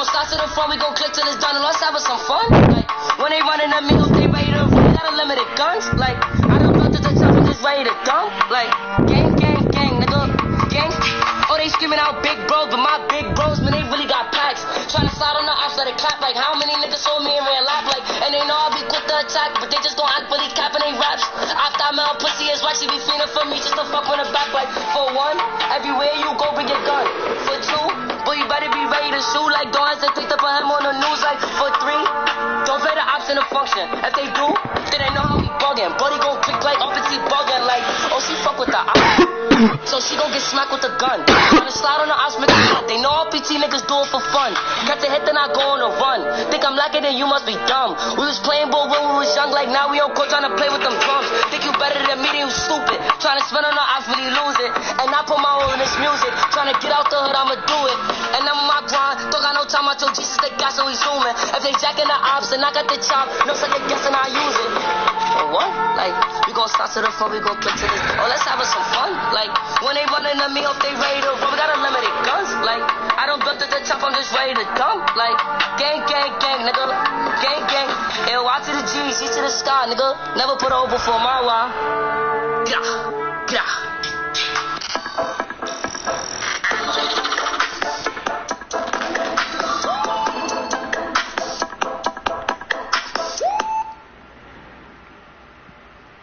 gon' start to the front, we gon' click till it's done, and let's have us some fun. Like, when they running at me, if they ready to run, got unlimited guns. Like, I done built to the top, I'm just ready to dump. Like, gang, gang, gang, nigga, gang. Oh, they screaming out big bros, but my big bros, man, they really got packs. Tryna slide on the ops, let it clap. Like, how many niggas hold me in real life? Like, and they know I'll be quick to attack, but they just don't act really capping they raps. After I'm out, pussy is right, she be feeling for me just to fuck on the back. Like, for one, everywhere you go, bring your gun. For two, boy, you better be ready to shoot. Like, don't hesitate to put him on the news. Like, for three, don't play the ops in the function. If they do, then they know how we bugging. Buddy gon' click like up and see bugging. Like, oh, she fuck with the ops, so she gon' get smacked with the gun. Tryna slide on the ops, make it hot. They know all PT niggas do it for fun. Catch a hit, then I go on a run. Think I'm lacking, then you must be dumb. We was playing ball when we was young, like now we on court tryna play with them drums. Think you better than me, then you stupid. Tryna spin on the ops, really lose it. And I put my all in this music. Tryna get out the hood, I'ma do it. And I'm on my grind, don't got no time, I told Jesus they got, so we zooming. If they jacking the ops, then I got the chop. No second guessing, I use it. What? Like, we gon' start to the front, we gon' click to this. Oh, let's have us some fun. Like, when they running at me, if they ready to run, we got unlimited guns. Like, I don't built to the top, I'm just ready to dump. Like, gang, gang, gang, nigga. Gang, gang. L-Y to the G, C to the sky, nigga. Never put over for my why. Gah, gah.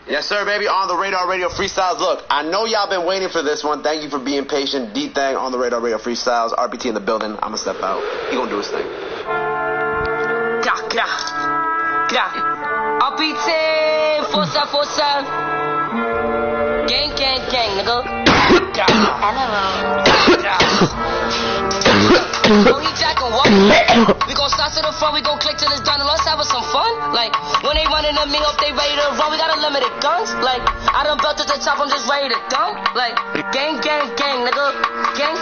Yes, sir, baby, on the Radar Radio Freestyles. Look, I know y'all been waiting for this one. Thank you for being patient. D-Thang on the Radar Radio Freestyles. RPT in the building. I'm gonna step out. He gonna do his thing. Gra, gra, gra. RPT, força. Gang, gang, gang, nigga. Gra. Gra. Oh, he jacking what? We gon' start to the front, we gon' click till it's done, and let's have us some fun. Like, when they running at me, if they ready to run, we got unlimited guns. Like, I done built to the top, I'm just ready to dump. Like, gang, gang, gang, nigga, gang.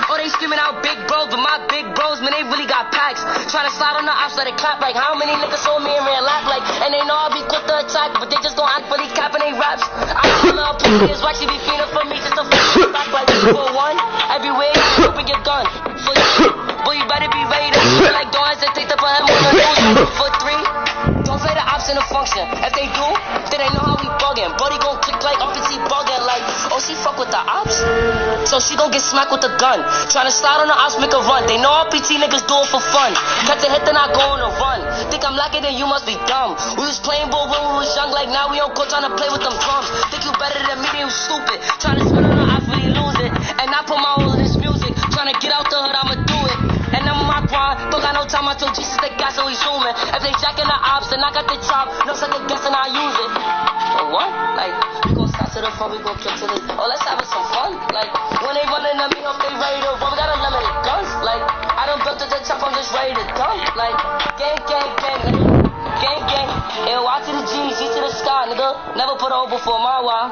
Oh, they screaming out big bros, but my big bros, man, they really got packs. Tryna slide on the ops, let it clap. Like, how many niggas hold me in real life? Like, and they know I'll be quick to attack, but they just don't act really capping they raps. I don't know, pussy is right, she be feeling for me just to fuck back. Like, for one, everywhere you go, bring your gun. For two, boy, you better be ready to shoot. Like, don't hesitate to put him on the news. For three, don't play the ops in the function. If they do, then they know how we bugging. Buddy gon' click like up and see bugging. Like, oh, she fuck with the ops, so she gon' get smacked with the gun. Tryna slide on the ops, make a run. They know all PT niggas do it for fun. Catch a hit, then I go on a run. Think I'm lacking, then you must be dumb. We was playing ball when we was young, like now we on court tryna play with them drums. Think you better than me, then you stupid. Tryna spin on the ops, really lose it. And I put my all in this music. Tryna get out the hood, I'ma do it. And I'm on my grind, don't got no time, I told Jesus they got, so we zooming. If they jacking the ops, then I got the chop. No second guessing, I use it. What? Like, we gon' start to the front, we gon' click to this. Oh, let's have us some fun. Like, when they running at me, if they ready to run, we got unlimited guns. Like, I done built to the top, I'm just ready to dump. Like, gang, gang, gang, nigga. Gang, gang. L-Y to the G, C to the sky, nigga. Never put over for my why.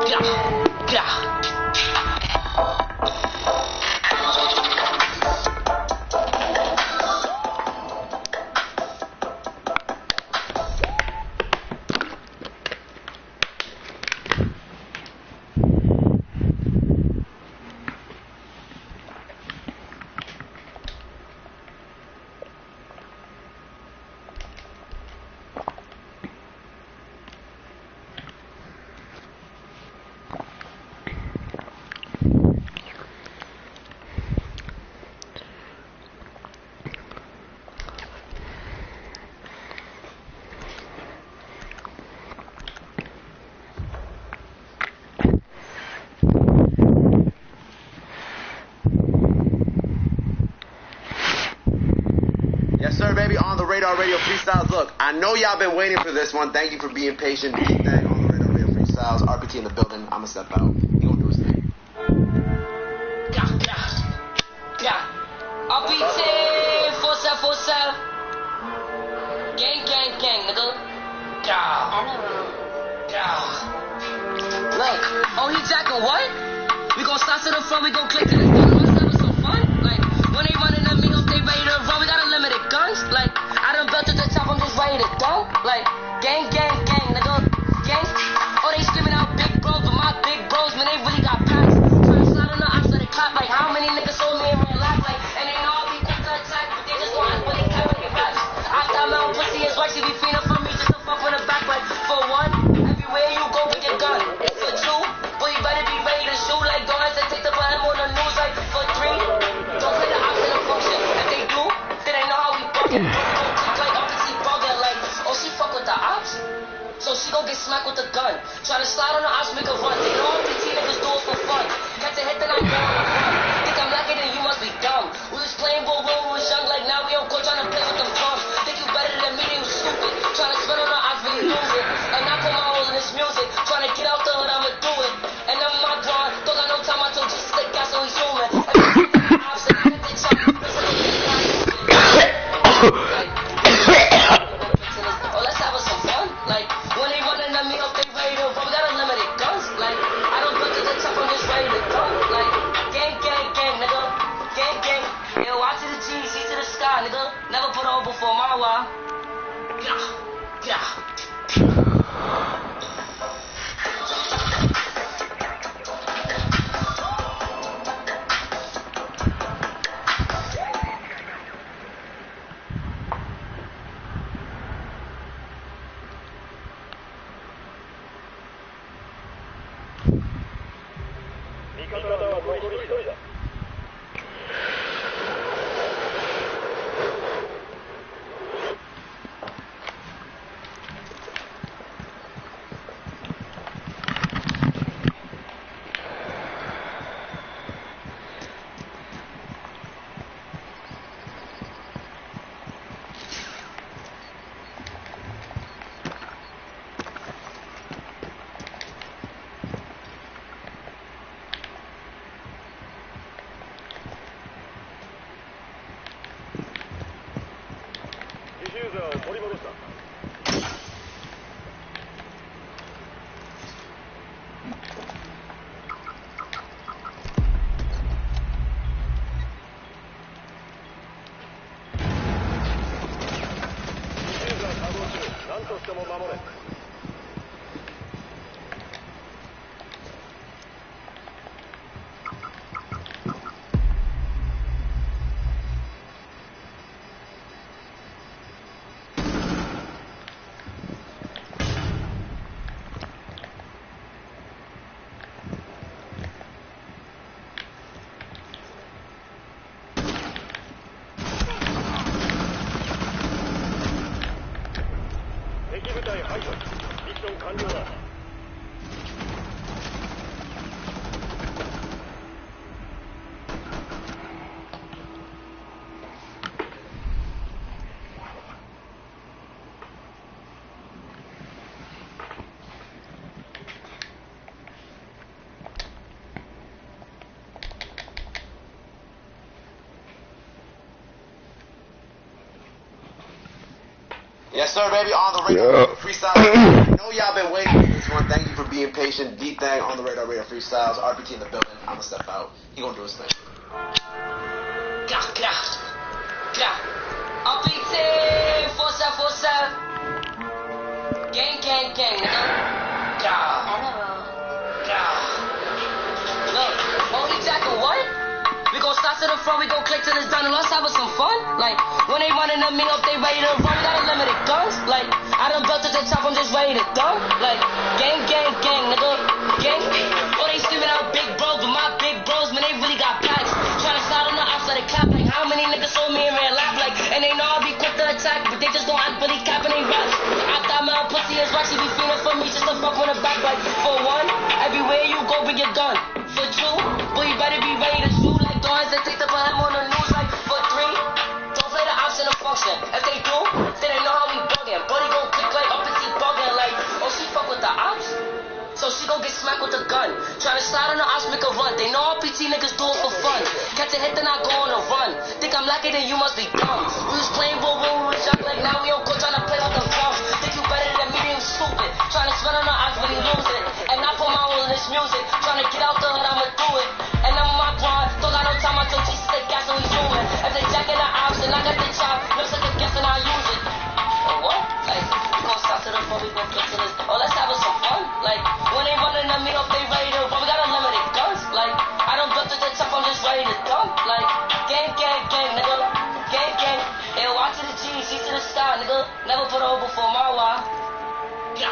Gah, gah. Yes, sir, baby, on the Radar Radio Freestyles. Look, I know y'all been waiting for this one. Thank you for being patient. D-Thang on the Radar Radio Freestyles. RPT in the building. I'm gonna step out. He gonna do his thing. RPT, força. Gang, gang, gang, nigga. Look, oh, he jacking what? We gon' start to the front, we gon' click to this. Let's have some fun. Like, when they running at me, if they ready to run, we got unlimited guns. Like, I done built to the top, I'm just ready to dump. Like, gang, gang, gang, nigga. Gang. Oh, they screaming out big bros, but my big bros, man, they really got packs. Tryna slide on the ops, let it clap. Like, how many niggas hold me in real life? Like, and they know I'll be quick to attack. ops make a run. They know PT niggas do it for fun. Catch a hit, then I'm going to run. Think I'm lacking, then you must be dumb. We was playing ball when we was young, like now we on court trying to play with them drums. Think you better than me, then you stupid. Trying to spin on the ops, but you lose it. And I put my all in this music. Trying to get out the hood, I'ma do it. And I'm my grind. Don't got no time, I told Jesus that gas, so he's human. Ops, and I got the chop. Oh, let's have some fun. Like, when they running at me up, they ready to run. We got unlimited guns. Like, I don't build to the top, I'm just ready to go. Like, gang, gang, gang, nigga. Gang, gang. Yo, I to the G, C to the sky, nigga. Never put on before my while. Yeah. Yes, sir, baby, on the radar freestyle. I know y'all been waiting for this one. Thank you for being patient. D-Thang on the radar freestyles. RPT in the building. I'ma step out. He gonna do his thing. RPT, 4747. Gang, gang, gang, nigga. Look, only jacket what? We gon' start to the front, we gon' click till it's done, and let's have some fun. Like, when they running at me up, they ready to run. We got unlimited guns. Like, I done built to the top, I'm just ready to go. Like, gang, gang, gang, nigga. Gang. Oh, they screaming out big bros, but my big bros, man, they really got packs. Tryna slide on the outside of clap. Like, how many niggas told me in real life? Like, and they know I'll be quick to attack, but they just don't act really capping they rap. I thought my pussy is right, she be feeling for me just to fuck on the back. Like, for one, everywhere you go, bring your gun. For two, boy, you better be ready to shoot. Like, don't hesitate to put him on the news. Like, for three, don't play the option of function. If they do, then they know how we bugging. Buddy gon' click like up and keep bugging. Like, oh, she fuck with the ops, so she gon' get smacked with a gun. Tryna slide on the ops, make a run. They know RPT niggas do it for fun. Catch a hit, then I go on a run. Think I'm lucky, then you must be dumb. We was playing ball when we was young, like now we on court tryna play with them drums. Think you better than me, then you stupid. Tryna spin on the ops, but you lose it. And I put my all in this music. Tryna get out the hood, I'ma do it. And I'm my grind. Don't got no time, I told Jesus that gas, so he's human. If they jacking the ops, then I got the chop. Looks like a gift, and I use it. What? Like, we gon' stop to the front, we gon' flip to this. Oh, let's have some fun. Like, when they running at me up, they ready to run. We got unlimited guns. Like, I done built to the top, I'm just ready to dump. Like, gang, gang, gang, nigga. Gang, gang. Yo, I to the G, C to the sky, nigga. Never put on before my while. Yeah.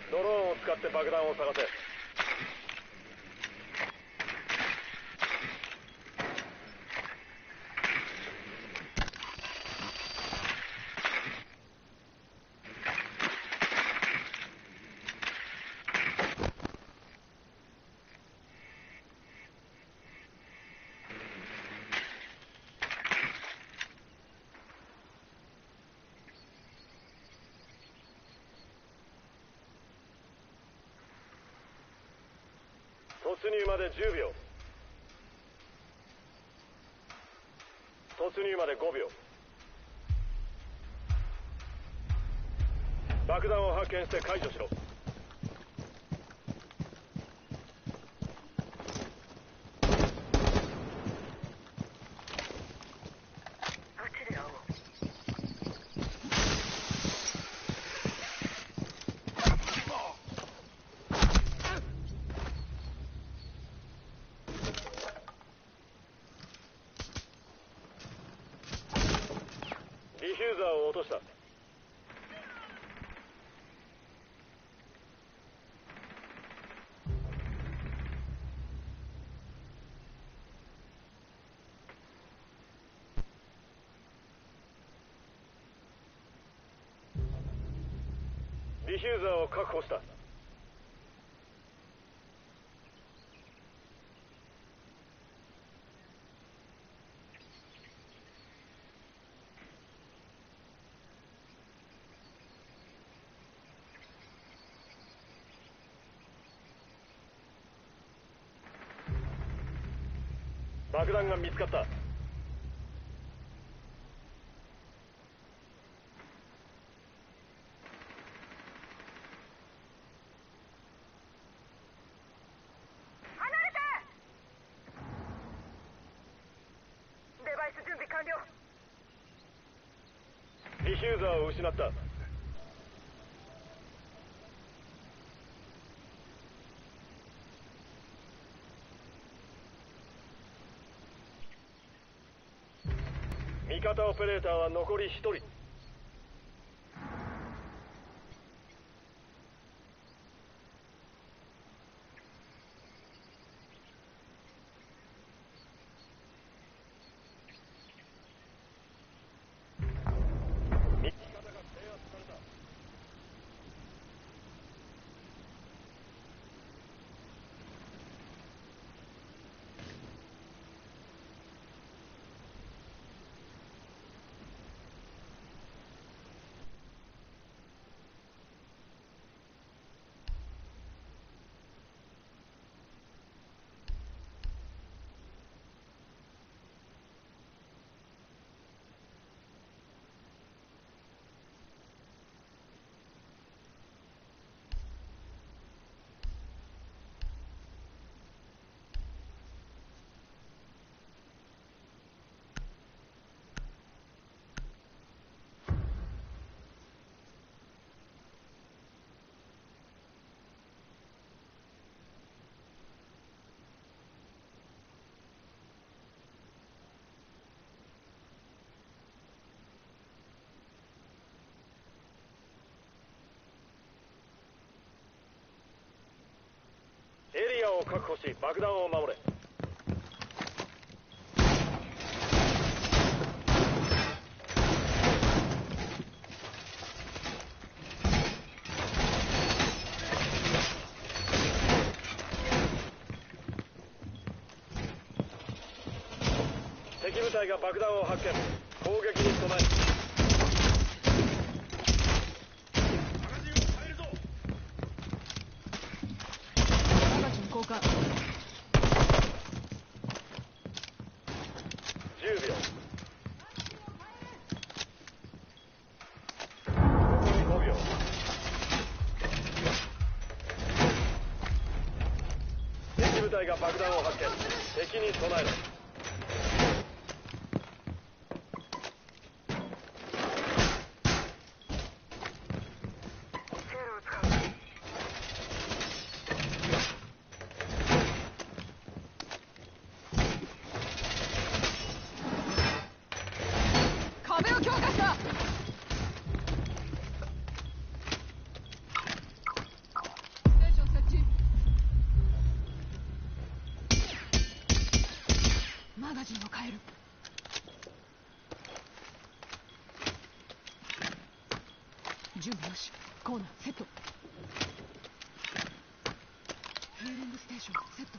ドローンを使って爆弾を探せ。突入まで10秒。突入まで5秒。爆弾を発見して解除しろ。ディフューザーを落とした。ディフューザーを確保した。爆弾が見つかった。デバイス準備完了。ディフューザーを失った。味方オペレーターは残り1人。エリアを確保し爆弾を守れ。敵部隊が爆弾を発見。攻撃に備え。10秒。残り5秒。敵部隊が爆弾を発見。敵に備えろ。壁を強化した。ステーション設置。マガジンを変える。準備よし。コーナーセット。ヒーリングステーションセット。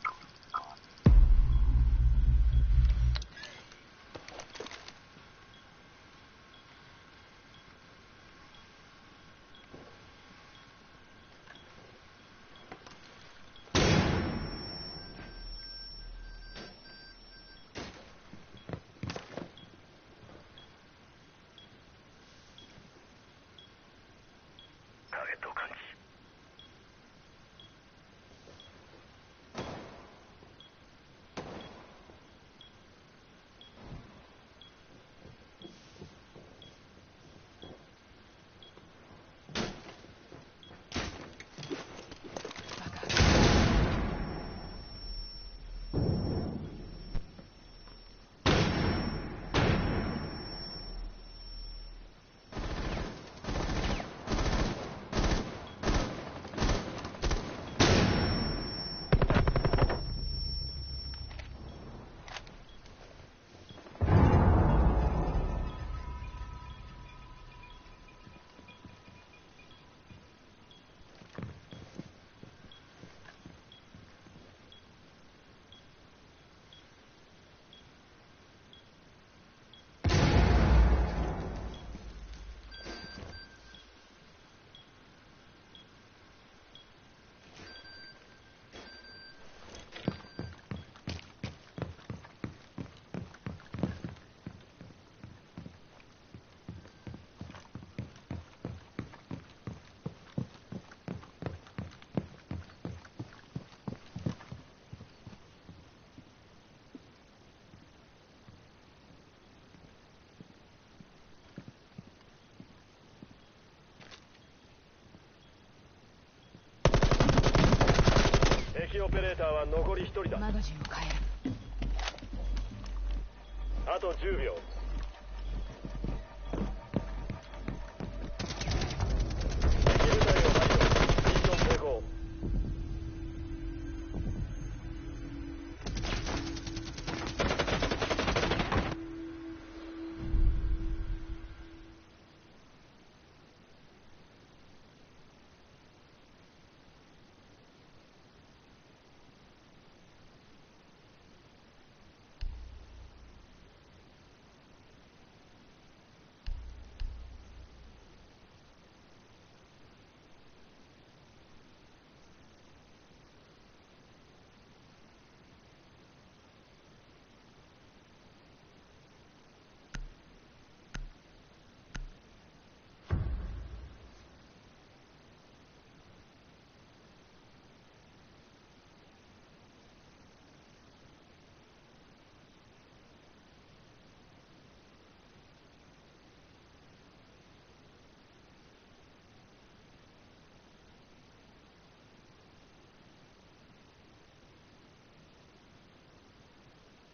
残り1人だ。マガジンを変える。あと10秒。敵部隊を排除。ミッション成功。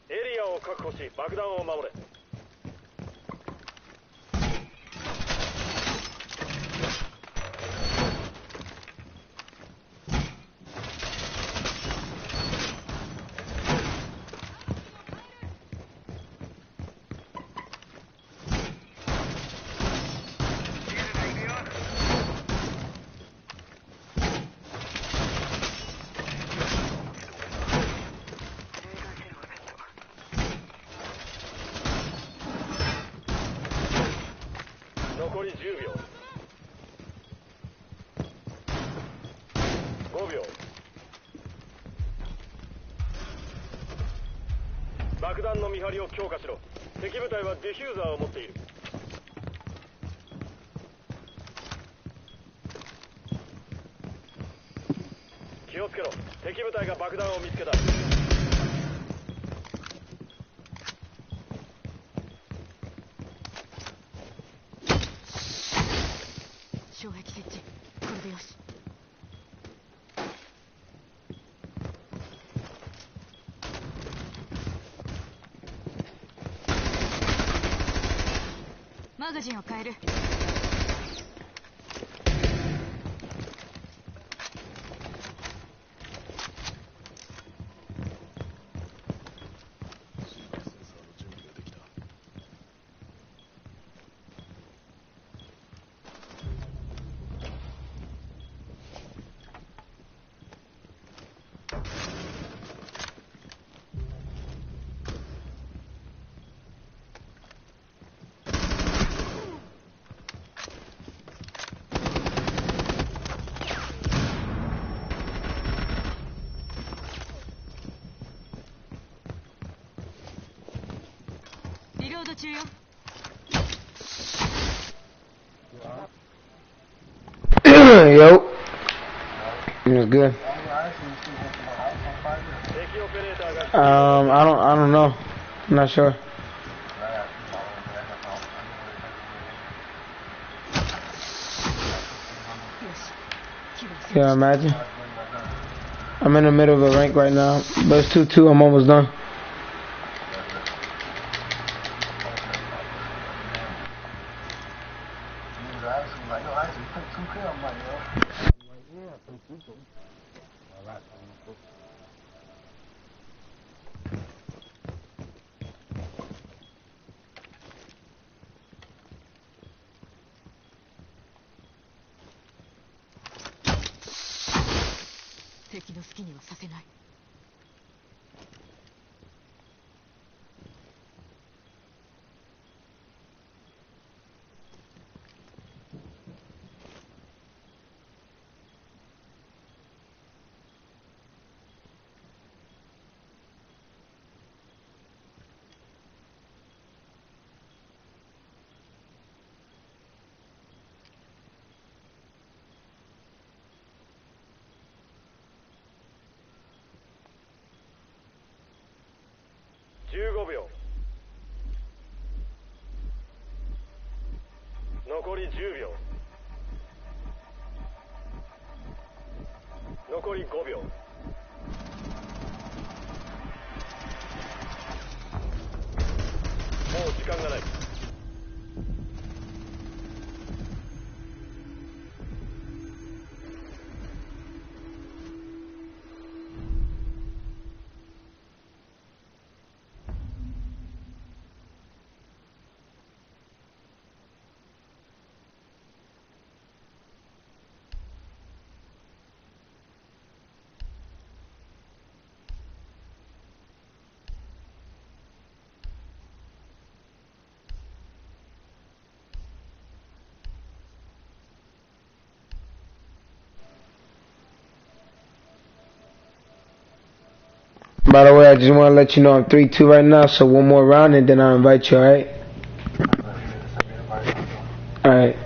エリアを確保し爆弾を守れ。残り10秒。5秒。爆弾の見張りを強化しろ。敵部隊はディフューザーを持っている。気をつけろ。敵部隊が爆弾を見つけた。障壁設置。これでよし。マガジンを変える。リロード中よ。Yo. You good? 敵オペレーターが I don't know. I'm not sure. Yeah, imagine. I'm in the middle of a rank right now, but it's 2-2. I'm almost done.「敵の好きにはさせない」15秒。残り10秒。残り5秒。時間がない。By the way, I just want to let you know I'm 3-2 right now, so one more round and then I'll invite you, alright? Alright.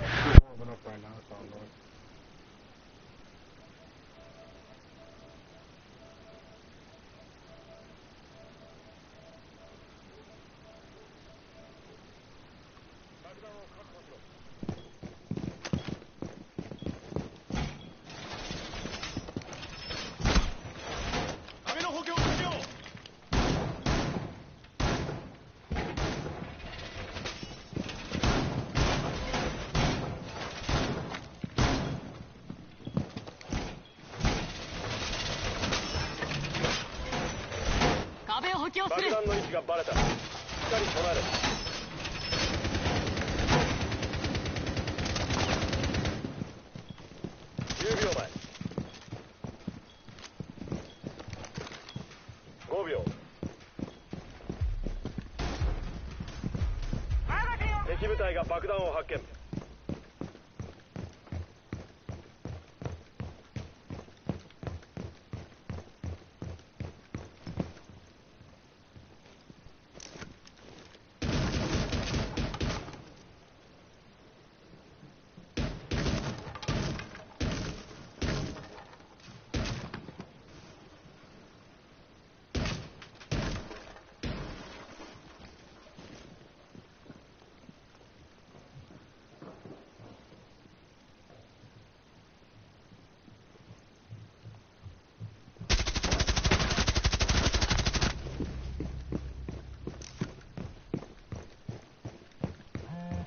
爆弾の位置がバレた。しっかり備えろ。10秒前。5秒。敵部隊が爆弾を発見。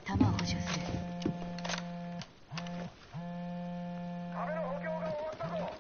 弾を補充する。壁の補強が終わったぞ。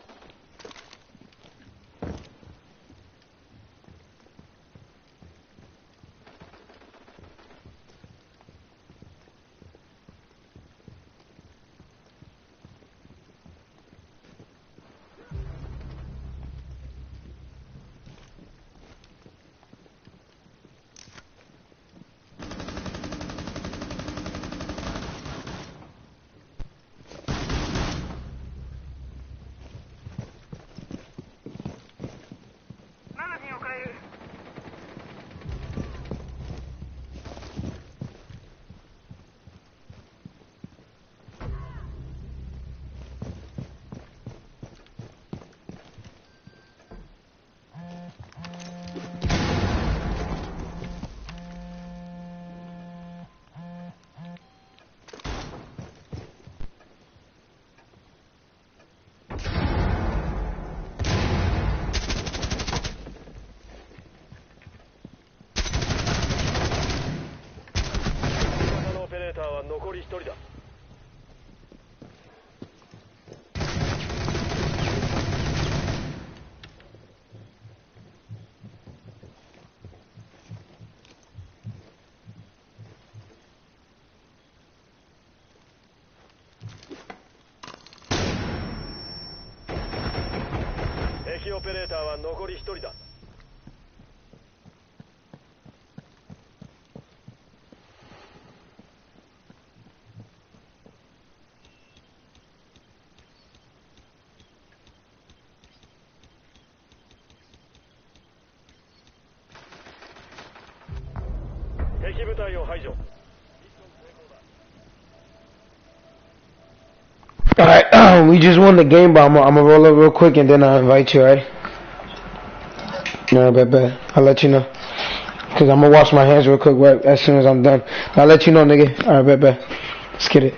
残り1人だ。敵オペレーターは残り1人だ。敵部隊を排除。Alright, we just won the game, but I'm gonna roll up real quick and then I'll invite you, alright? No, bet. I'll let you know. Cause I'm gonna wash my hands real quick right as soon as I'm done. I'll let you know, nigga. Alright, bet. Let's get it.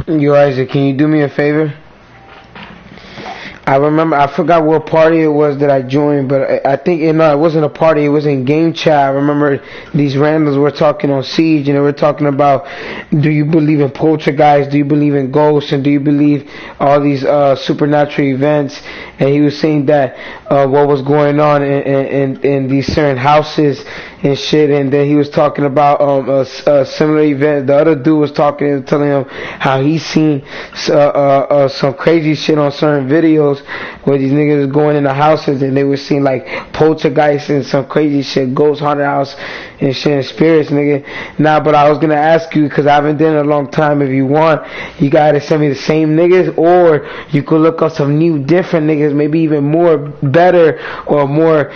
Yo, Isaac, can you do me a favor? I remember, I forgot what party it was that I joined, but I think, it wasn't a party, it was in game chat. I remember these randoms were talking on Siege, and they were talking about, do you believe in poltergeist, do you believe in ghosts, and do you believe all these supernatural events? And he was saying that what was going on in these certain houses and shit, and then he was talking about a similar event. The other dude was telling him how he seen some crazy shit on certain videos where these niggas was going in the houses and they were seeing like poltergeists and some crazy shit, ghost haunted house and shit and spirits, nigga. Nah, but I was gonna ask you, because I haven't done it in a long time, if you want, you gotta send me the same niggas, or you could look up some new different niggas, maybe even more better or more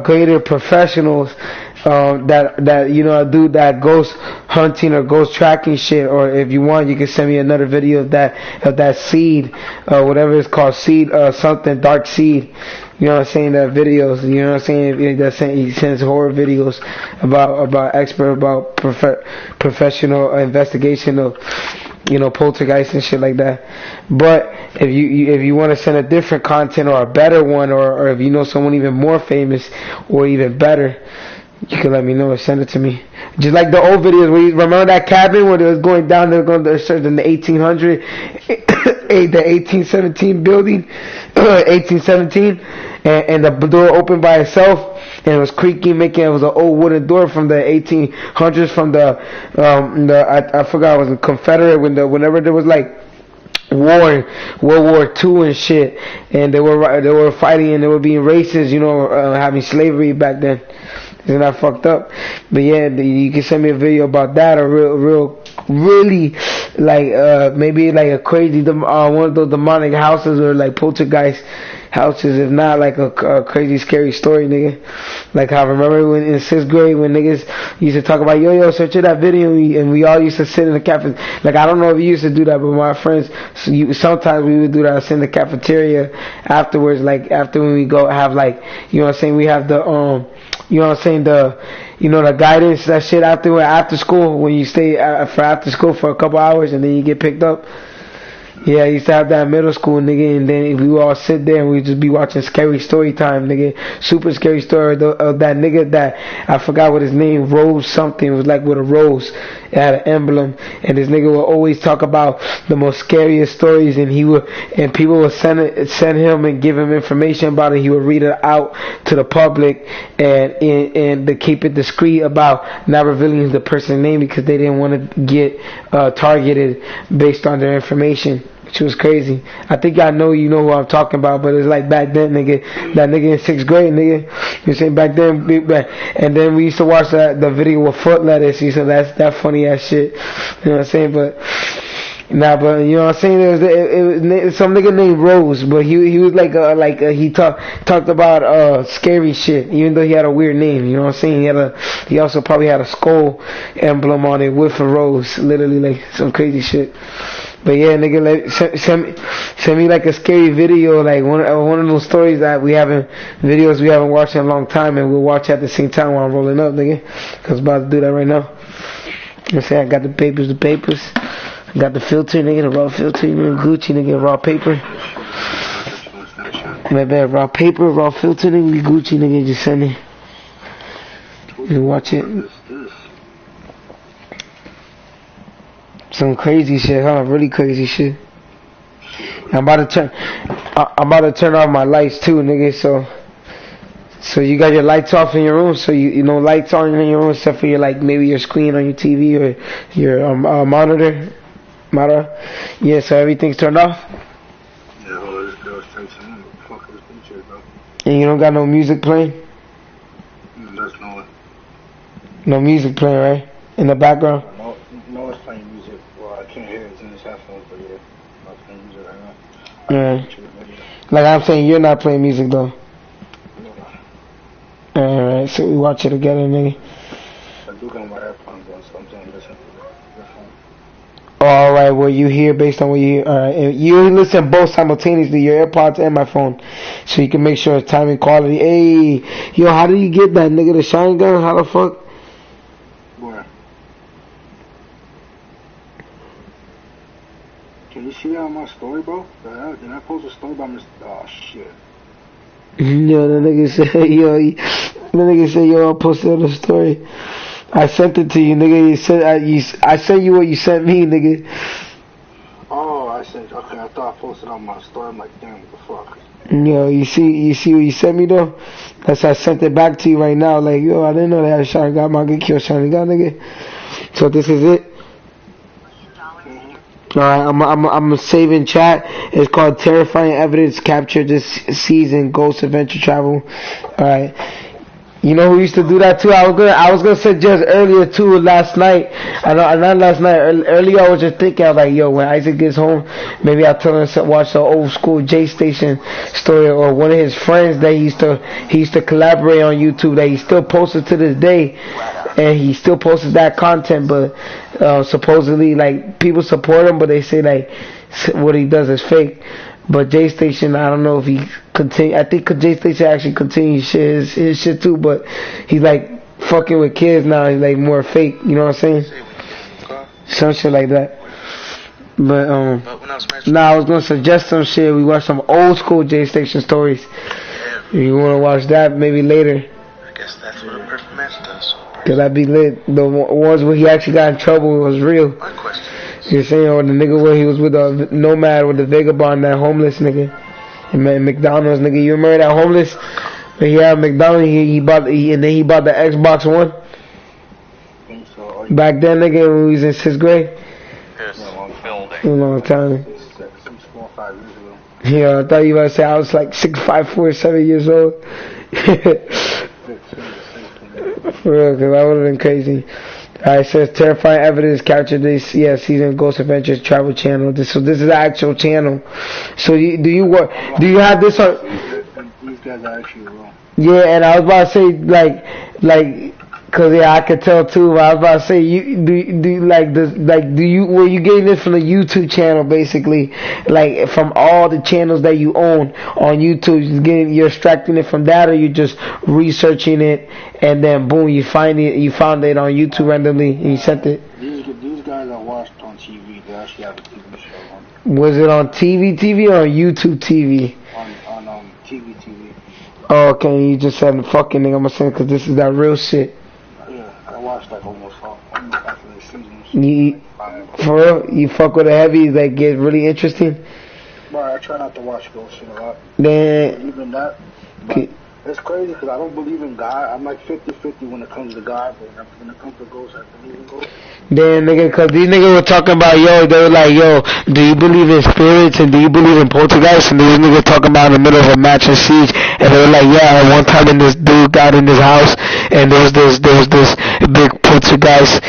greater professionals that you know do that ghost hunting or ghost tracking shit. Or if you want, you can send me another video of that Seed, whatever it's called, Seed, something Dark Seed. You know what I'm saying? That videos, you know what I'm saying? He sends horror videos about expert, about professional investigation of, you know, poltergeist and shit like that. But if you want to send a different content or a better one, or if you know someone even more famous or even better, you can let me know or send it to me. Just like the old videos where you remember that cabin where they was going down, they were going to search in the 1800, the 1817 building, 1817, and the door opened by itself, and it was creaking, it was an old wooden door from the 1800s, from I forgot, it was a Confederate, whenever there was like World War II and shit, and they were fighting and they were being racist, you know, having slavery back then. Isn't that fucked up? But yeah, you can send me a video about that, or really, like, maybe like a crazy, one of those demonic houses, or like poltergeist houses, if not like a crazy scary story, nigga. Like I remember when in 6th grade when niggas used to talk about yo search that video, and we all used to sit in the cafe. Like I don't know if you used to do that, but my friends, sometimes we would do that, sit in the cafeteria afterwards, like after when we go have, like, you know what I'm saying, we have the you know what I'm saying, the guidance, that shit after school, when you stay for after school for a couple hours and then you get picked up. Yeah, I used to have that in middle school, nigga, and then we would all sit there and we'd just be watching Scary Story Time, nigga. Super Scary Story of that nigga that, I forgot what his name, Rose something, it was like with a rose, it had an emblem, and this nigga would always talk about the most scariest stories, and people would send him and give him information about it. He would read it out to the public, and to keep it discreet about not revealing the person's name, because they didn't want to get targeted based on their information, which was crazy. I think I know you know who I'm talking about, but it's like back then, nigga, that nigga in 6th grade, nigga, you saying back then, and then we used to watch the video with Foot Lettuce, so that's that funny ass shit, you know what I'm saying? But but you know what I'm saying, it was some nigga named Rose, but he was he talked about scary shit, even though he had a weird name, you know what I'm saying? He also probably had a skull emblem on it with a rose, literally, like some crazy shit. But yeah, nigga, like, send me like a scary video, like one of those stories that videos we haven't watched in a long time, and we'll watch at the same time while I'm rolling up, nigga. Cause I'm about to do that right now. You know what I'm saying? I got the papers. I got the filter, nigga, the raw filter, you know, Gucci, nigga, raw paper. My bad, raw paper, raw filter, nigga, Gucci, nigga, just send it. You watch it. Some crazy shit, huh? Really crazy shit. I'm about to turn off my lights too, nigga. So you got your lights off in your room. So you know lights on in your room, except for your, like, maybe your screen on your TV or your monitor. Yeah. So everything's turned off. Yeah, hold on, this girl's texting me. What the fuck is this picture, bro? And you don't got no music playing. There's no music playing, right? In the background. No, it's playing music. Well, I can't hear it. It's in his headphones, but yeah, I'm not playing music right now. Yeah. Like I'm saying, you're not playing music though. Alright, so we watch it together, nigga. I do got my headphones on, so I'm saying listen. Alright, well, you hear based on what you hear. Alright, and you listen both simultaneously, your AirPods and my phone, so you can make sure it's timing quality. Hey, yo, how do you get that, nigga? The shine gun? How the fuck? Where? see that on my story, bro? Did I post a story about Mr. Oh, shit. Yo, the nigga said, yo, I posted on the story. I sent it to you, nigga. I sent you what you sent me, nigga. Oh, okay, I thought I posted on my story. I'm like, damn, what the fuck? Yo, you see what you sent me though? That's why I sent it back to you right now. Like, yo, I didn't know that Sharingan got my good kill Sharingan, nigga. So this is it. Alright, I'm saving chat. It's called Terrifying Evidence Captured This Season Ghost Adventure Travel. Alright. You know who used to do that too? I was gonna suggest earlier too last night. Not last night. Earlier I was just thinking, I was like, yo, when Isaac gets home, maybe I'll tell him to watch the old school J Station story, or one of his friends that he used to collaborate on YouTube that he still posted to this day, and he still posted that content, but supposedly like people support him, but they say like what he does is fake. But J Station, I don't know if he continue. I think J Station actually continues his shit too, but he's like fucking with kids now. He's like more fake. You know what I'm saying? Some shit like that. But I was gonna suggest some shit. We watch some old school J Station stories. If you wanna watch that, maybe later. I guess that's what a perfect match does. Cause that'd be lit. The ones where he actually got in trouble was real. My question. You're saying, or the nigga where he was with the nomad, with the vagabond, that homeless nigga, and man, McDonald's nigga. You remember that homeless? When he had McDonald's, he bought the Xbox One. Back then, nigga, when we was in 6th grade. Yes. A long time. 4 or 5 years ago. Yeah, I thought you were gonna say I was like 6, 5, 4, 7 years old. For real, cause that would've been crazy. Alright, it says Terrifying Evidence Captured This Season Ghost Adventures Travel Channel. So this is the actual channel. So do you have this on? These guys are actually wrong. Yeah, and I was about to say cause yeah, I could tell too. But I was about to say, were you getting this from the YouTube channel basically, like from all the channels that you own on YouTube? You're extracting it from that, or you just researching it and then boom, you found it on YouTube randomly and you sent it. These guys are watched on TV. They actually have a TV show on. Was it on TV or on YouTube TV? On TV. Oh, okay, you just said fucking nigga, I'm saying, cause this is that real shit. Yeah, I watched like almost after the season. For real? You fuck with a heavy, like get really interesting? Bro, I try not to watch ghost shit a lot. Then Even that. But it's crazy because I don't believe in God. I'm like 50-50 when it comes to God, but when it comes to ghosts, I believe in ghosts. Then nigga, cause these niggas were talking about, yo, they were like, yo, do you believe in spirits and do you believe in poltergeists? And these niggas talking about in the middle of a match of Siege, and they were like, yeah, one time this dude got in his house and there was this big poltergeist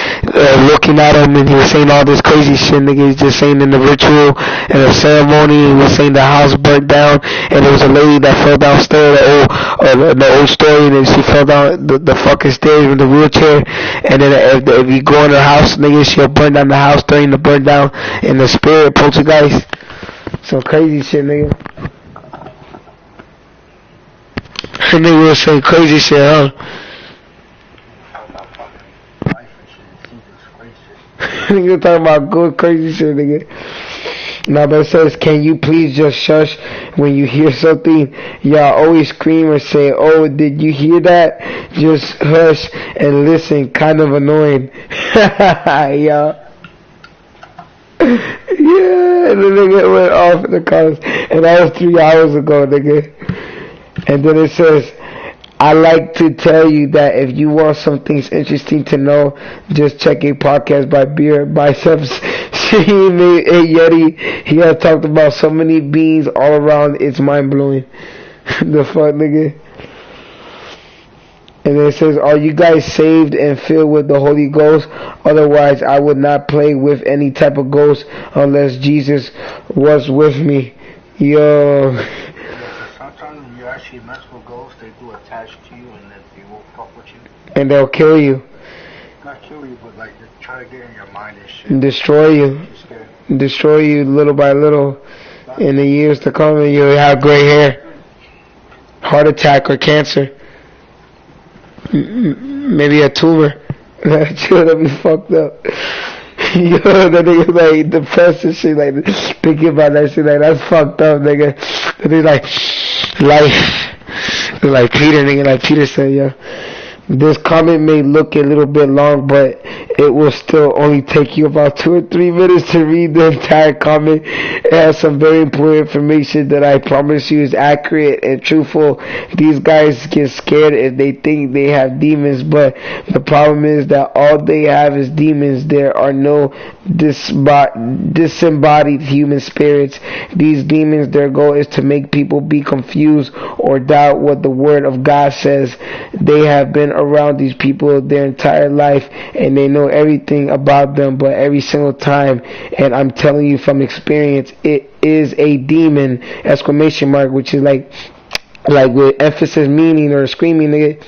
looking at him, and he was saying all this crazy shit. Nigga, he's just saying in the ritual and the ceremony, he was saying the house burnt down, and there was a lady that fell downstairs, the old story, and then she fell down the fucking stairs with the wheelchair, and then if you go in her house, nigga, she'll burn down the house during the burn down in the spirit poltergeist. Some crazy shit, nigga. Nigga was saying crazy shit, huh? Nigga talking about good crazy shit, nigga. Now, but it says, can you please just shush when you hear something? Y'all always scream or say, oh, did you hear that? Just hush and listen. Kind of annoying. Y'all. Yeah, the nigga went off in the comments. And that was 3 hours ago, nigga. And then it says, I like to tell you that if you want some things interesting to know, just check a podcast by Beer Biceps. He made a Yeti. He has talked about so many beings all around. It's mind blowing. The fuck, nigga. And then it says, are you guys saved and filled with the Holy Ghost? Otherwise, I would not play with any type of ghost unless Jesus was with me. Yo. Sometimes when you actually mess with ghosts, they do attach to you and then they will fuck with you. And they'll kill you. Not kill you, but like they try to get in your mind and shit. Destroy you. Destroy you little by little. In the years to come, and you'll have gray hair, heart attack, or cancer. Maybe a tumor. That'll be fucked up. Yo, that nigga like depressed and shit, like thinking about that shit, like that's fucked up, nigga. And they like life, like Peter, nigga, like Peter said, yo. This comment may look a little bit long, but it will still only take you about 2 or 3 minutes to read the entire comment. It has some very important information that I promise you is accurate and truthful. These guys get scared if they think they have demons, but the problem is that all they have is demons. There are no disembodied human spirits. These demons, their goal is to make people be confused or doubt what the Word of God says. They have been around these people their entire life and they know everything about them, but every single time, and I'm telling you from experience, it is a demon, exclamation mark, which is like with emphasis meaning or screaming, nigga.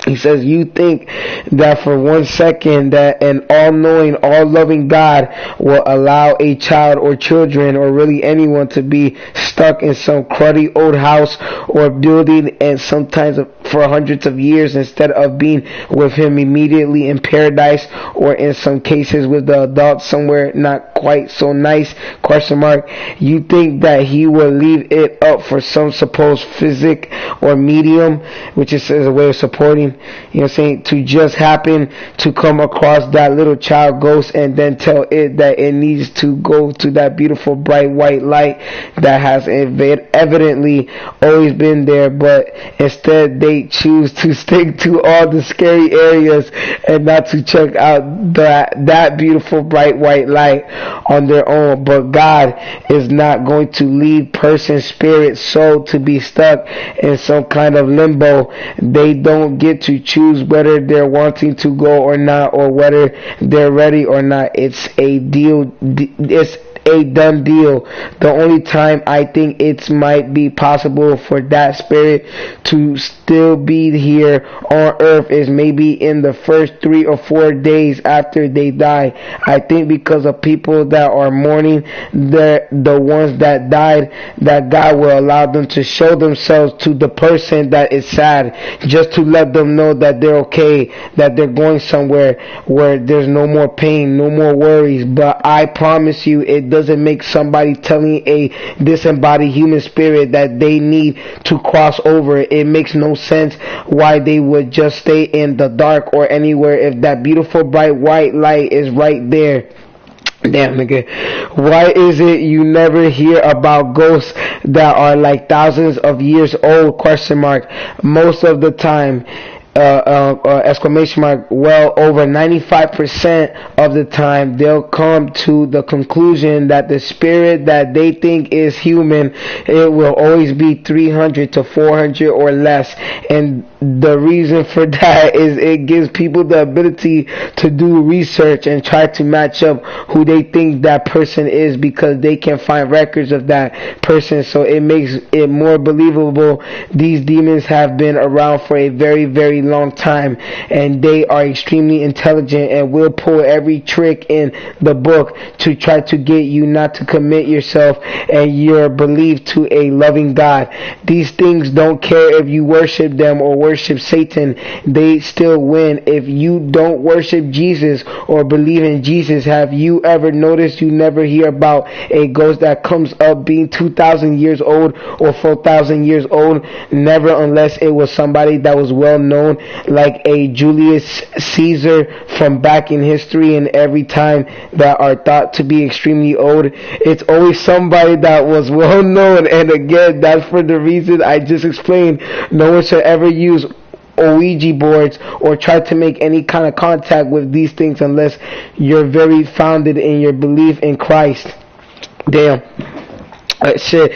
He says, you think that for 1 second that an all-knowing, all-loving God will allow a child or children or really anyone to be stuck in some cruddy old house or building and sometimes for hundreds of years instead of being with him immediately in paradise or in some cases with the adults somewhere not quite so nice, question mark. You think that he will leave it up for some supposed physic or medium, which is a way of supporting, you know what I'm saying, to just happen to come across that little child ghost and then tell it that it needs to go to that beautiful bright white light that has evidently always been there, but instead they choose to stick to all the scary areas and not to check out that beautiful bright white light on their own. But God is not going to lead person, spirit, soul to be stuck in some kind of limbo. They don't get to choose whether they're wanting to go or not, or whether they're ready or not. It's a deal. It's a done deal. The only time I think it might be possible for that spirit to still be here on earth is maybe in the first 3 or 4 days after they die. I think because of people that are mourning the ones that died, that God will allow them to show themselves to the person that is sad, just to let them know that they're okay, that they're going somewhere where there's no more pain, no more worries. But I promise you, it doesn't make somebody telling a disembodied human spirit that they need to cross over. It makes no sense why they would just stay in the dark or anywhere if that beautiful bright white light is right there. Damn, nigga. Why is it you never hear about ghosts that are like thousands of years old, question mark, most of the time? Exclamation mark. Well, over 95% of the time they'll come to the conclusion that the spirit that they think is human, it will always be 300 to 400 or less. And the reason for that is it gives people the ability to do research and try to match up who they think that person is, because they can find records of that person. So it makes it more believable. These demons have been around for a very, very long time, and they are extremely intelligent and will pull every trick in the book to try to get you not to commit yourself and your belief to a loving God. These things don't care if you worship them or worship Satan, they still win. If you don't worship Jesus or believe in Jesus, have you ever noticed you never hear about a ghost that comes up being 2,000 years old or 4,000 years old? Never, unless it was somebody that was well known, like a Julius Caesar from back in history. And every time that are thought to be extremely old, it's always somebody that was well known. And again, that's for the reason I just explained. No one should ever use Ouija boards or try to make any kind of contact with these things unless you're very founded in your belief in Christ. Damn. Shit.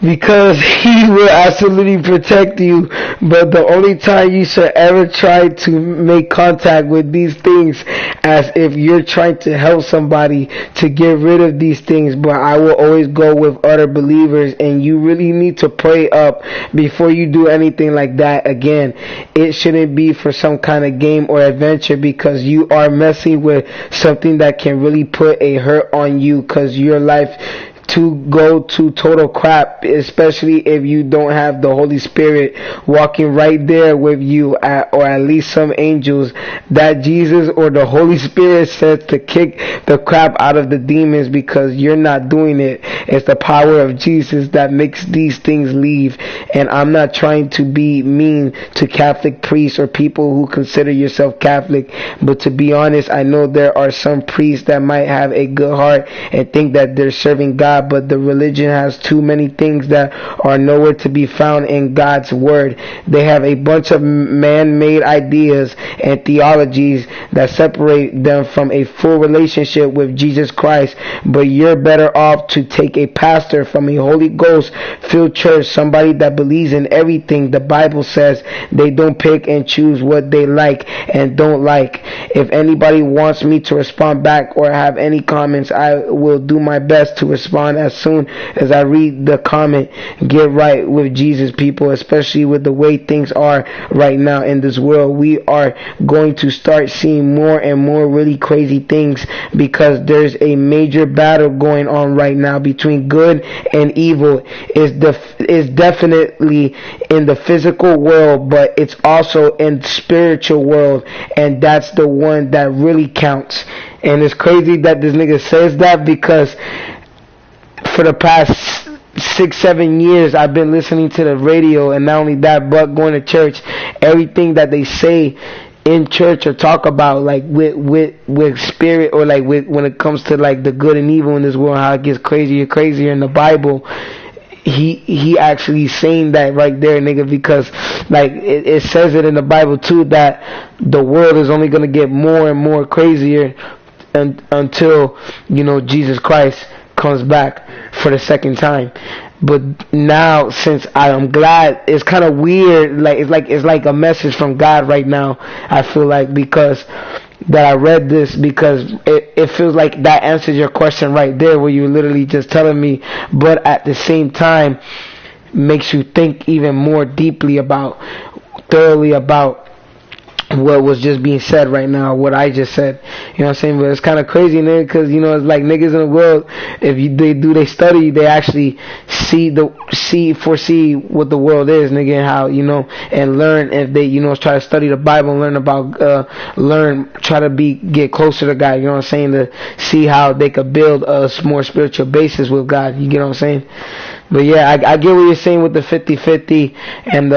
Because he will absolutely protect you, but the only time you should ever try to make contact with these things as if you're trying to help somebody to get rid of these things. But I will always go with other believers, and you really need to pray up before you do anything like that. Again, it shouldn't be for some kind of game or adventure, because you are messing with something that can really put a hurt on you, because your life to go to total crap, especially if you don't have the Holy Spirit walking right there with you, or at least some angels that Jesus or the Holy Spirit says to kick the crap out of the demons, because you're not doing it. It's the power of Jesus that makes these things leave. And I'm not trying to be mean to Catholic priests or people who consider yourself Catholic, but to be honest, I know there are some priests that might have a good heart and think that they're serving God, but the religion has too many things that are nowhere to be found in God's word. They have a bunch of man-made ideas and theologies that separate them from a full relationship with Jesus Christ. But you're better off to take a pastor from a Holy Ghost filled church, somebody that believes in everything the Bible says. They don't pick and choose what they like and don't like. If anybody wants me to respond back or have any comments, I will do my best to respond as soon as I read the comment. Get right with Jesus, people, especially with the way things are right now in this world. We are going to start seeing more and more really crazy things, because there's a major battle going on right now between good and evil. It's definitely in the physical world, but it's also in the spiritual world, and that's the one that really counts. And it's crazy that this nigga says that, because for the past 6-7 years I've been listening to the radio, and not only that, but going to church. Everything that they say in church or talk about, like with spirit, or like when it comes to like the good and evil in this world, how it gets crazier in the Bible, he actually saying that right there, nigga, because like it says it in the Bible too, that the world is only going to get more and more crazier until, you know, Jesus Christ comes back for the second time. But now, since I'm glad, it's kind of weird, it's like a message from God right now, I feel like, because that I read this, because it feels like that answers your question right there, where you're literally just telling me, but at the same time makes you think even more thoroughly about what was just being said right now, what I just said. You know what I'm saying? But it's kind of crazy, nigga, because, you know, it's like niggas in the world, if they study, they actually foresee what the world is, nigga, and how, you know, and learn. If they, you know, try to study the Bible and learn about, try to get closer to God, you know what I'm saying, to see how they could build a more spiritual basis with God, you get what I'm saying? But yeah, I get what you're saying with the 50-50 and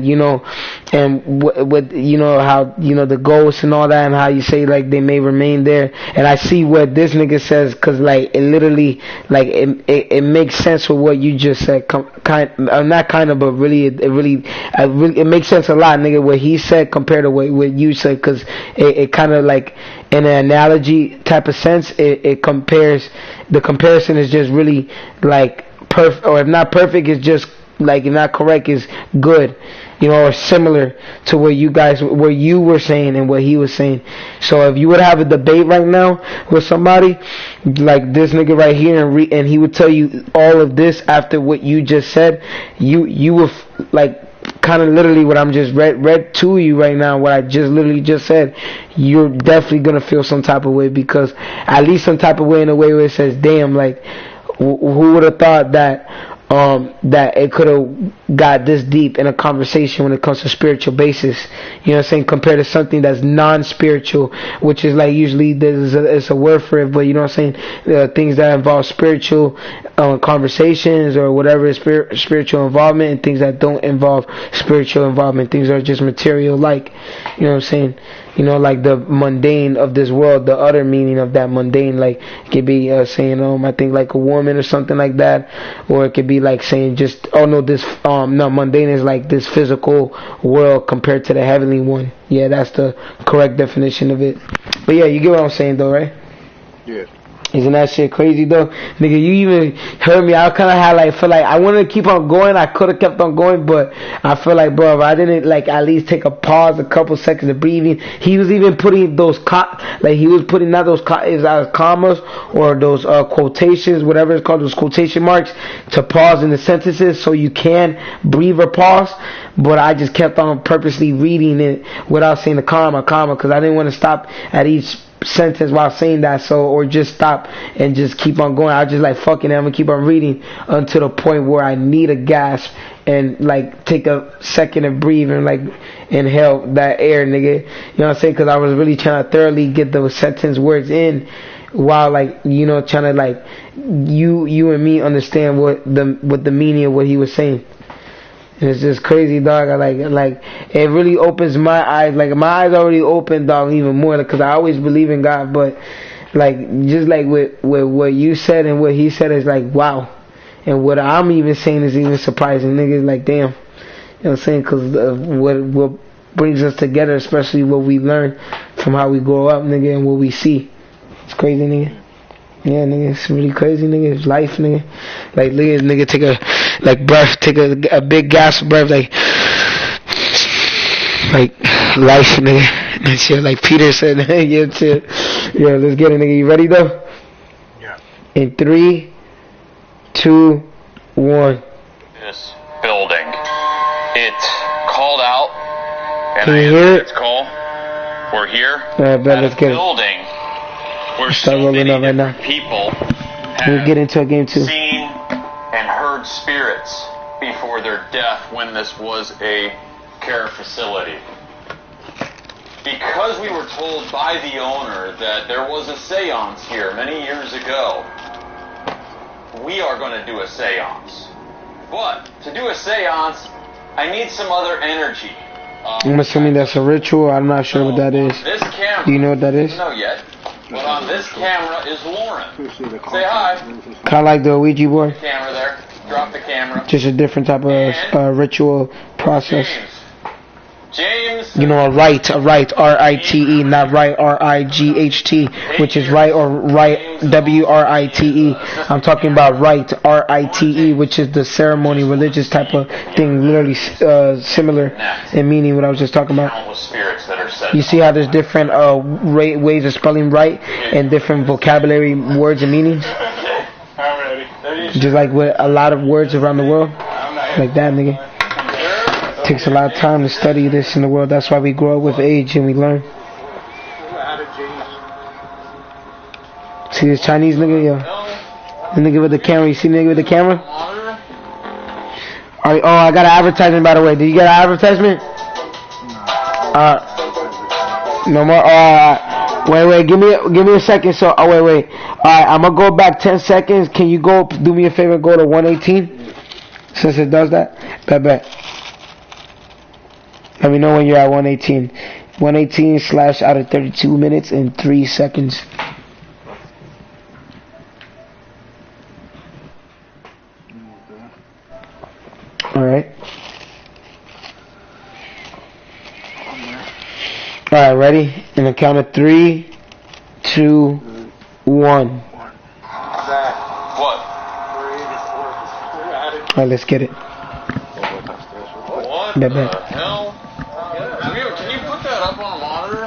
you know, and with you know, how, you know, the ghosts and all that, and how you say like they may remain there. And I see what this nigga says, cause like it literally, like it makes sense with what you just said. Not kind of, but really, it makes sense a lot, nigga, what he said compared to what you said, cause it kind of like, in an analogy type of sense, it compares. The comparison is just really like perfect, or if not perfect, it's just like, if not correct, is good, you know, or similar to what you were saying and what he was saying. So if you would have a debate right now with somebody like this nigga right here, and he would tell you all of this after what you just said, you would like kind of literally what I'm just read to you right now, what I just literally just said, you're definitely gonna feel some type of way, because at least some type of way, in a way where it says, damn, like who would have thought that that it could have got this deep in a conversation when it comes to spiritual basis, you know what I'm saying, compared to something that's non-spiritual, which is like usually it's a word for it, but you know what I'm saying, things that involve spiritual conversations or whatever is spiritual involvement, and things that don't involve spiritual involvement, things that are just material, like, you know what I'm saying, you know, like the mundane of this world, the other meaning of that mundane, like it could be saying, I think like a woman or something like that, or it could be like saying just, mundane is like this physical world compared to the heavenly one. Yeah, that's the correct definition of it. But yeah, you get what I'm saying though, right? Yeah. Isn't that shit crazy though? Nigga, you even heard me. I kind of had feel like I wanted to keep on going. I could have kept on going, but I feel like, bro, if I didn't like at least take a pause, a couple seconds of breathing. He was even putting those he was putting not those commas or those quotations, whatever it's called, those quotation marks, to pause in the sentences so you can breathe or pause. But I just kept on purposely reading it without saying the comma, because I didn't want to stop at each sentence while saying that, so, or just stop and just keep on going. I just like fucking I'm gonna keep on reading until the point where I need a gasp and like take a second and breathe and like inhale that air, nigga. You know what I'm saying? Because I was really trying to thoroughly get those sentence words in while like, you know, trying to like you and me understand what the meaning of what he was saying. And it's just crazy, dog. I like it really opens my eyes. Like my eyes already open, dog, even more. Like, cause I always believe in God, but like just like with what you said and what he said is like wow. And what I'm even saying is even surprising, niggas. Like damn, you know what I'm saying? Cause what brings us together, especially what we learn from how we grow up, nigga, and what we see. It's crazy, nigga. Yeah, nigga, it's really crazy, nigga. It's life, nigga. Like, look at nigga take a breath, take a big gas breath, like life, nigga. And shit, like Peter said, yeah, shit. Yeah, let's get it, nigga. You ready though? Yeah. In 3, 2, 1. This building, it called out, and Can I you hear answered it? its call. We're here. Alright, bet, let's get it. Building where Start so rolling many up right now. different people We'll have get into a game too. seen and heard spirits before their death when this was a care facility. Because we were told by the owner that there was a seance here many years ago, we are going to do a seance. But to do a seance, I need some other energy. I'm assuming that's a ritual. I'm not sure what that is. This camera, Do you know what that is? I don't know yet. But on this camera is Lauren. Say hi. Kind of like the Ouija board. Camera there. Drop the camera. Just a different type of ritual process. James. You know, a rite, R-I-T-E, not right, R-I-G-H-T, which is right or right, W-R-I-T-E. I'm talking about rite, R-I-T-E, which is the ceremony, religious type of thing, literally similar in meaning what I was just talking about. You see how there's different ways of spelling right and different vocabulary words and meanings? I'm ready. Just like with a lot of words around the world, like that, nigga. Takes a lot of time to study this in the world. That's why we grow up with age and we learn. See this Chinese nigga, yo? The nigga with the camera. You see the nigga with the camera? Oh, I got an advertisement, by the way. Did you get an advertisement? No more. Wait. Give me a second. So, wait. Alright, I'm gonna go back 10 seconds. Can you do me a favor? Go to 118. Since it does that. Bet. Let me know when you're at 118. 118 / out of 32 minutes and 3 seconds. Alright. Alright, ready? In the count of 3, 2, 1. What? Alright, let's get it. What Bet. the hell? Can you put that up on a monitor?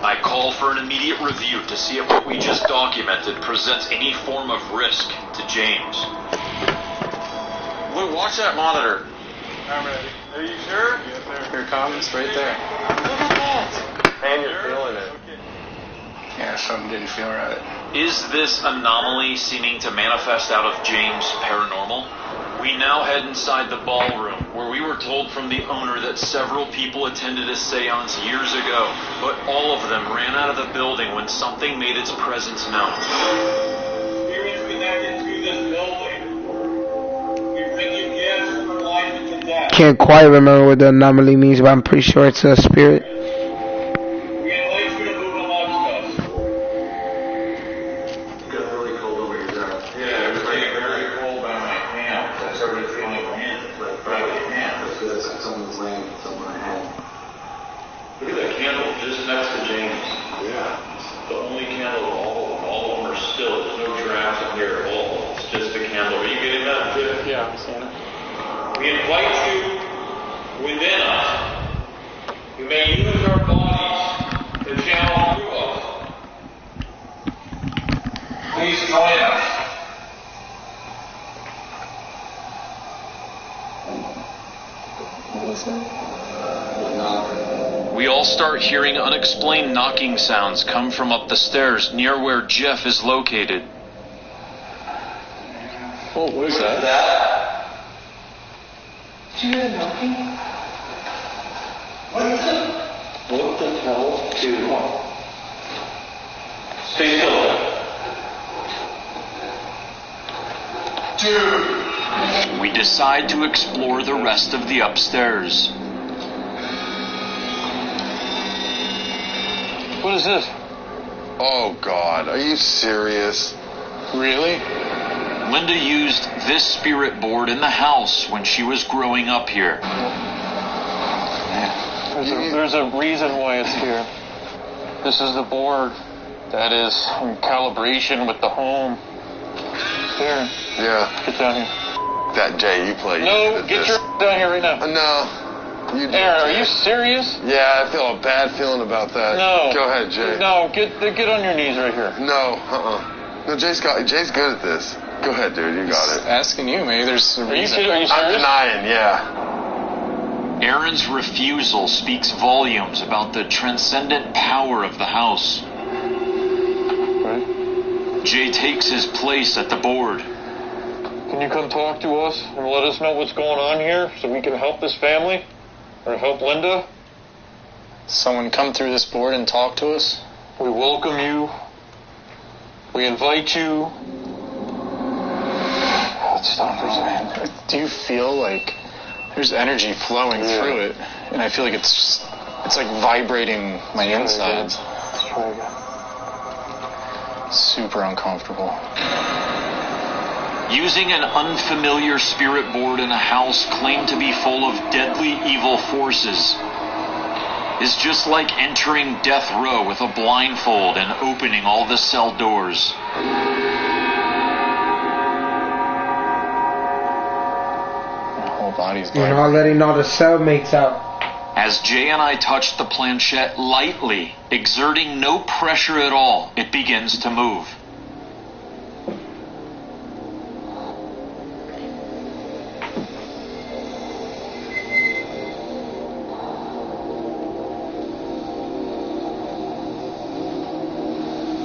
I call for an immediate review to see if what we just documented presents any form of risk to James. Luke, watch that monitor. I'm ready. Are you sure? Yes, sir. Here it comes, right there. Look at that. And you're feeling it. Yeah, something didn't feel right. Is this anomaly seeming to manifest out of James' paranormal? We now head inside the ballroom, where we were told from the owner that several people attended a seance years ago, but all of them ran out of the building when something made its presence known. Spirits connected to this building. We bring you gifts from life into death. Can't quite remember what the anomaly means, but I'm pretty sure it's a spirit. We invite you to move amongst us. It got really cold over your breath. Yeah, it was getting very cold by my hands. I started feeling my hands by my hands. It feels like someone's laying something on my head. Look at that candle just next to James. Yeah. It's the only candle of all of them. All of them are still. There's no drafts in here at all. It's just the candle. Are you getting that, too? Yeah, I'm seeing it. We invite you within us. You may use our bodies to channel through us. Please join us. What was that? We all start hearing unexplained knocking sounds come from up the stairs near where Jeff is located. Oh, what is that? Did you hear knocking? What the hell? Dude, stay still. Dude! We decide to explore the rest of the upstairs. What is this? Oh, God. Are you serious? Really? Linda used this spirit board in the house when she was growing up here. There's a reason why it's here. This is the board that is in calibration with the home. Here. Yeah. Get down here. That Jay, you play. No, get your down here right now. No. You Aaron, are you serious? Yeah, I feel a bad feeling about that. No. Go ahead, Jay. No, get on your knees right here. No, No, Jay's good at this. Go ahead, dude. You got it. Asking you, maybe there's a reason. Are you serious? I'm denying, yeah. Aaron's refusal speaks volumes about the transcendent power of the house. Right. Jay takes his place at the board. Can you come talk to us and let us know what's going on here so we can help this family? Or help Linda? Someone come through this board and talk to us? We welcome you. We invite you. Let's stop for a second. Do you feel like there's energy flowing through it? And I feel like it's like vibrating my insides. Let's try again. Super uncomfortable. Using an unfamiliar spirit board in a house claimed to be full of deadly evil forces is just like entering death row with a blindfold and opening all the cell doors. My whole body's You're not letting all the cellmates out. As Jay and I touch the planchette lightly, exerting no pressure at all, it begins to move.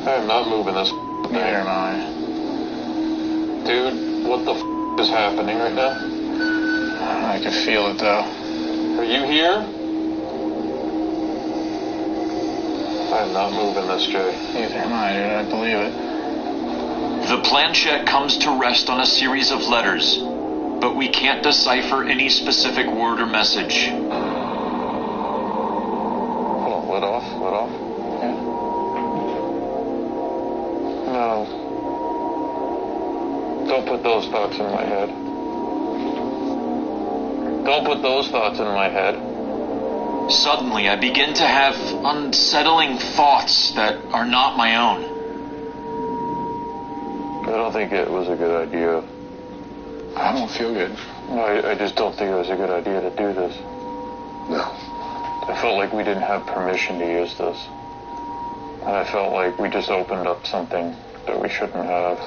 I'm not moving this Neither am I. Dude, what the is happening right now? I can feel it though. Are you here? I'm not moving this, Jay. Neither am I, dude. I believe it. The planchette comes to rest on a series of letters, but we can't decipher any specific word or message. Hold on, let off. Yeah. No. Don't put those thoughts in my head. Don't put those thoughts in my head. Suddenly, I begin to have unsettling thoughts that are not my own. I don't think it was a good idea. I don't feel good. I just don't think it was a good idea to do this. No. I felt like we didn't have permission to use this. And I felt like we just opened up something that we shouldn't have.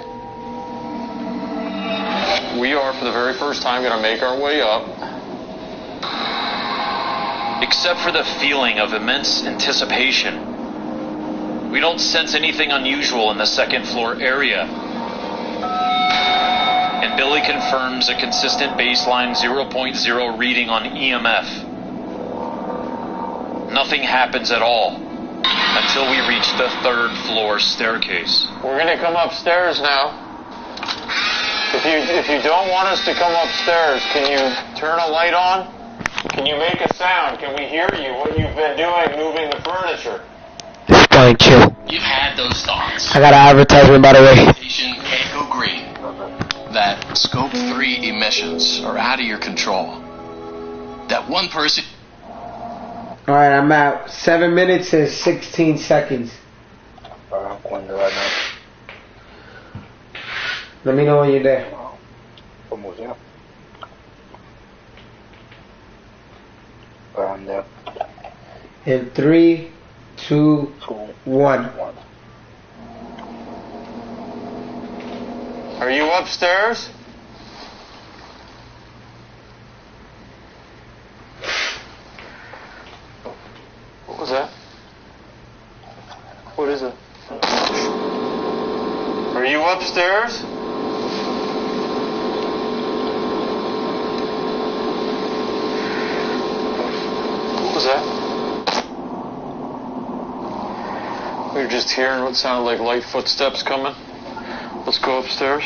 We are, for the very first time, going to make our way up. Except for the feeling of immense anticipation. We don't sense anything unusual in the second floor area. And Billy confirms a consistent baseline 0.0 reading on EMF. Nothing happens at all until we reach the third floor staircase. We're going to come upstairs now. If you don't want us to come upstairs, can you turn a light on? Can you make a sound? Can we hear you? What you've been doing, moving the furniture? This point, chill. You've had those thoughts. I got an advertisement, by the way. Station can't go green. That Scope 3 emissions are out of your control. That one person... Alright, I'm at 7 minutes and 16 seconds. Let me know when you're there. In 3, 2, 1. Are you upstairs? upstairs? What was that? We were just hearing what sounded like light footsteps coming. Let's go upstairs.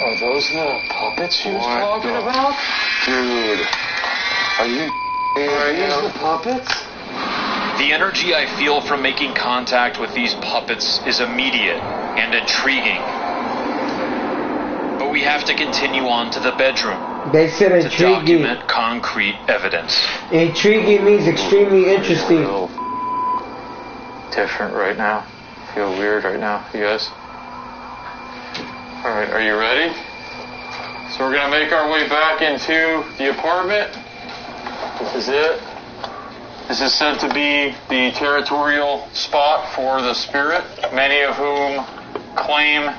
Are those the puppets she was talking about? Dude, are you right now? The puppets? The energy I feel from making contact with these puppets is immediate and intriguing. But we have to continue on to the bedroom. They said to intriguing. document concrete evidence. Intriguing means extremely interesting. Different right now. Feel weird right now, you guys. Alright, are you ready? So we're gonna make our way back into the apartment. This is it. This is said to be the territorial spot for the spirit, many of whom claim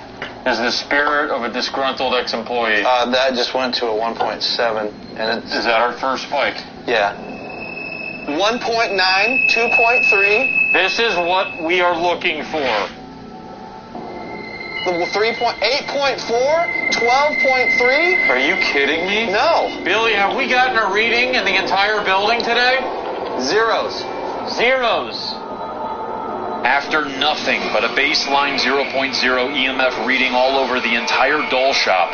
is the spirit of a disgruntled ex-employee. That just went to a 1.7, and Is that our first spike? yeah. 1.9, 2.3, This is what we are looking for. 8.4, 12.3. Are you kidding me? No, Billy, have we gotten a reading in the entire building today? zeros. Zeros. After nothing but a baseline 0.0 EMF reading all over the entire doll shop,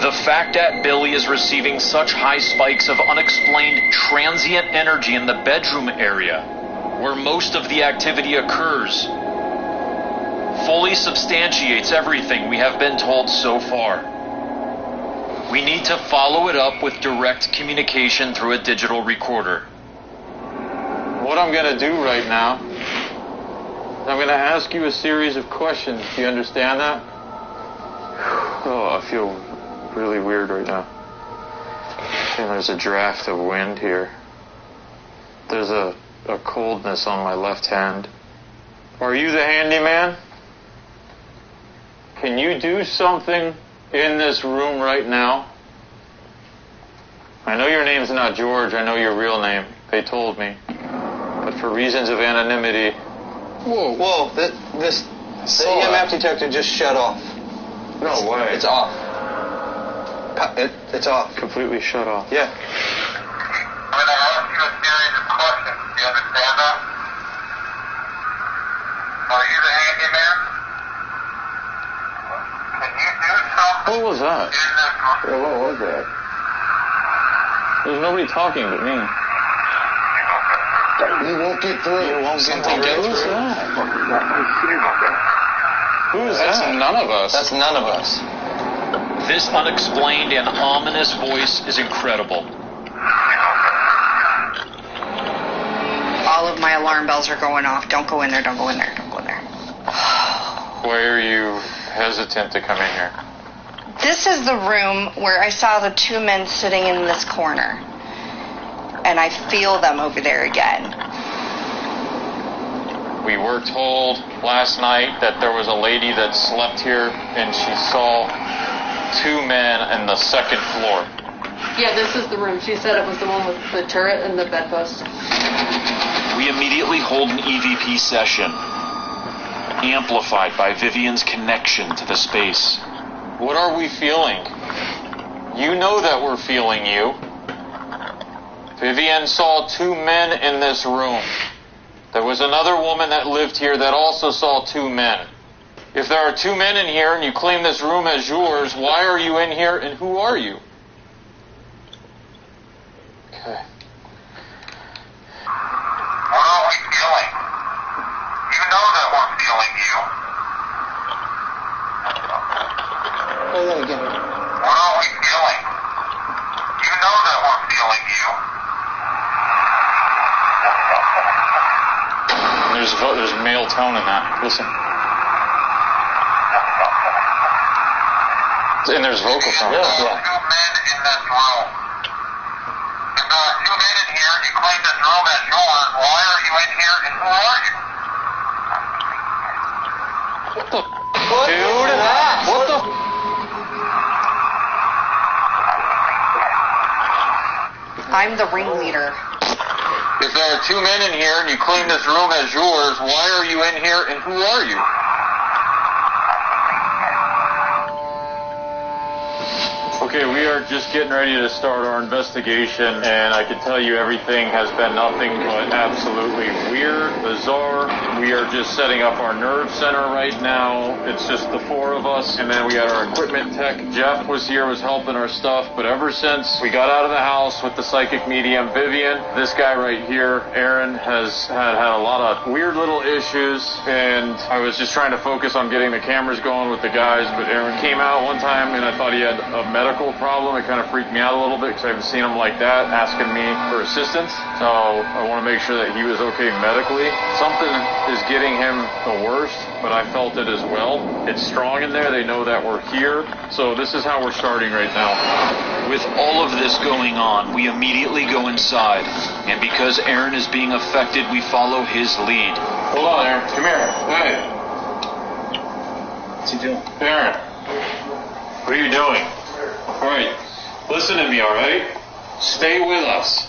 the fact that Billy is receiving such high spikes of unexplained transient energy in the bedroom area, where most of the activity occurs, fully substantiates everything we have been told so far. We need to follow it up with direct communication through a digital recorder. What I'm going to do right now, I'm going to ask you a series of questions. Do you understand that? Oh, I feel really weird right now. And there's a draft of wind here. There's a coldness on my left hand. Are you the handyman? Can you do something in this room right now? I know your name's not George. I know your real name. They told me. But for reasons of anonymity... Whoa, the EMF detector just shut off. No way. It's off. It's off. Completely shut off. Yeah. I'm going to ask you a series of questions. Do you understand that? Are you the handyman? Can you do something What was that? in this room? What was that? There's nobody talking but me. You won't get through. You won't get through. Who's that? Who is that? That's none of us. That's none of us. This unexplained and ominous voice is incredible. All of my alarm bells are going off. Don't go in there, don't go in there, don't go in there. Why are you hesitant to come in here? This is the room where I saw the two men sitting in this corner. And I feel them over there again. We were told last night that there was a lady that slept here and she saw two men in the second floor. Yeah, this is the room. She said it was the one with the turret and the bedpost. We immediately hold an EVP session, amplified by Vivian's connection to the space. What are we feeling? You know that we're feeling you. Vivian saw two men in this room. There was another woman that lived here that also saw two men. If there are two men in here and you claim this room as yours, why are you in here and who are you? Okay. What are we feeling? You know that we're feeling you. Play that again. What are we feeling? You know that we're feeling you. There's male tone in that. Listen. And there's vocal tone. There are two men in this room. If there are two men in here and you claim this room as yours, why are you in here and who are you? Dude, what the? I'm the ringleader. If there are 2 men in here and you claim this room as yours, why are you in here and who are you? Okay, we are just getting ready to start our investigation, and I can tell you everything has been nothing but absolutely weird, bizarre. We are just setting up our nerve center right now. It's just the 4 of us, and then we got our equipment tech. Jeff was here, was helping our stuff, but ever since we got out of the house with the psychic medium, Vivian, this guy right here, Aaron, has had a lot of weird little issues, and I was just trying to focus on getting the cameras going with the guys, but Aaron came out one time, and I thought he had a medical problem. It kind of freaked me out a little bit because I haven't seen him like that, asking me for assistance. So I want to make sure that he was okay medically. Something is getting him the worst, but I felt it as well. It's strong in there. They know that we're here. So this is how we're starting right now. With all of this going on, we immediately go inside. And because Aaron is being affected, we follow his lead. Hold on, Aaron. Come here. Hey. What's he doing? Aaron. What are you doing? All right, listen to me, all right? Stay with us.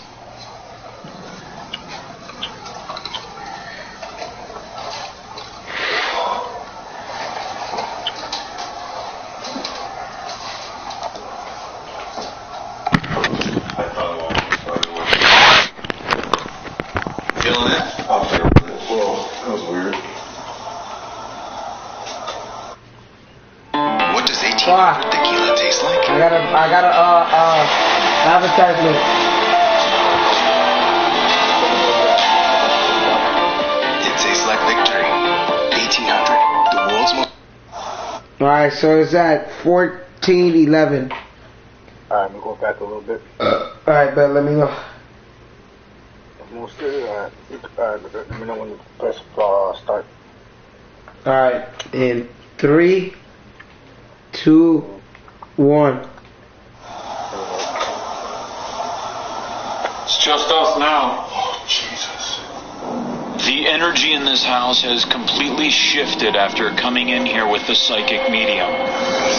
Feeling it? Whoa, that was weird. What does 1800 tequila taste like? I got a advertisement. It tastes like victory. 1800, the world's most... Alright, so it's at 14:11. Alright, I'm gonna go back a little bit. Alright, but let me know. Let me know when you press start. Alright, in 3, 2, 1. It's just us now. Oh, Jesus. The energy in this house has completely shifted after coming in here with the psychic medium.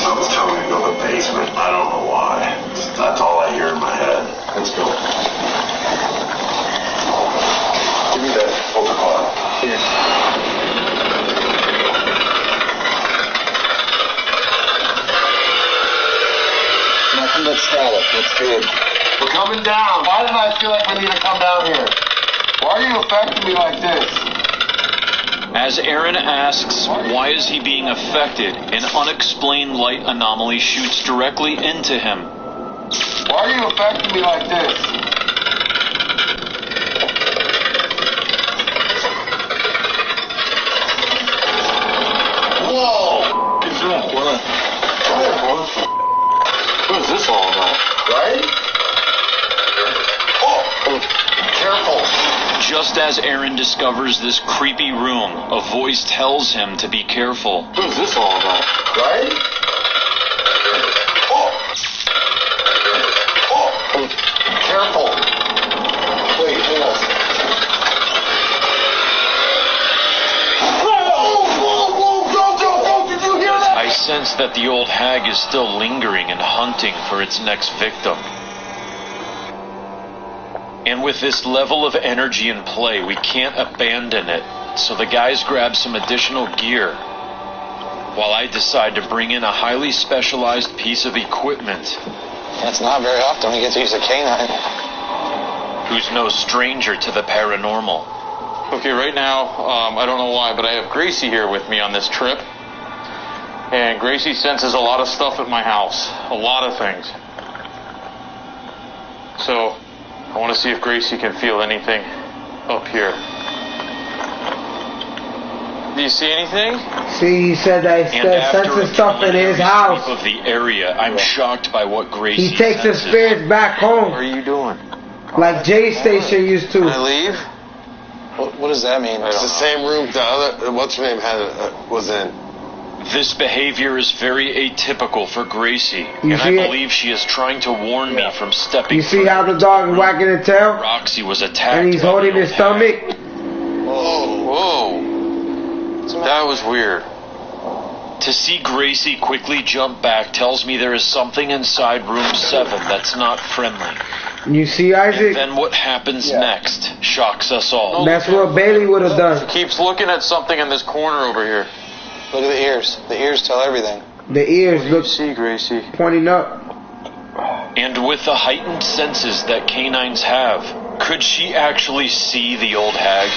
Something's telling me to go to the basement. I don't know why. That's all I hear in my head. Let's go. Give me that filter cloth. Here. Nothing but static. That's good. We're coming down. Why did I feel like we need to come down here? Why are you affecting me like this? As Aaron asks, why is he being affected, an unexplained light anomaly shoots directly into him. Why are you affecting me like this? Whoa! What's that? What is this all about? Right? Oh! Careful. Just as Aaron discovers this creepy room, a voice tells him to be careful. What is this all about? Right? Oh! Oh! Careful. Wait, hang on. Whoa, did you hear that? I sense that the old hag is still lingering and hunting for its next victim. And with this level of energy in play, we can't abandon it. So the guys grab some additional gear, while I decide to bring in a highly specialized piece of equipment. That's not very often we get to use a canine. Who's no stranger to the paranormal. Okay, right now, I don't know why, but I have Gracie here with me on this trip. And Gracie senses a lot of stuff at my house. A lot of things. So, I want to see if Gracie can feel anything up here. Do you see anything? See, he said that he senses stuff in his house. Of the area, I'm shocked by what Gracie He takes his senses. spirits back home. What are you doing? Like Jay Station used to. Can I leave? What does that mean? It's the same room the other, what's her name was in. This behavior is very atypical for Gracie, You and I see it? believe she is trying to warn me from stepping. You see how the dog is wagging his tail? Roxy was attacked. And he's by holding the his old stomach? Whoa. That was weird. To see Gracie quickly jump back tells me there is something inside room 7 that's not friendly. You see, Isaac? And then what happens next shocks us all. That's what Bailey would have done. She keeps looking at something in this corner over here. Look at the ears. The ears tell everything. The ears look. See, Gracie. Pointing up. And with the heightened senses that canines have, could she actually see the old hag?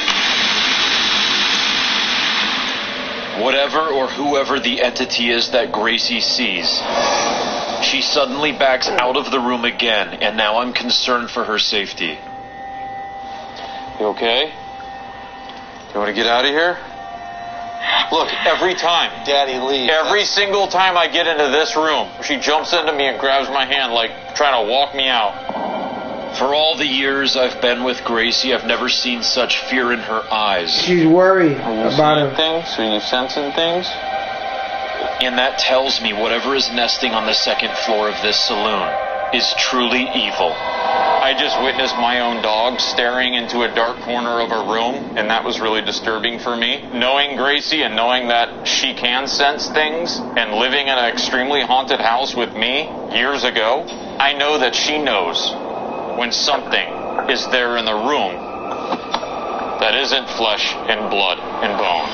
Whatever or whoever the entity is that Gracie sees, she suddenly backs out of the room again, and now I'm concerned for her safety. You okay? You want to get out of here? Look, every time, Daddy, leave. Every single time I get into this room, she jumps into me and grabs my hand like trying to walk me out. For all the years I've been with Gracie, I've never seen such fear in her eyes. She's worried about him. Things? Are you sensing things? And that tells me whatever is nesting on the second floor of this saloon is truly evil. I just witnessed my own dog staring into a dark corner of a room, and that was really disturbing for me. Knowing Gracie and knowing that she can sense things, and living in an extremely haunted house with me years ago, I know that she knows when something is there in the room that isn't flesh and blood and bone.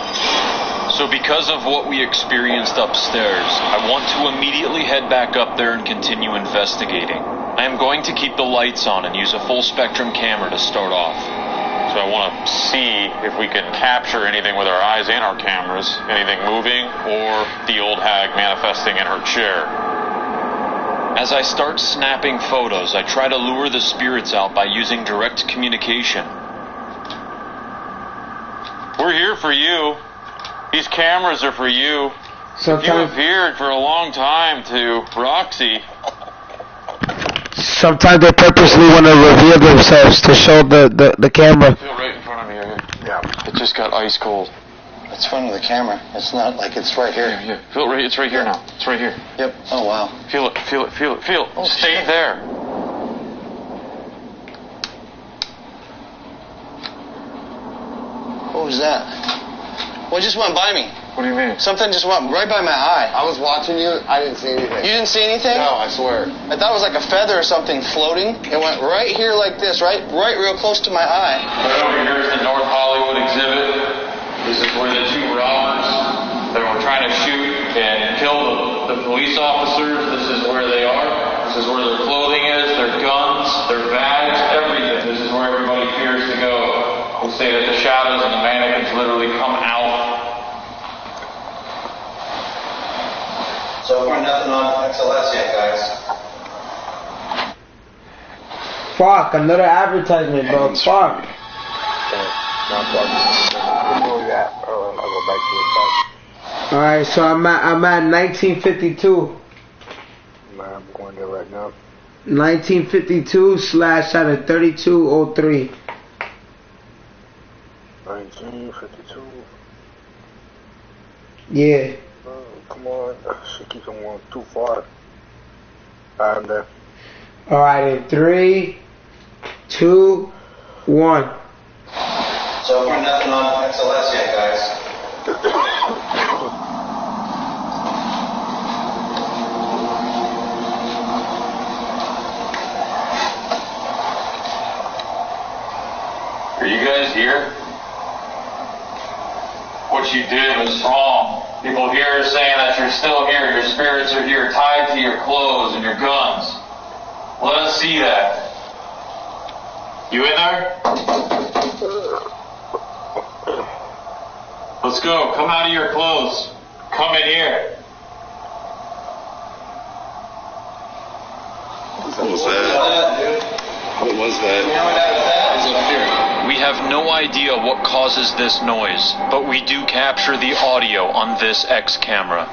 So because of what we experienced upstairs, I want to immediately head back up there and continue investigating. I am going to keep the lights on and use a full spectrum camera to start off. So I want to see if we can capture anything with our eyes and our cameras, anything moving or the old hag manifesting in her chair. As I start snapping photos, I try to lure the spirits out by using direct communication. We're here for you. These cameras are for you. Sometimes you appeared for a long time to Roxy. Sometimes they purposely want to reveal themselves to show the camera. Feel right in front of me here. Yeah. It just got ice cold. It's front of the camera. It's not like it's right here. Yeah. Feel right. It's right here now. It's right here. Yep. Oh wow. Feel it. Feel it. Feel it. Feel it. Oh, stay shit. There. What was that? What just went by me? What do you mean? Something just went right by my eye. I was watching you. I didn't see anything. You didn't see anything? No, I swear. I thought it was like a feather or something floating. It went right here like this, right real close to my eye. Right over here is the North Hollywood exhibit. This is where the two robbers that were trying to shoot and kill the police officers, this is where they are. This is where their clothing is, their guns, their bags, everything. This is where everybody fears to go. We'll say that the shadows and the mannequins literally come out. So far, nothing on XLS yet, guys. Fuck, another advertisement, bro. Fuck. Alright, so I'm at 1952. I'm going there right now. 1952/3203. 1952. Yeah. Come on. She keeps on going too far. I'm there. Alright, in 3, 2, 1. So far, nothing on XLS yet, guys. Are you guys here? What you did was wrong. People here are saying that you're still here. Your spirits are here, tied to your clothes and your guns. Let us see that. You in there? Let's go. Come out of your clothes. Come in here. What was that? What was that? We have no idea what causes this noise, but we do capture the audio on this X camera.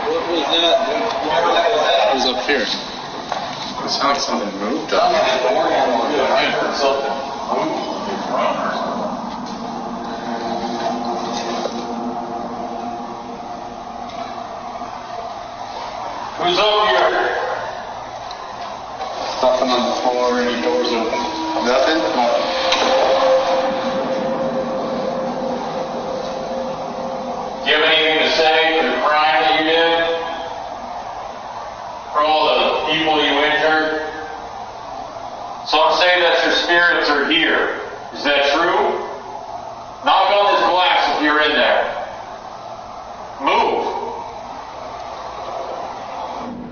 What was that? It was up here. It sounded like something moved up. I heard something move in front. Who's up here? Nothing on the floor, any doors open. Nothing? Do you have anything to say for the crime that you did? For all the people you injured. Some say that your spirits are here. Is that true? Knock on this glass if you're in there. Move.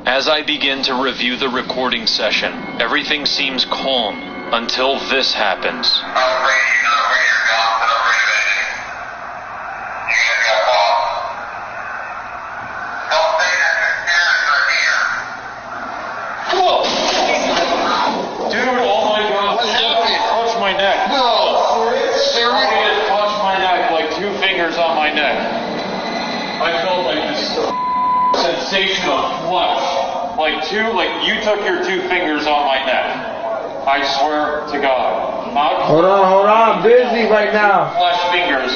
As I begin to review the recording session, everything seems calm until this happens. Sensation of flesh. Like you took your 2 fingers on my neck. I swear to God. Hold on, I'm busy right now. Flesh fingers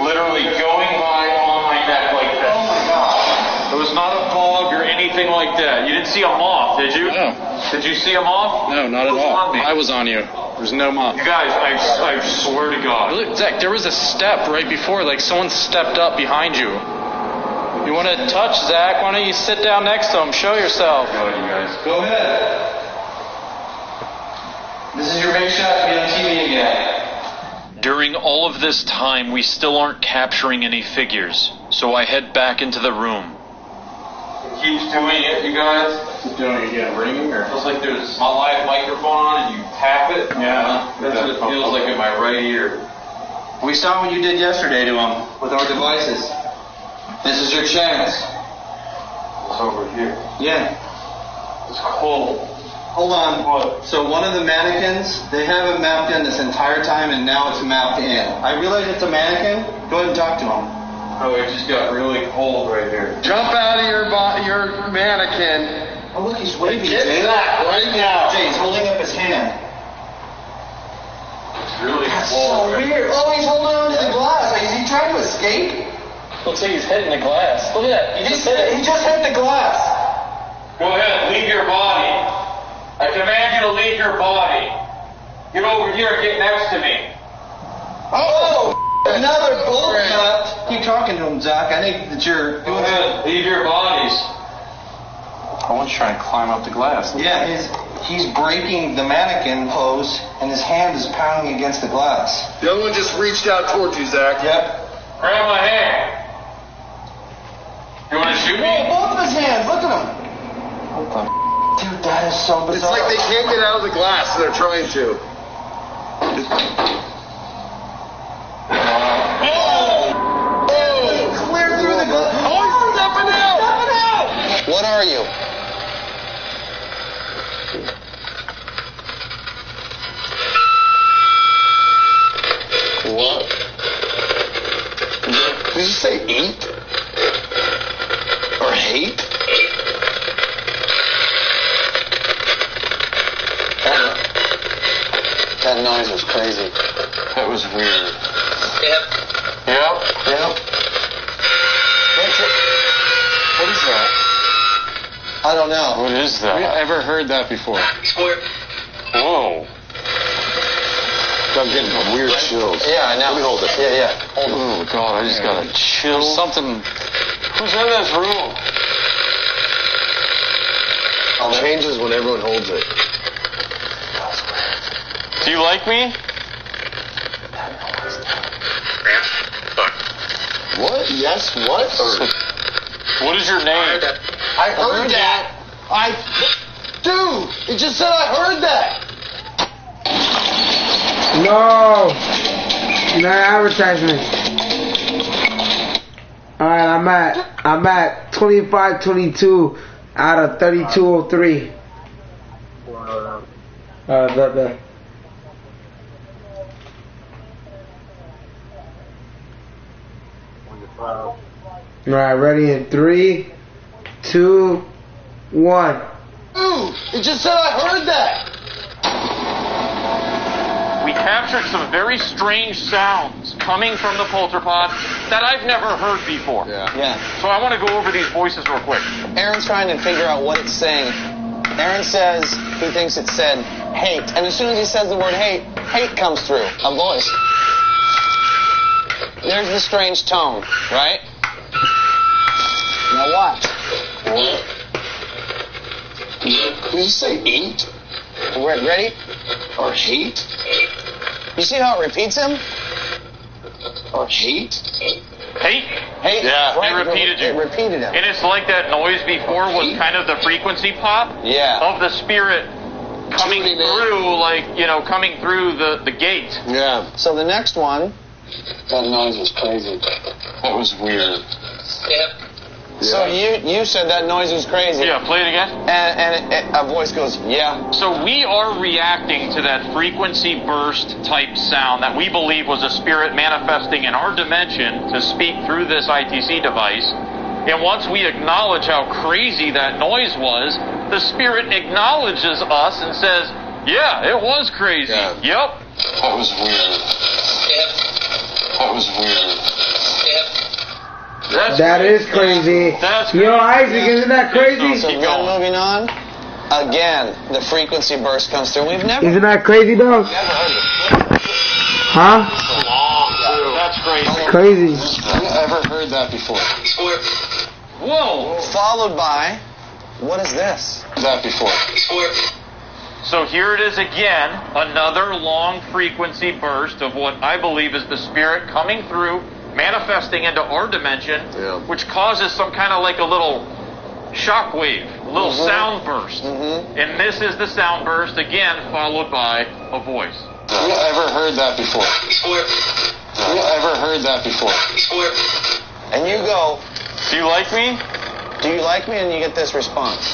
literally going by on my neck like this. Oh my God. It was not a bug or anything like that. You didn't see a moth, did you? No. Did you see a moth? No, not at all. I was on you. There's no moth. You guys, I swear to God. Look, Zach, there was a step right before, like someone stepped up behind you. You want to touch Zach? Why don't you sit down next to him? Show yourself. Go ahead, you guys. Go ahead. This is your big shot to be on TV again. During all of this time, we still aren't capturing any figures, so I head back into the room. It keeps doing it, you guys. Keep doing it again, ringing or? Feels like there's a live microphone on and you tap it. Yeah. That's what it feels like in my right ear. We saw what you did yesterday to him with our devices. This is your chance. It's over here. Yeah. It's cold. Hold on. What? So one of the mannequins, they have it mapped in this entire time, and now it's mapped in. I realize it's a mannequin. Go ahead and talk to him. Oh, it just got really cold right here. Jump out of your mannequin. Oh, look, he's waving. Get that right now. Jay, he's holding up his hand. It's really That's cold. so weird. Oh, he's holding on to the glass. Is he trying to escape? Looks like he's hitting the glass. Look at that. He just hit the glass. Go ahead, leave your body. I command you to leave your body. Get over here and get next to me. Oh, another bull cut. Keep talking to him, Zach. I think that you're... Go ahead, leave your bodies. I want you trying to climb up the glass. Yeah, he's breaking the mannequin pose, and his hand is pounding against the glass. The other one just reached out towards you, Zach. Yep. Grab my hand. You want to shoot me? Oh, both of his hands. Look at him. Dude, that is so bizarre. It's like they can't get out of the glass, so they're trying to. Clear through the glass. Oh, stepping out. What are you? What? Did you say eat? Or hate? That noise was crazy. That was weird. Yep. What is that? I don't know. What is that? I've never heard that before. Whoa. I'm getting weird chills. Yeah, I know. Let me hold it. Yeah. Hold it. Oh, God, I just got a chill. There's something... Who's in this room? It changes when everyone holds it. Do you like me? What? Yes, what? Or... What is your name? I heard that. Dude, it just said I heard that. No advertisement. Alright, I'm at 25-22 out of 3203. The Alright, ready in 3, 2, 1. Ooh, it just said I heard that. We captured some very strange sounds coming from the polterpod that I've never heard before. Yeah. So I want to go over these voices real quick. Aaron's trying to figure out what it's saying. Aaron says he thinks it said hate. And as soon as he says the word hate comes through. A voice. There's the strange tone, right? Now watch. Did you say eat? Ready? Or hate? You see how it repeats him? Or hate? Hate? Hate. Yeah, Right, it repeated you. It repeated him. And it's like that noise before was kind of the frequency pop of the spirit coming through, like, you know, coming through the gate. Yeah. So the next one. That noise was crazy. That was weird. Yep. So you said that noise was crazy. Yeah, play it again. And a voice goes, yeah. So we are reacting to that frequency burst type sound that we believe was a spirit manifesting in our dimension to speak through this ITC device. And once we acknowledge how crazy that noise was, the spirit acknowledges us and says, yeah, it was crazy. Yeah. Yep. That was weird. Yep. That was weird. Yep. That is crazy. Yo, Isaac, isn't that crazy? So then moving on. Again, the frequency burst comes through. We've never. Isn't that crazy, though? Huh? That's crazy. Crazy. Have you ever heard that before? Whoa. Followed by, what is this? That before. So here it is again, another long frequency burst of what I believe is the spirit coming through, manifesting into our dimension, which causes some kind of like a little shock wave, a little sound burst. And this is the sound burst, again, followed by a voice. Have you ever heard that before? Have you ever heard that before? And you go, do you like me? Do you like me? And you get this response.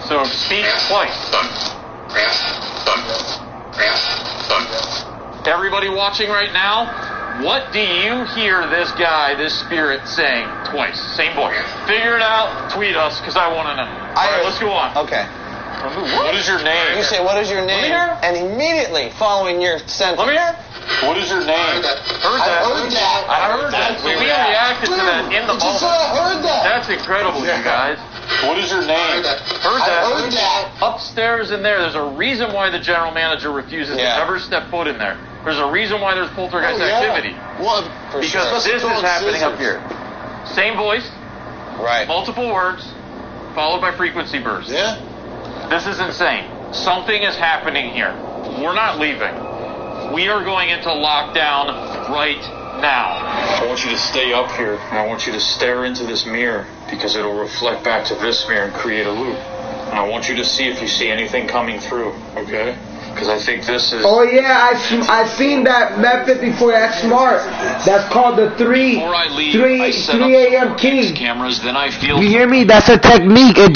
So speak twice. Everybody watching right now, what do you hear this guy, this spirit saying twice? Same voice. Figure it out, tweet us, because I want to know. All right, let's go on. Okay. What is your name? You say, what is your name? And immediately following your sentence. Let me hear. What is your name? Heard that. I heard that. So we reacted to that in the moment. Heard that. That's incredible, you guys. What is your name? Heard that. Upstairs in there, there's a reason why the general manager refuses to ever step foot in there. There's a reason why there's poltergeist activity. Well, because this is happening up here. Same voice. Right. Multiple words, followed by frequency bursts. Yeah. This is insane. Something is happening here. We're not leaving. We are going into lockdown right now. I want you to stay up here, and I want you to stare into this mirror, because it'll reflect back to this mirror and create a loop. And I want you to see if you see anything coming through, okay? Because I think this is... Oh yeah, I've seen that method before. That's smart. That's called the 3 a.m. king. Cameras, then I feel... You hear me? That's a technique J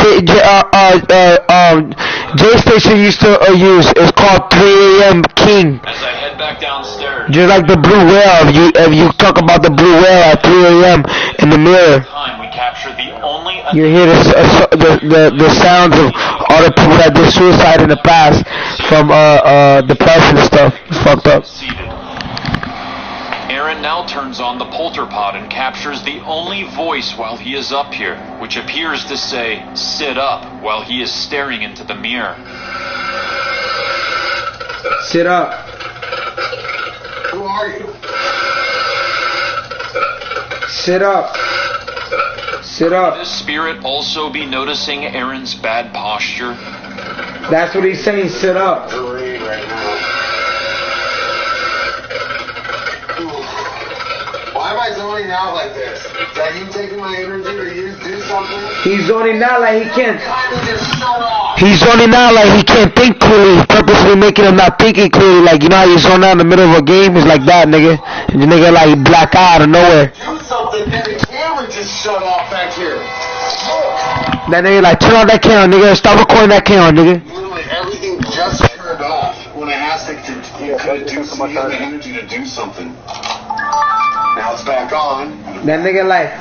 Station used to use. It's called 3 a.m. king. As I head back downstairs... Just like the blue whale. If you talk about the blue whale at 3 a.m. in the mirror, we capture the only... you hear the sounds of all the people that did suicide in the past from depression and stuff. It's fucked up. Aaron now turns on the polterpod and captures the only voice while he is up here, which appears to say, sit up, while he is staring into the mirror. Sit up. Who are you? Sit up. Sit up. Could this spirit also be noticing Aaron's bad posture? That's what he's saying, sit up. Why am I zoning out like this? Is that you taking my energy or you do something? He's zoning out like he can't. Kind of just shut off. He's zoning out like he can't think clearly. He's purposely making him not thinking clearly. Like, you know how you zone out in the middle of a game? It's like that, nigga. And the nigga like black out of nowhere. Do something, and the camera just shut off back here. That nigga like, turn on that camera, nigga. Stop recording that camera, nigga. Literally everything just turned off when I asked it to do something. You have the energy to do something. Now it's back on. That nigga like,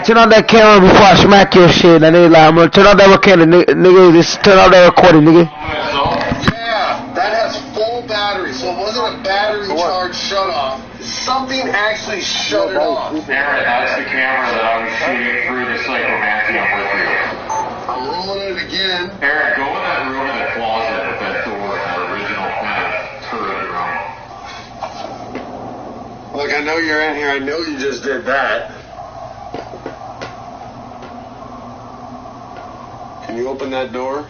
turn on that camera before I smack your shit. That nigga like, I'm gonna turn on that camera, nigga. Just turn on that recording, nigga. Yeah, that has full battery, so it wasn't a battery charge shut off. Something actually shut it off. Aaron, that's the camera that I was shooting through the Psychomantium with you. I'm rolling it again. Aaron, go in that room in the closet with that door and that original kind of turret room. Look, I know you're in here. I know you just did that. Can you open that door?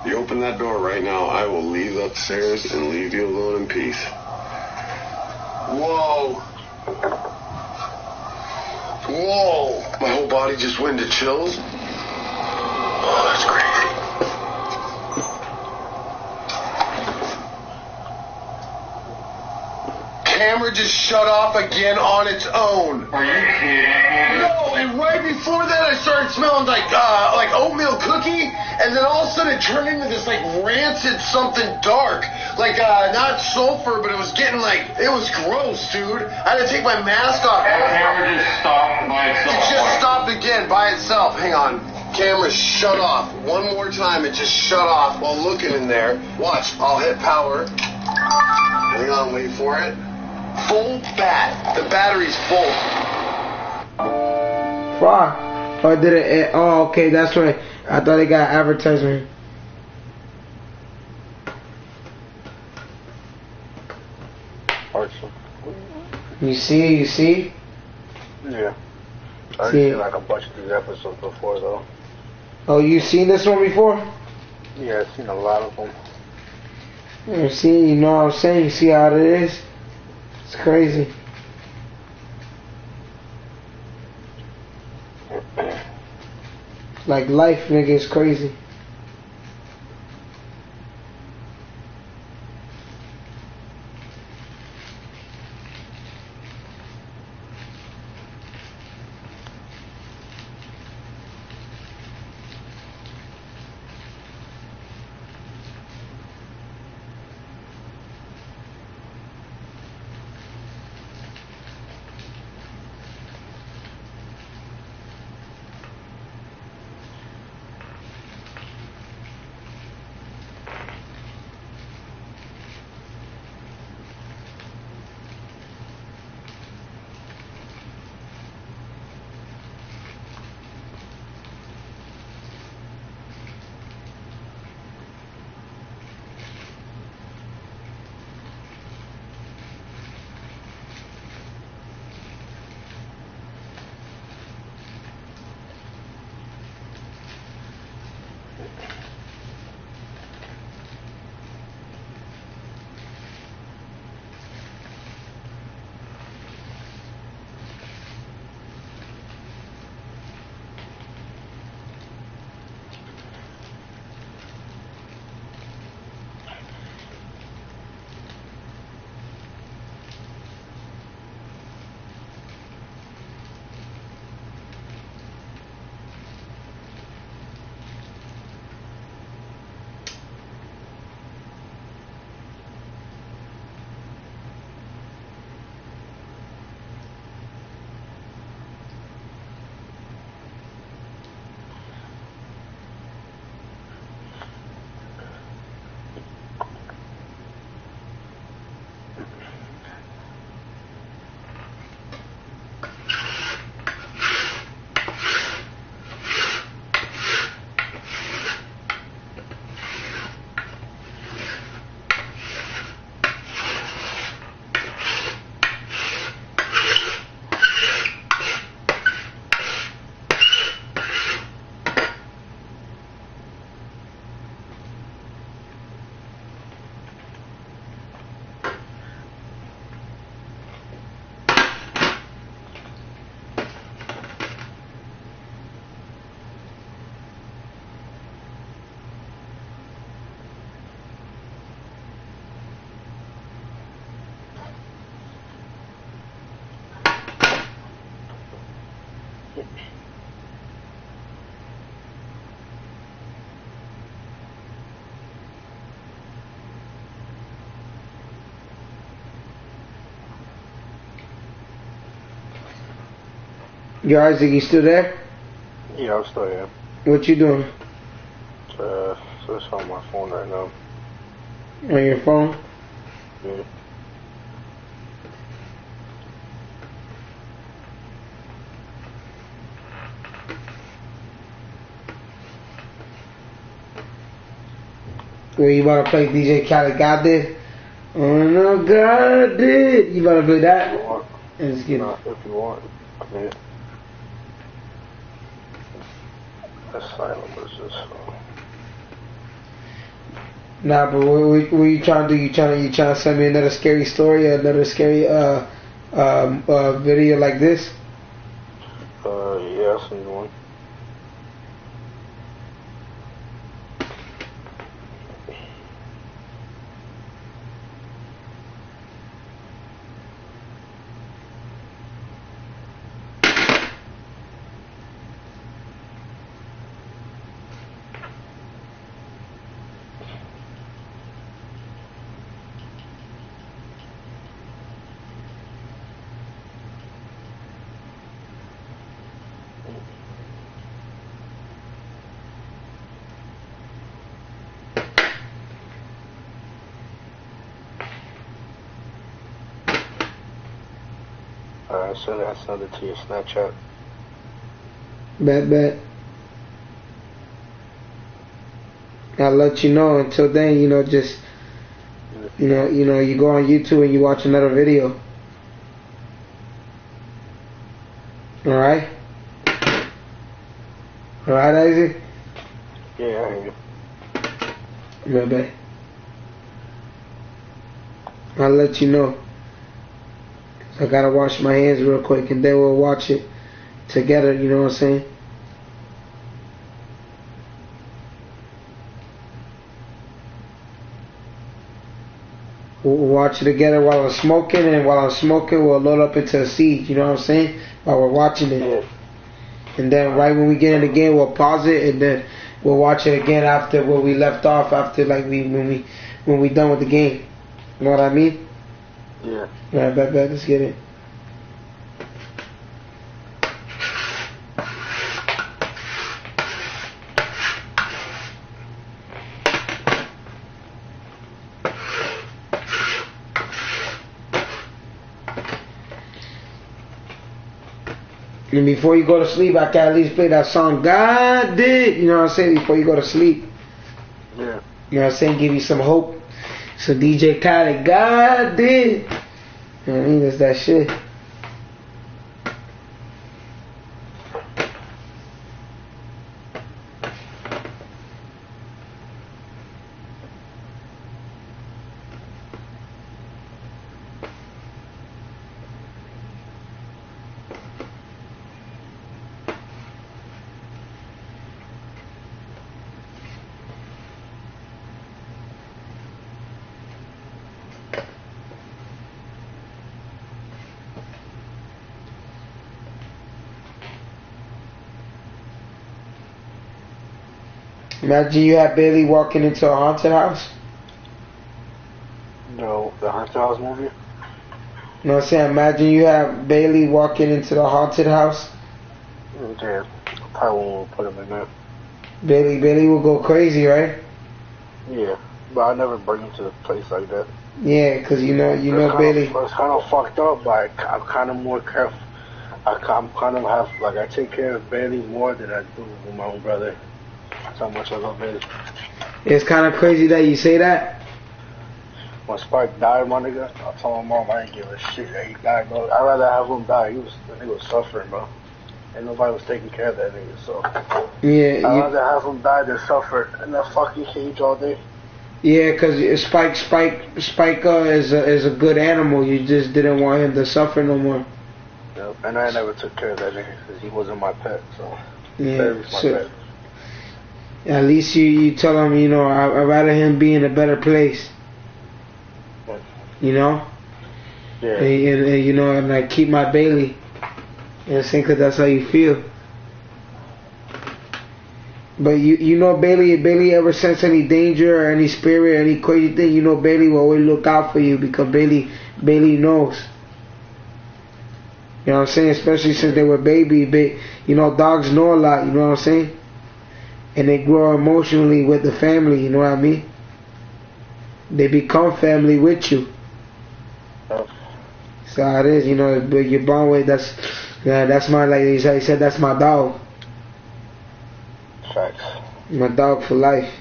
You open that door right now, I will leave upstairs and leave you alone in peace. Whoa. Whoa. My whole body just went into chills. Oh, that's crazy. Camera just shut off again on its own. Are you kidding? No, and right before that I started smelling like oatmeal cookie, and then all of a sudden it turned into this like rancid something dark. Like not sulfur, but it was getting like, it was gross, dude. I had to take my mask off. That camera just stopped by itself. It just stopped again by itself. Hang on. Camera shut off. One more time it just shut off while looking in there. Watch, I'll hit power. Hang on, wait for it. Full bat. The battery's full. Fuck. Or did it? Oh, okay. That's right. I thought it got advertisement. You see? You see? Yeah. I've See. seen like a bunch of these episodes before, though. Oh, you seen this one before? Yeah, I've seen a lot of them. Yeah, see, you know what I'm saying? You see how it is? It's crazy. Like life, nigga, is crazy. Yo, Isaac, you still there? Yeah, I'm still here. What you doing? So it's on my phone right now. On your phone? Yeah. Where you about to play DJ Khaled God did? Oh no, God did. You about to play that? If you want. Let's get If you want. Yeah. Asylum versus. Nah, but what you trying to do? You trying to send me another scary story, another scary video like this? Yeah, I'll send you one. I send it to your Snapchat. Bet. I'll let you know. Until then, just you go on YouTube and you watch another video. All right, Isaac. Yeah, I hear you. Bet. I'll let you know. I gotta wash my hands real quick and then we'll watch it together, you know what I'm saying? We'll watch it together while I'm smoking, and while I'm smoking we'll load up into a seed, you know what I'm saying? While we're watching it. Yeah. And then right when we get in the game we'll pause it and then we'll watch it again after where we left off, after like when we done with the game. You know what I mean? Yeah. Alright, bet, let's get it. And before you go to sleep, I can at least play that song, God did, you know what I'm saying, before you go to sleep. Yeah. You know what I'm saying, give you some hope. So DJ Khaled, God did. You know what I mean, that's that shit. Imagine you had Bailey walking into a haunted house. No, the haunted house movie? You know what I'm saying? Imagine you have Bailey walking into the haunted house. Yeah, probably won't put him in there. Bailey will go crazy, right? Yeah, but I never bring him to a place like that. Yeah, because you know Bailey. It's kind of fucked up, but I'm kind of more careful. I take care of Bailey more than I do with my own brother. That's how much I love Bailey. It's kind of crazy that you say that. When Spike died, my nigga, I told my mom I didn't give a shit that he died, bro. I'd rather have him die. The nigga was suffering, bro. And nobody was taking care of that nigga, so. Yeah. I'd rather have him die than suffer in that fucking cage all day. Yeah, because Spike is a good animal. You just didn't want him to suffer no more. Yep. And I never took care of that nigga because he wasn't my pet, so. Yeah. He was my pet. At least you tell him, I'd rather him be in a better place. You know? Yeah. And I keep my Bailey. You know what I'm saying? Because that's how you feel. But Bailey ever sense any danger or any spirit or any crazy thing, Bailey will always look out for you because Bailey knows. You know what I'm saying? Especially since they were baby. Dogs know a lot, you know what I'm saying? And they grow emotionally with the family, you know what I mean? They become family with you. So it is, but your bond with, that's my, like he said, that's my dog. Facts. My dog for life.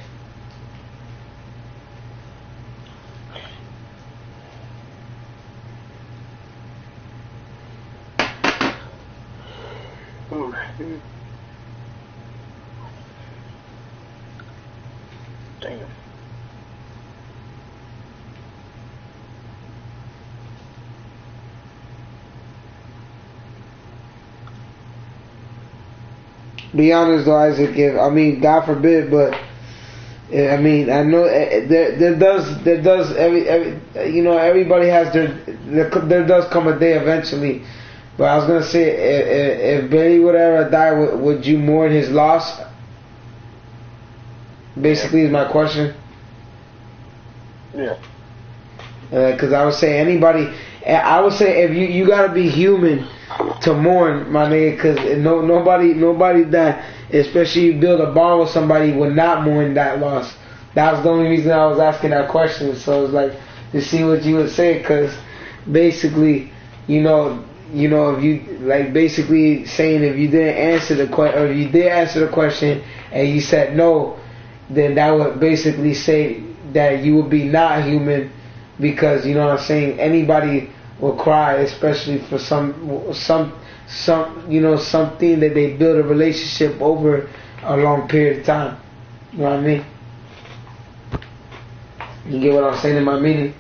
Damn. Be honest though, Isaac. I mean, God forbid, but I mean, I know there does everybody has there does come a day eventually. But I was gonna say, if Barry would ever die, would you mourn his loss? Basically, is my question. Yeah. Because I would say anybody. I would say if you gotta be human to mourn, my nigga. Because nobody that, especially you build a bond with somebody, would not mourn that loss. That was the only reason I was asking that question. So it's like to see what you would say. Because basically, you know, if you like basically saying if you didn't answer the question, or if you did answer the question and you said no, then that would basically say that you would be not human, because you know what I'm saying, anybody will cry, especially for some something that they build a relationship over a long period of time. You know what I mean? You get what I'm saying in my meaning?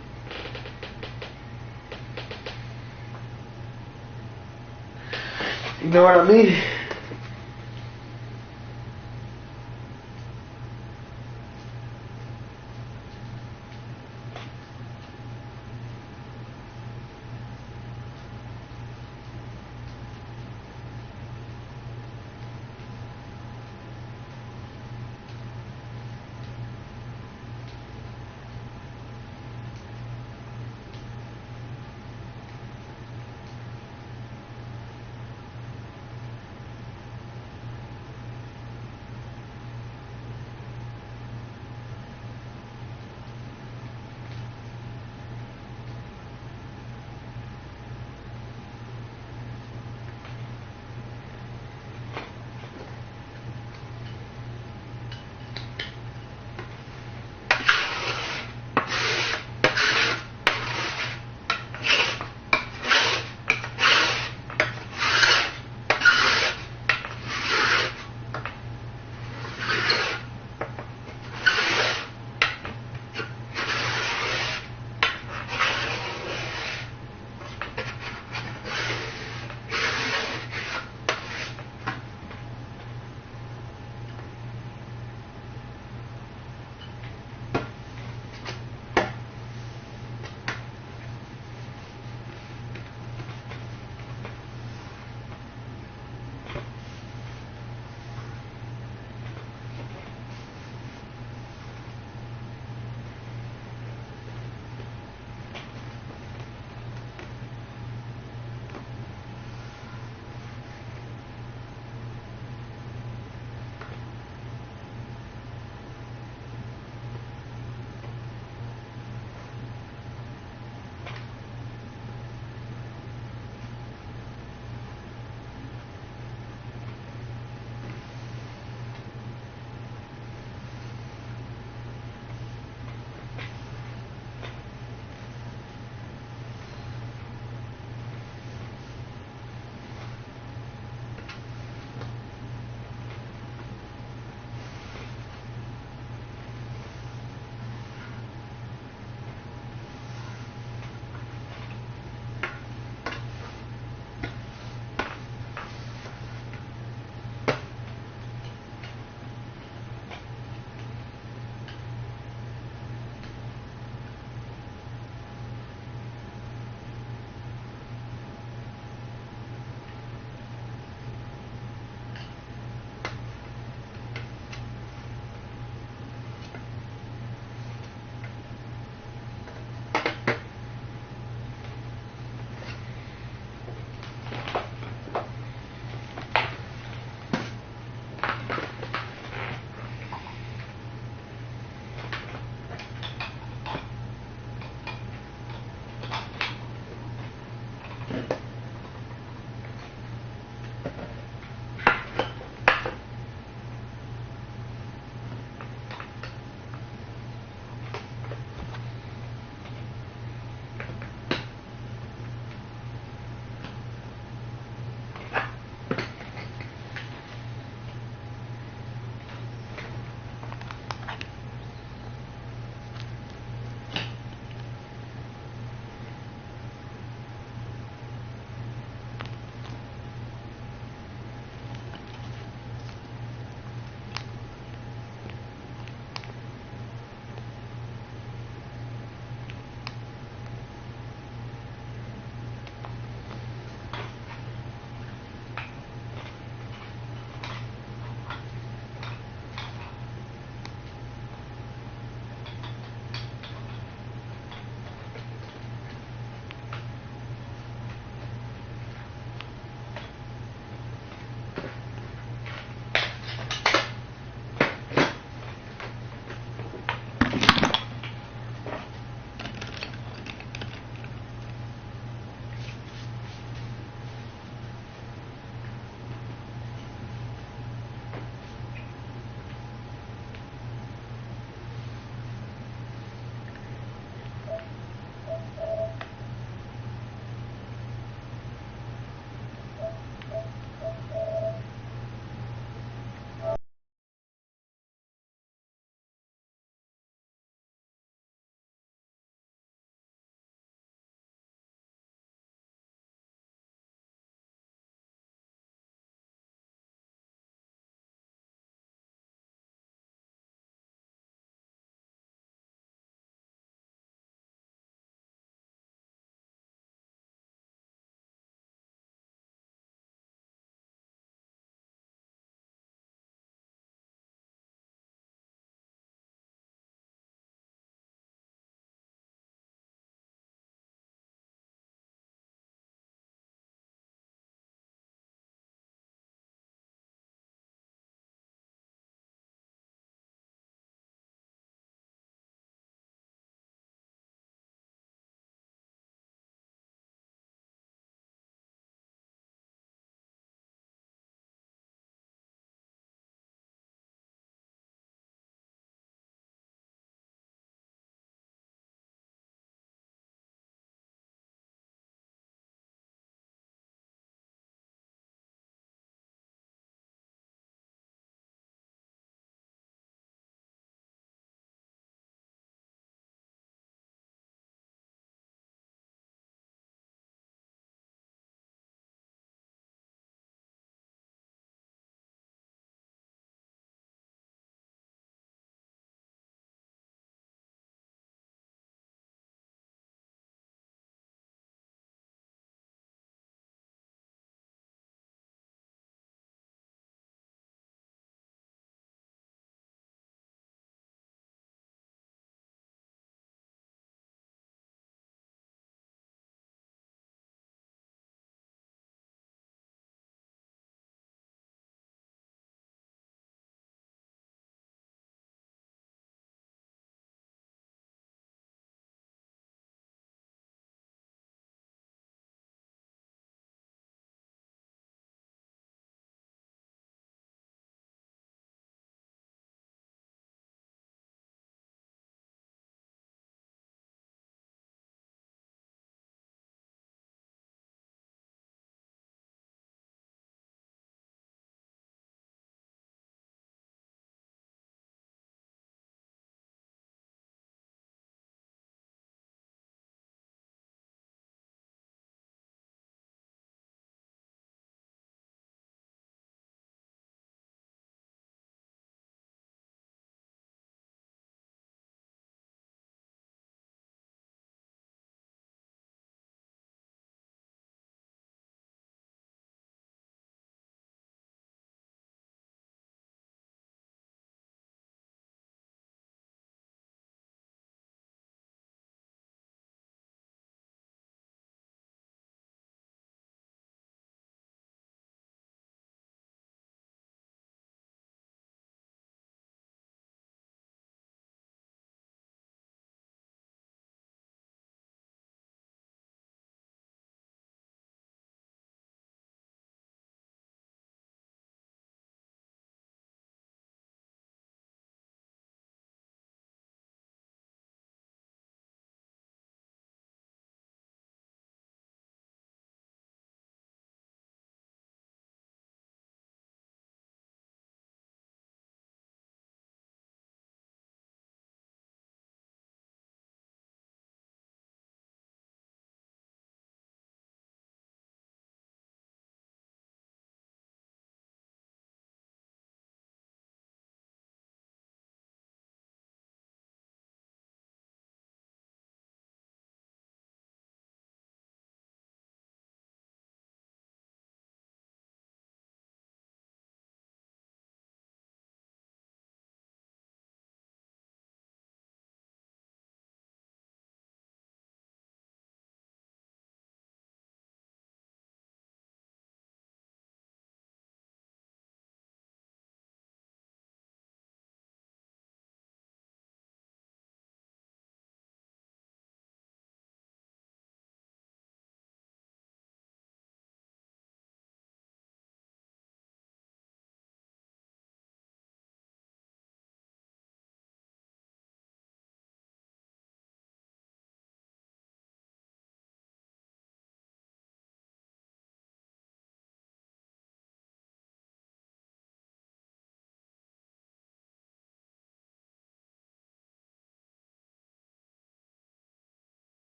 You know what I mean?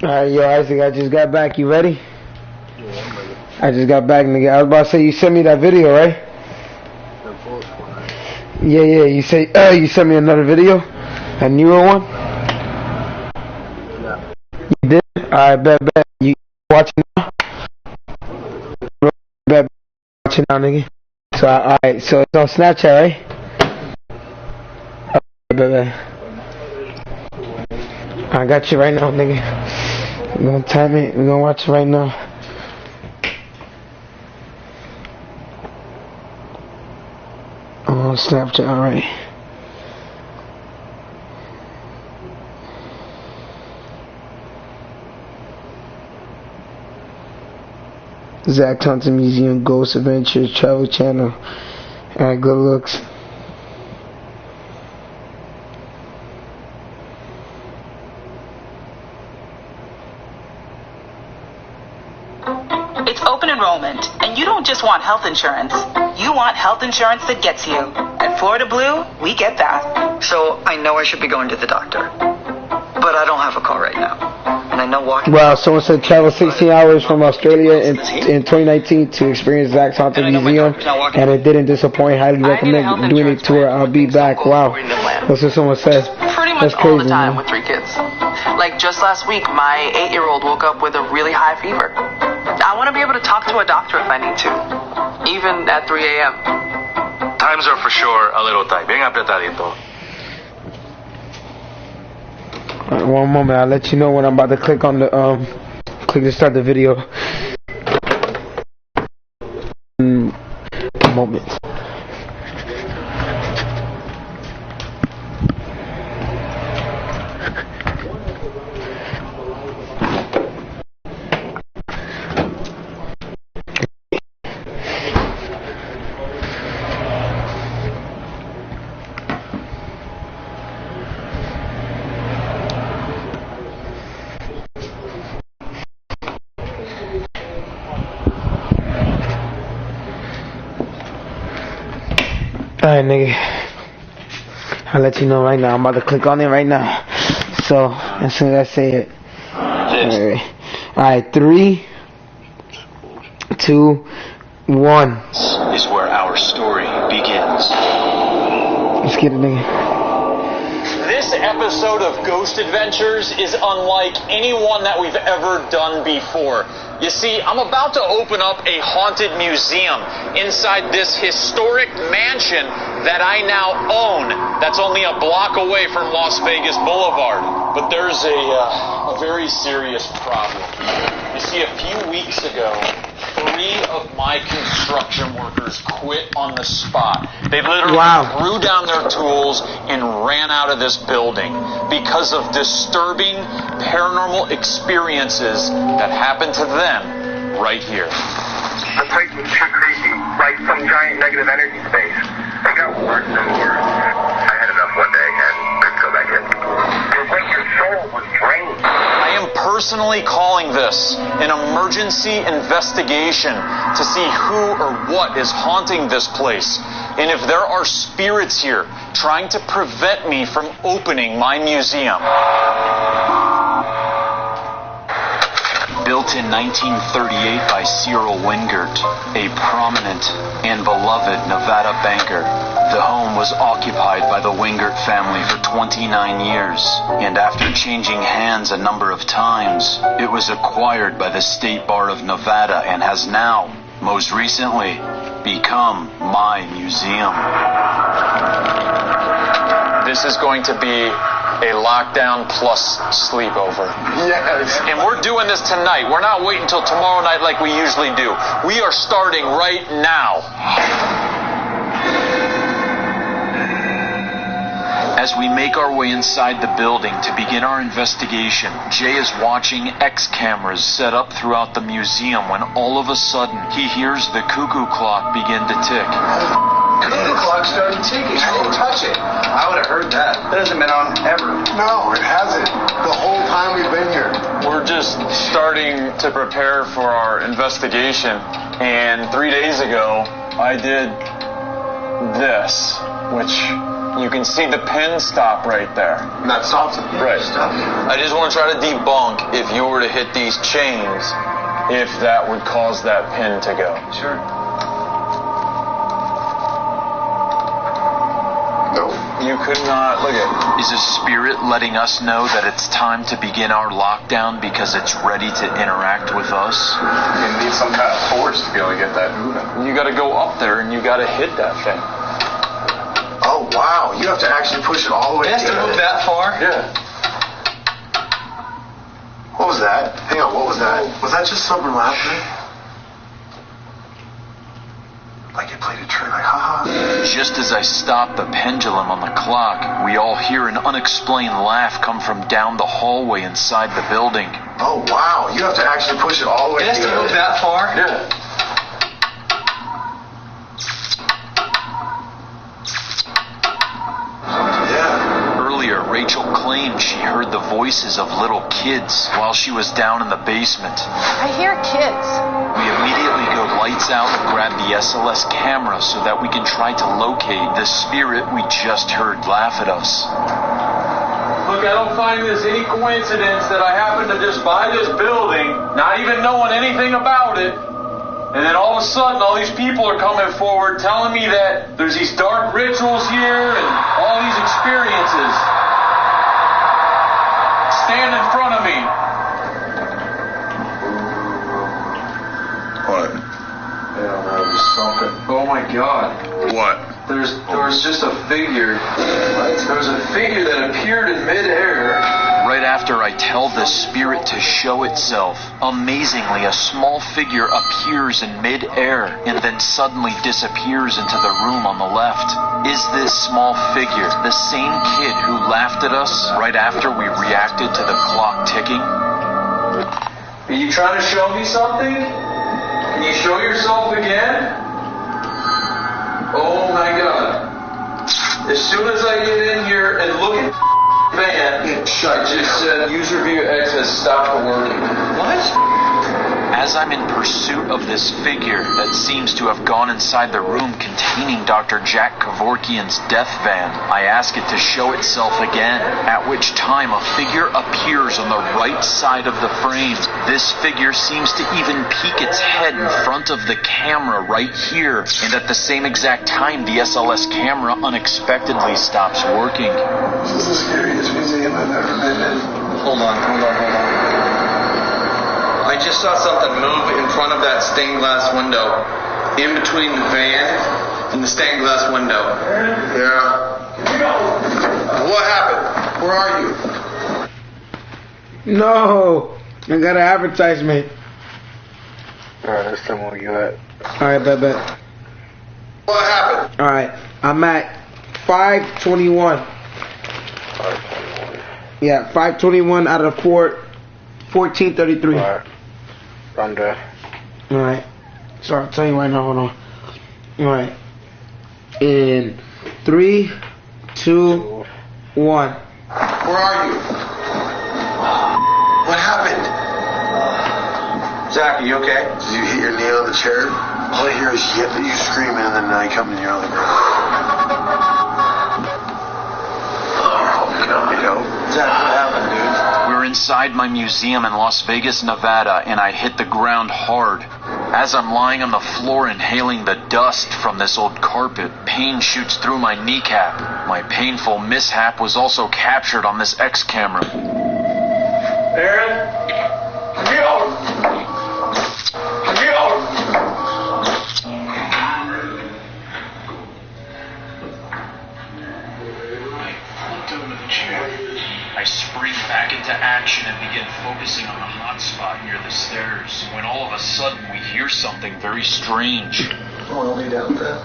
Alright, yo, Isaac, I just got back. You ready? Yeah, I'm ready. I just got back, nigga. I was about to say, you sent me that video, right? Yeah, you say, you sent me another video? A newer one? Yeah. You did? Alright, bet. You watching now? Bet, watching now, nigga. So, alright, so it's on Snapchat, right? Bet. I got you right now, nigga. We're gonna time it. We're gonna watch it right now. On Snapchat, alright. Zach Thompson Museum, Ghost Adventures, Travel Channel. Alright, good looks. It's open enrollment, and you don't just want health insurance. You want health insurance that gets you. At Florida Blue, we get that. So I know I should be going to the doctor, but I don't have a car right now, and I know walking. Wow, someone said travel 16 hours from Australia in 2019 to experience Zach Thompson Museum, and it didn't disappoint. Highly recommend doing a tour. I'll be back. Wow, that's what someone said. Pretty much all the time with 3 kids. Like just last week, my 8-year-old woke up with a really high fever. I want to be able to talk to a doctor if I need to, even at 3 a.m. Times are for sure a little tight. Bien apretadito. One moment, I'll let you know when I'm about to click on the click to start the video. A moment. Alright, nigga. I'll let you know right now. I'm about to click on it right now. So, as soon as I say it. Alright, 3, 2, 1. Is where our story begins. Let's get it, nigga. This episode of Ghost Adventures is unlike any one that we've ever done before. You see, I'm about to open up a haunted museum inside this historic mansion that I now own. That's only a block away from Las Vegas Boulevard. But there's a very serious problem. You see, a few weeks ago, 3 of my construction workers quit on the spot. They literally threw down their tools and ran out of this building because of disturbing paranormal experiences that happened to them right here. The place was too creepy, like some giant negative energy space. It got worse and worse. I had enough one day and couldn't go back in. It was like your soul was drained. I am personally calling this an emergency investigation to see who or what is haunting this place, and if there are spirits here trying to prevent me from opening my museum. Built in 1938 by Cyril Wingert, a prominent and beloved Nevada banker, the home was occupied by the Wingert family for 29 years, and after changing hands a number of times, it was acquired by the State Bar of Nevada and has now, most recently, become my museum. This is going to be a lockdown plus sleepover. Yes. And we're doing this tonight. We're not waiting until tomorrow night like we usually do. We are starting right now. As we make our way inside the building to begin our investigation, Jay is watching X cameras set up throughout the museum when all of a sudden he hears the cuckoo clock begin to tick. The cuckoo clock started ticking. I didn't touch it. I would have heard that. It hasn't been on ever. No, it hasn't. The whole time we've been here. We're just starting to prepare for our investigation, and 3 days ago I did this, which You can see the pin stop right there. And that stops it. Right. I just want to try to debunk if you were to hit these chains, if that would cause that pin to go. Sure. No. You could not. Look at. Is a spirit letting us know that it's time to begin our lockdown because it's ready to interact with us? You need some kind of force to be able to get that moving. You got to go up there and you got to hit that thing. Oh, wow. You have to actually push it all the way. It has to move that far? Yeah. What was that? Hang on, what was that? Was that just something laughing? Like it played a trick, like, haha. Just as I stop the pendulum on the clock, we all hear an unexplained laugh come from down the hallway inside the building. Oh, wow. You have to actually push it all the way. It has to move that far? Yeah. Rachel claimed she heard the voices of little kids while she was down in the basement. I hear kids. We immediately go lights out and grab the SLS camera so that we can try to locate the spirit we just heard laugh at us. Look, I don't find this any coincidence that I happen to just buy this building, not even knowing anything about it, and then all of a sudden all these people are coming forward telling me that there's these dark rituals here and all these experiences. Stand in front of me. What? I don't know, there's something. Oh my God. What? There was just a figure. There was a figure that appeared in midair. Right after I tell the spirit to show itself, amazingly a small figure appears in midair and then suddenly disappears into the room on the left. Is this small figure the same kid who laughed at us right after we reacted to the clock ticking? Are you trying to show me something? Can you show yourself again? Oh my God. As soon as I get in here and look at the van, I just said user view X has stopped working. What? As I'm in pursuit of this figure that seems to have gone inside the room containing Dr. Jack Kevorkian's death van, I ask it to show itself again, at which time a figure appears on the right side of the frame. This figure seems to even peek its head in front of the camera right here, and at the same exact time the SLS camera unexpectedly stops working. This is the scariest museum I've ever been in. Hold on. I just saw something move in front of that stained glass window, in between the van and the stained glass window. Yeah. What happened? Where are you? No, I got an advertisement. Alright, let's tell me where you at. Alright, bet. What happened? Alright, I'm at 521. 521. Yeah, 521 out of 1433. Alright. I'm there. Alright. So I'll tell you right now, hold on. Alright. In 3, 2, 1. Where are you? What happened? Zach, are you okay? Did you hit your knee on the chair? All I hear is you screaming and then I come in your other room. Oh, God. Zach, what happened, dude? We're inside my museum in Las Vegas, Nevada, and I hit the ground hard. As I'm lying on the floor inhaling the dust from this old carpet, pain shoots through my kneecap. My painful mishap was also captured on this X camera. Aaron? Come here. I spring back into action and begin focusing on the hot spot near the stairs, when all of a sudden we hear something very strange. I'll lay down there.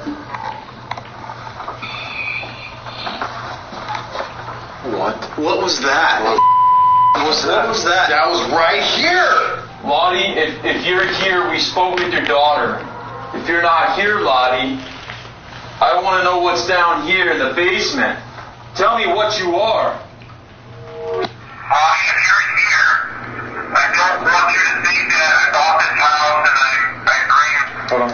What was that? What was that? That was right here! Lottie, if you're here, we spoke with your daughter. If you're not here, Lottie, I want to know what's down here in the basement. Tell me what you are. If you're here, I don't want you to think that I bought this house and I dreamed. Hold on.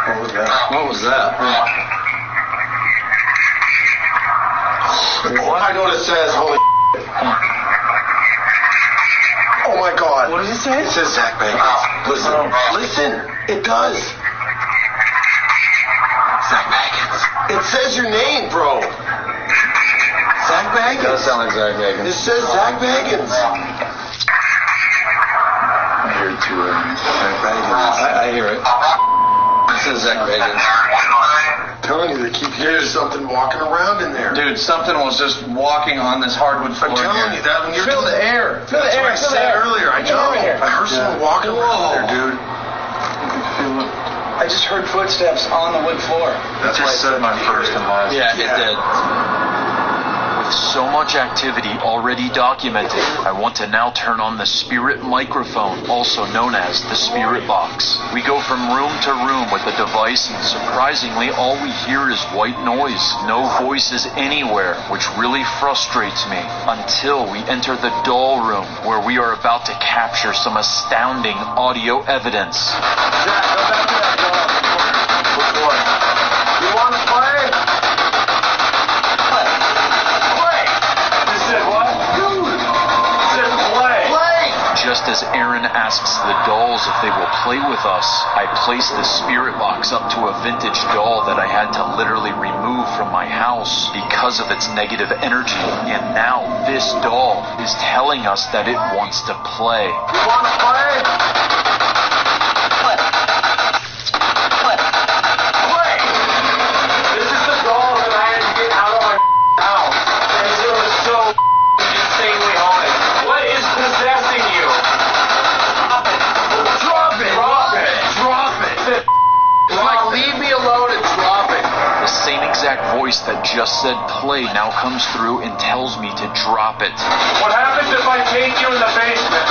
What was that? What was that? I know what it says. Holy oh my God. What does it say? It says Zach Bagans. Listen. It does. Zach Bagans. It says your name, bro. Zach Bagans. It does sound like Zach Bagans. It says Zach Bagans. I hear it too. Zach Bagans. I hear it. It says Zach Bagans. I'm telling you, they keep hearing something walking around in there. Dude, something was just walking on this hardwood floor. I'm telling you that when you're feel the air. Feel That's the air. what I said earlier. I know. I heard someone walking around there, dude. I just heard footsteps on the wood floor. That's why I said my first and last. Yeah, it did. With so much activity already documented, I want to now turn on the spirit microphone, also known as the spirit box. We go from room to room with the device, and surprisingly, all we hear is white noise. No voices anywhere, which really frustrates me, until we enter the doll room, where we are about to capture some astounding audio evidence. Zach, go back to that doll. You want to play? Just as Aaron asks the dolls if they will play with us, I place the spirit box up to a vintage doll that I had to literally remove from my house because of its negative energy. And now this doll is telling us that it wants to play. You want to play? Play! This is the doll that I had to get out of my house. And it was so insanely haunted. What is possessing you? Drop it! Drop it! Drop it! Like, leave me alone and drop it. The same exact voice that just said play now comes through and tells me to drop it. What happens if I take you in the basement?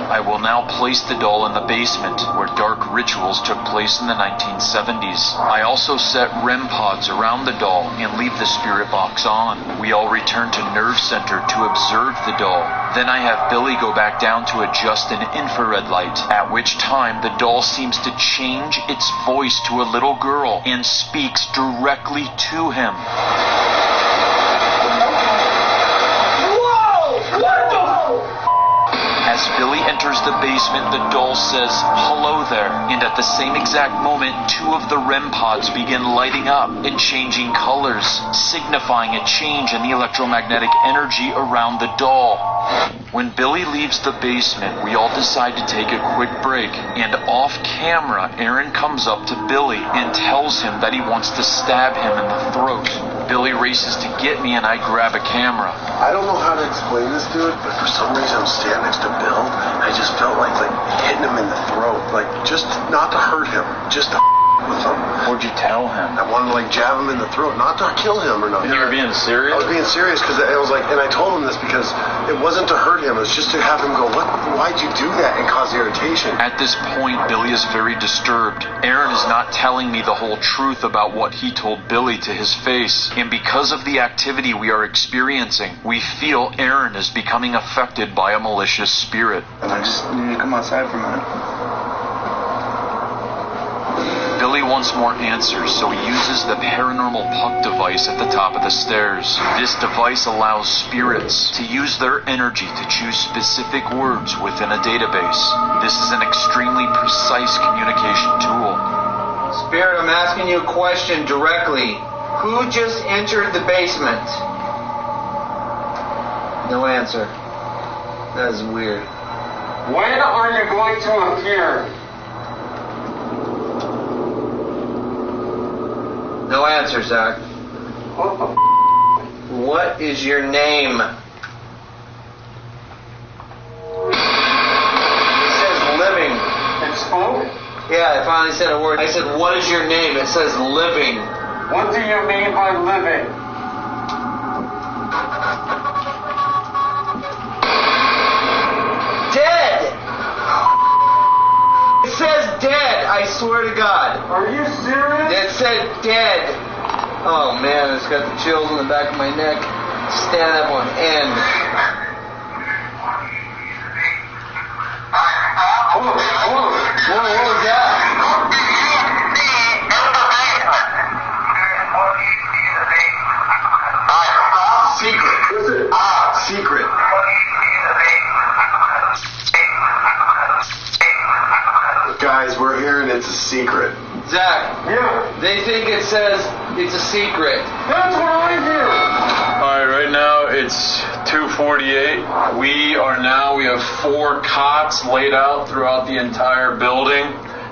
I will now place the doll in the basement, where dark rituals took place in the 1970s. I also set REM pods around the doll and leave the spirit box on. We all return to Nerve Center to observe the doll. Then I have Billy go back down to adjust an infrared light, at which time the doll seems to change its voice to a little girl and speaks directly to him. As Billy enters the basement, the doll says, "Hello there." And at the same exact moment, two of the REM pods begin lighting up and changing colors, signifying a change in the electromagnetic energy around the doll. When Billy leaves the basement, we all decide to take a quick break. And off camera, Aaron comes up to Billy and tells him that he wants to stab him in the throat. Billy races to get me and I grab a camera. I don't know how to explain this, dude, but for some reason I'm standing next to Bill, and I just felt like hitting him in the throat. Like, just not to hurt him, just to with him. What'd you tell him? I wanted to, jab him in the throat, not to kill him or nothing. You were being serious? I was being serious, because I was like, and I told him this because it wasn't to hurt him, it was just to have him go, why'd you do that, and cause irritation. At this point, Billy is very disturbed. Aaron is not telling me the whole truth about what he told Billy to his face. And because of the activity we are experiencing, we feel Aaron is becoming affected by a malicious spirit. And I just need to come outside for a minute. Billy wants more answers, so he uses the paranormal puck device at the top of the stairs. This device allows spirits to use their energy to choose specific words within a database. This is an extremely precise communication tool. Spirit, I'm asking you a question directly. Who just entered the basement? No answer. That is weird. When are you going to appear? No answer, Zach. What is your name? It says living. It spoke? Yeah, I finally said a word. I said, what is your name? It says living. What do you mean by living? Dead! It says dead, I swear to God. Are you serious? It said dead. Oh man, it's got the chills in the back of my neck. Stand up on end. Whoa, what was that? secret. Guys, we're hearing it's a secret. Zach. Yeah. They think it says it's a secret. That's what I hear. Alright, right now it's 2:48. We have 4 cots laid out throughout the entire building.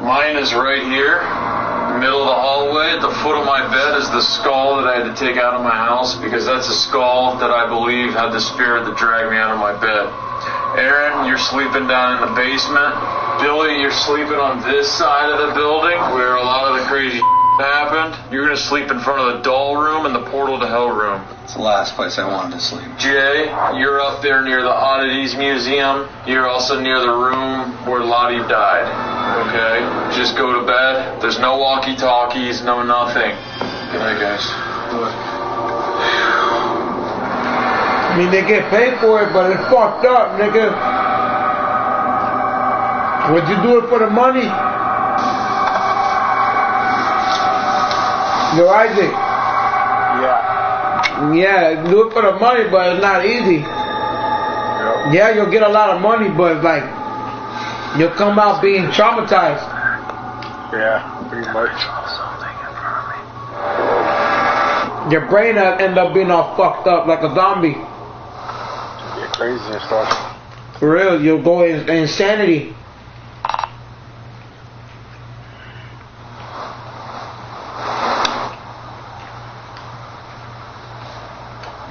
Mine is right here, in the middle of the hallway. At the foot of my bed is the skull that I had to take out of my house because that's a skull that I believe had the spirit that dragged me out of my bed. Aaron, you're sleeping down in the basement. Billy, you're sleeping on this side of the building where a lot of the crazy happened. You're going to sleep in front of the doll room and the portal to hell room. It's the last place I wanted to sleep. Jay, you're up there near the Oddities Museum. You're also near the room where Lottie died. Okay? Just go to bed. There's no walkie-talkies, no nothing. Good night, guys. I mean, they get paid for it, but it's fucked up, nigga. Would you do it for the money? Yo, Isaac. Yeah. Yeah, do it for the money, but it's not easy. Yep. Yeah, you'll get a lot of money, but it's like, you'll come out being traumatized. Yeah, pretty much. Your brain will end up being all fucked up like a zombie. Get crazy and stuff. For real, you'll go in insanity.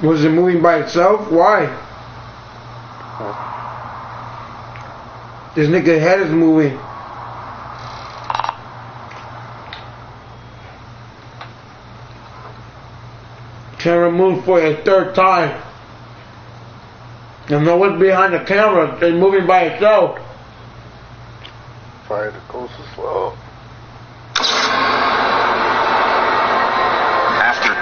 Was it moving by itself? Why? This nigga head is moving. Camera moved for a 3rd time. And know what's behind the camera? It's moving by itself. Fire the coast as well.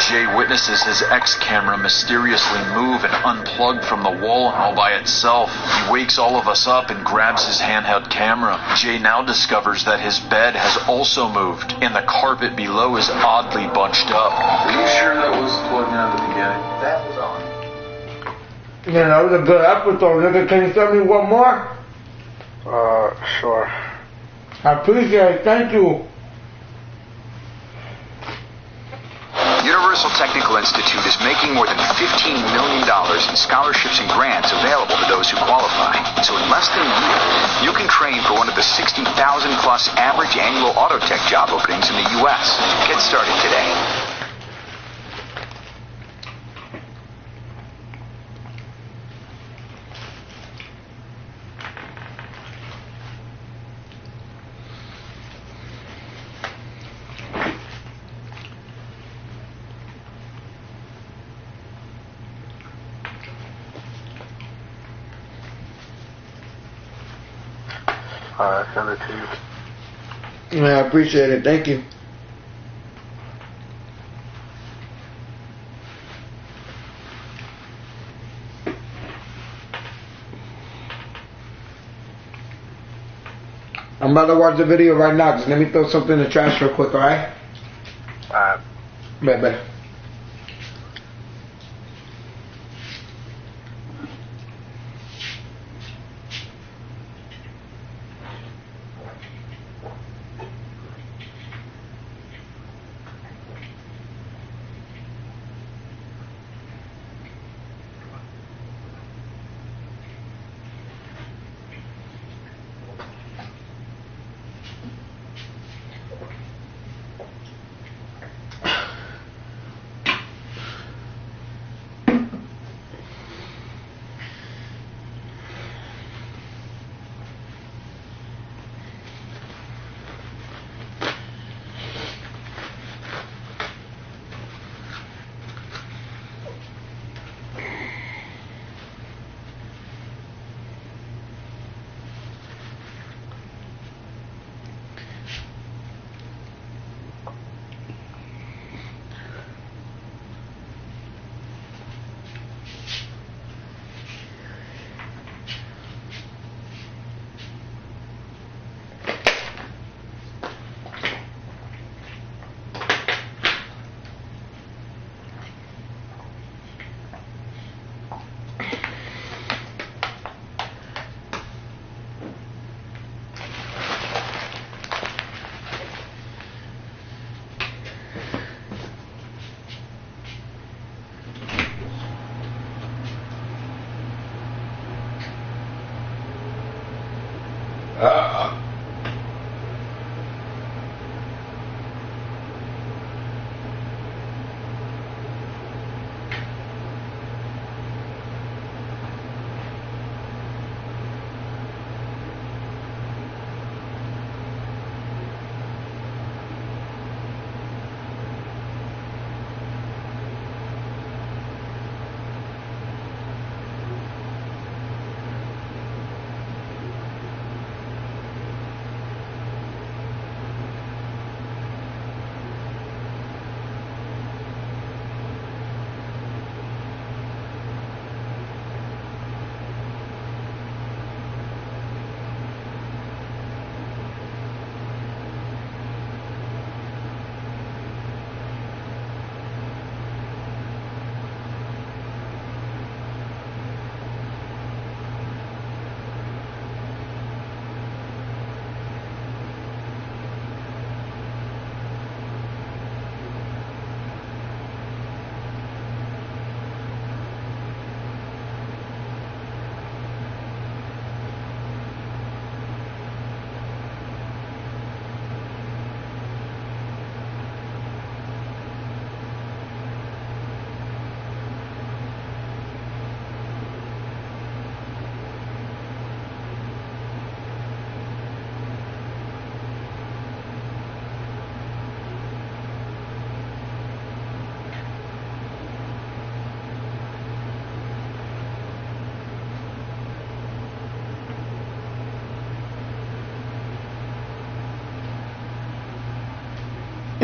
Jay witnesses his X camera mysteriously move and unplug from the wall all by itself. He wakes all of us up and grabs his handheld camera. Jay now discovers that his bed has also moved, and the carpet below is oddly bunched up. Are you sure that was plugged in at the beginning? That was on. Yeah, that was a good episode, nigga. Can you tell me one more? Sure. I appreciate it. Thank you. Universal Technical Institute is making more than $15 million in scholarships and grants available to those who qualify. So in less than a year, you can train for one of the 60,000 plus average annual auto tech job openings in the U.S. Get started today. Send it to you. Yeah, I appreciate it. Thank you. I'm about to watch the video right now. Just let me throw something in the trash real quick, alright? Alright. Bye.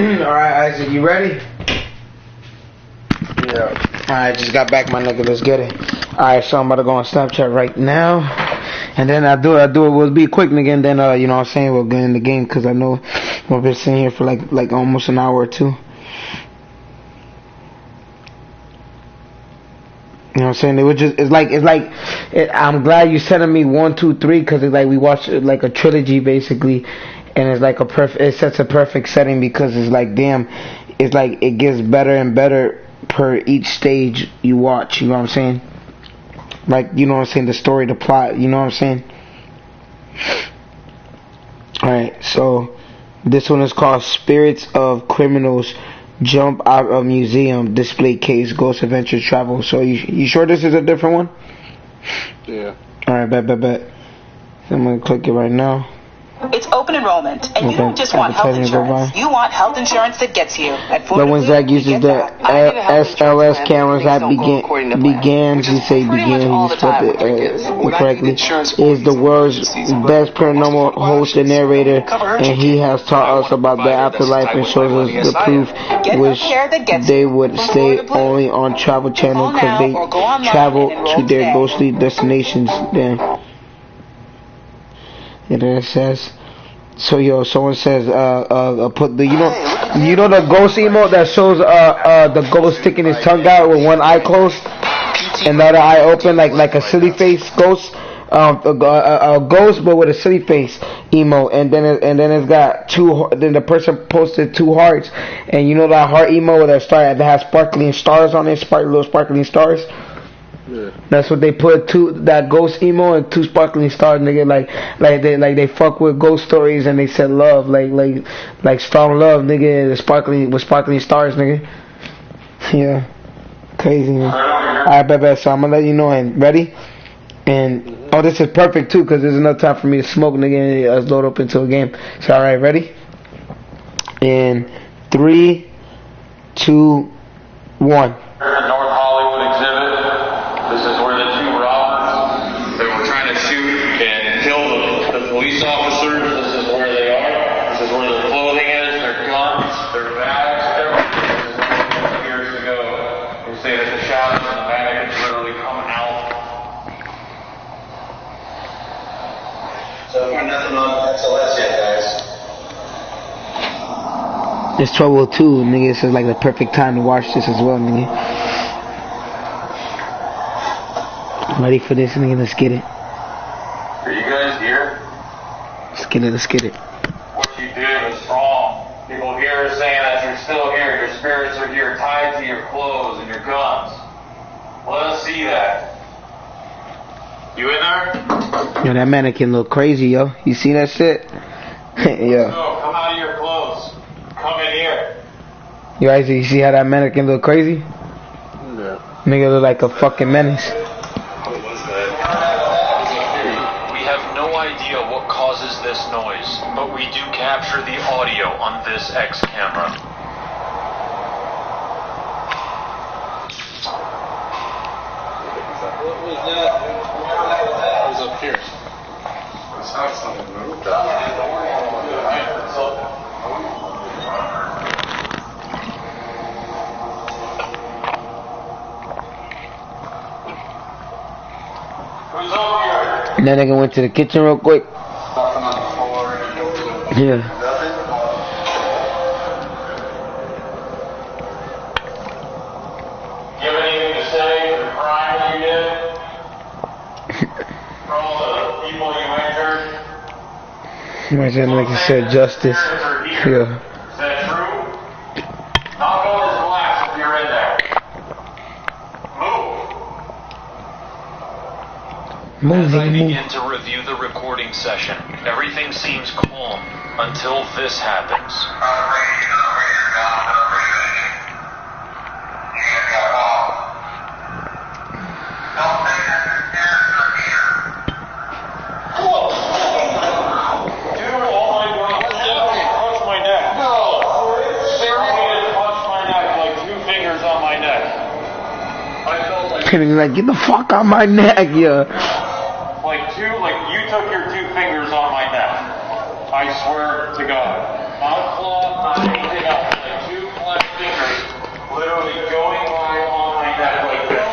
Alright, Isaac, you ready? Yeah. Alright, just got back, my nigga. Let's get it. Alright, so I'm about to go on Snapchat right now. And then I do it. We'll be quick, nigga. And then, you know what I'm saying? We'll get in the game because I know we've been sitting here for like almost an hour or two. You know what I'm saying? It was just, I'm glad you sending me 1, 2, 3 because it's like we watched like a trilogy basically, and it's like it sets a perfect setting because it's like, damn, it's like it gets better and better per each stage you watch. You know what I'm saying? Like, you know what I'm saying? The story, the plot. You know what I'm saying? All right, so this one is called Spirits of Criminals Jump Out of Museum Display Case Ghost Adventure Travel. So you sure this is a different one? Yeah. Alright, bet. So I'm gonna click it right now. It's open enrollment, and you don't just want health insurance. You want health insurance that gets you. At But when Zach uses the SLS cameras that began, he spelled it incorrectly, is the world's best paranormal host and narrator, and he has taught us about the afterlife and shows us the proof which they would stay only on Travel Channel because they travel to their ghostly destinations. Then. And then it says, so someone says, put the, you know the ghost emote that shows, the ghost sticking his tongue out with one eye closed and the other eye open, like a silly face ghost, a ghost but with a silly face emote, and then it's got then the person posted 2 hearts, and you know that heart emote that has sparkling stars on it, little sparkling stars. Yeah. That's what they put, that ghost emo and 2 sparkling stars, nigga. Like they fuck with ghost stories and they said love, like strong love, nigga. With sparkling stars, nigga. Yeah, crazy, man. Alright, bet. So I'm gonna let you know. And ready? And this is perfect too, cause there's enough time for me to smoke, nigga. And let's load up into a game. So alright, ready? In 3, 2, 1. This is where the 2 robbers that were trying to shoot and kill the police officers. This is where they are. This is where their clothing is, their guns, their bags, everything. This is years ago. They say that the shadows in the bag has literally come out. So we're nothing on XLS yet, guys. It's 12:02, nigga. This is like the perfect time to watch this as well, nigga. Ready for this, nigga? Let's get it. Are you guys here? Let's get it. What you did was wrong. People here are saying that you're still here. Your spirits are here, tied to your clothes and your guns. Let us see that. You in there? Yo, that mannequin look crazy, yo. You see that shit? Yeah. No, come out of your clothes. Come in here. Yo, Isaac, you see how that mannequin look crazy? Yeah. Nigga look like a fucking menace. Causes this noise, but we do capture the audio on this X camera. What was that? It was up here. It's not something moved up. Who's over here? And then nigga went to the kitchen real quick. Yeah. Do you have anything to say for the crime that you did? For all the people you injured? Imagine like you said, justice. Yeah. Is that true? Knock on this glass if you're in there. Move. As I begin to review the recording session, everything seems calm until this happens. Like, get the fuck out my neck, yeah. Like you took your 2 fingers on my neck. I swear to God. Not claw, not anything else. Like 2 clenched fingers literally going on my neck like this.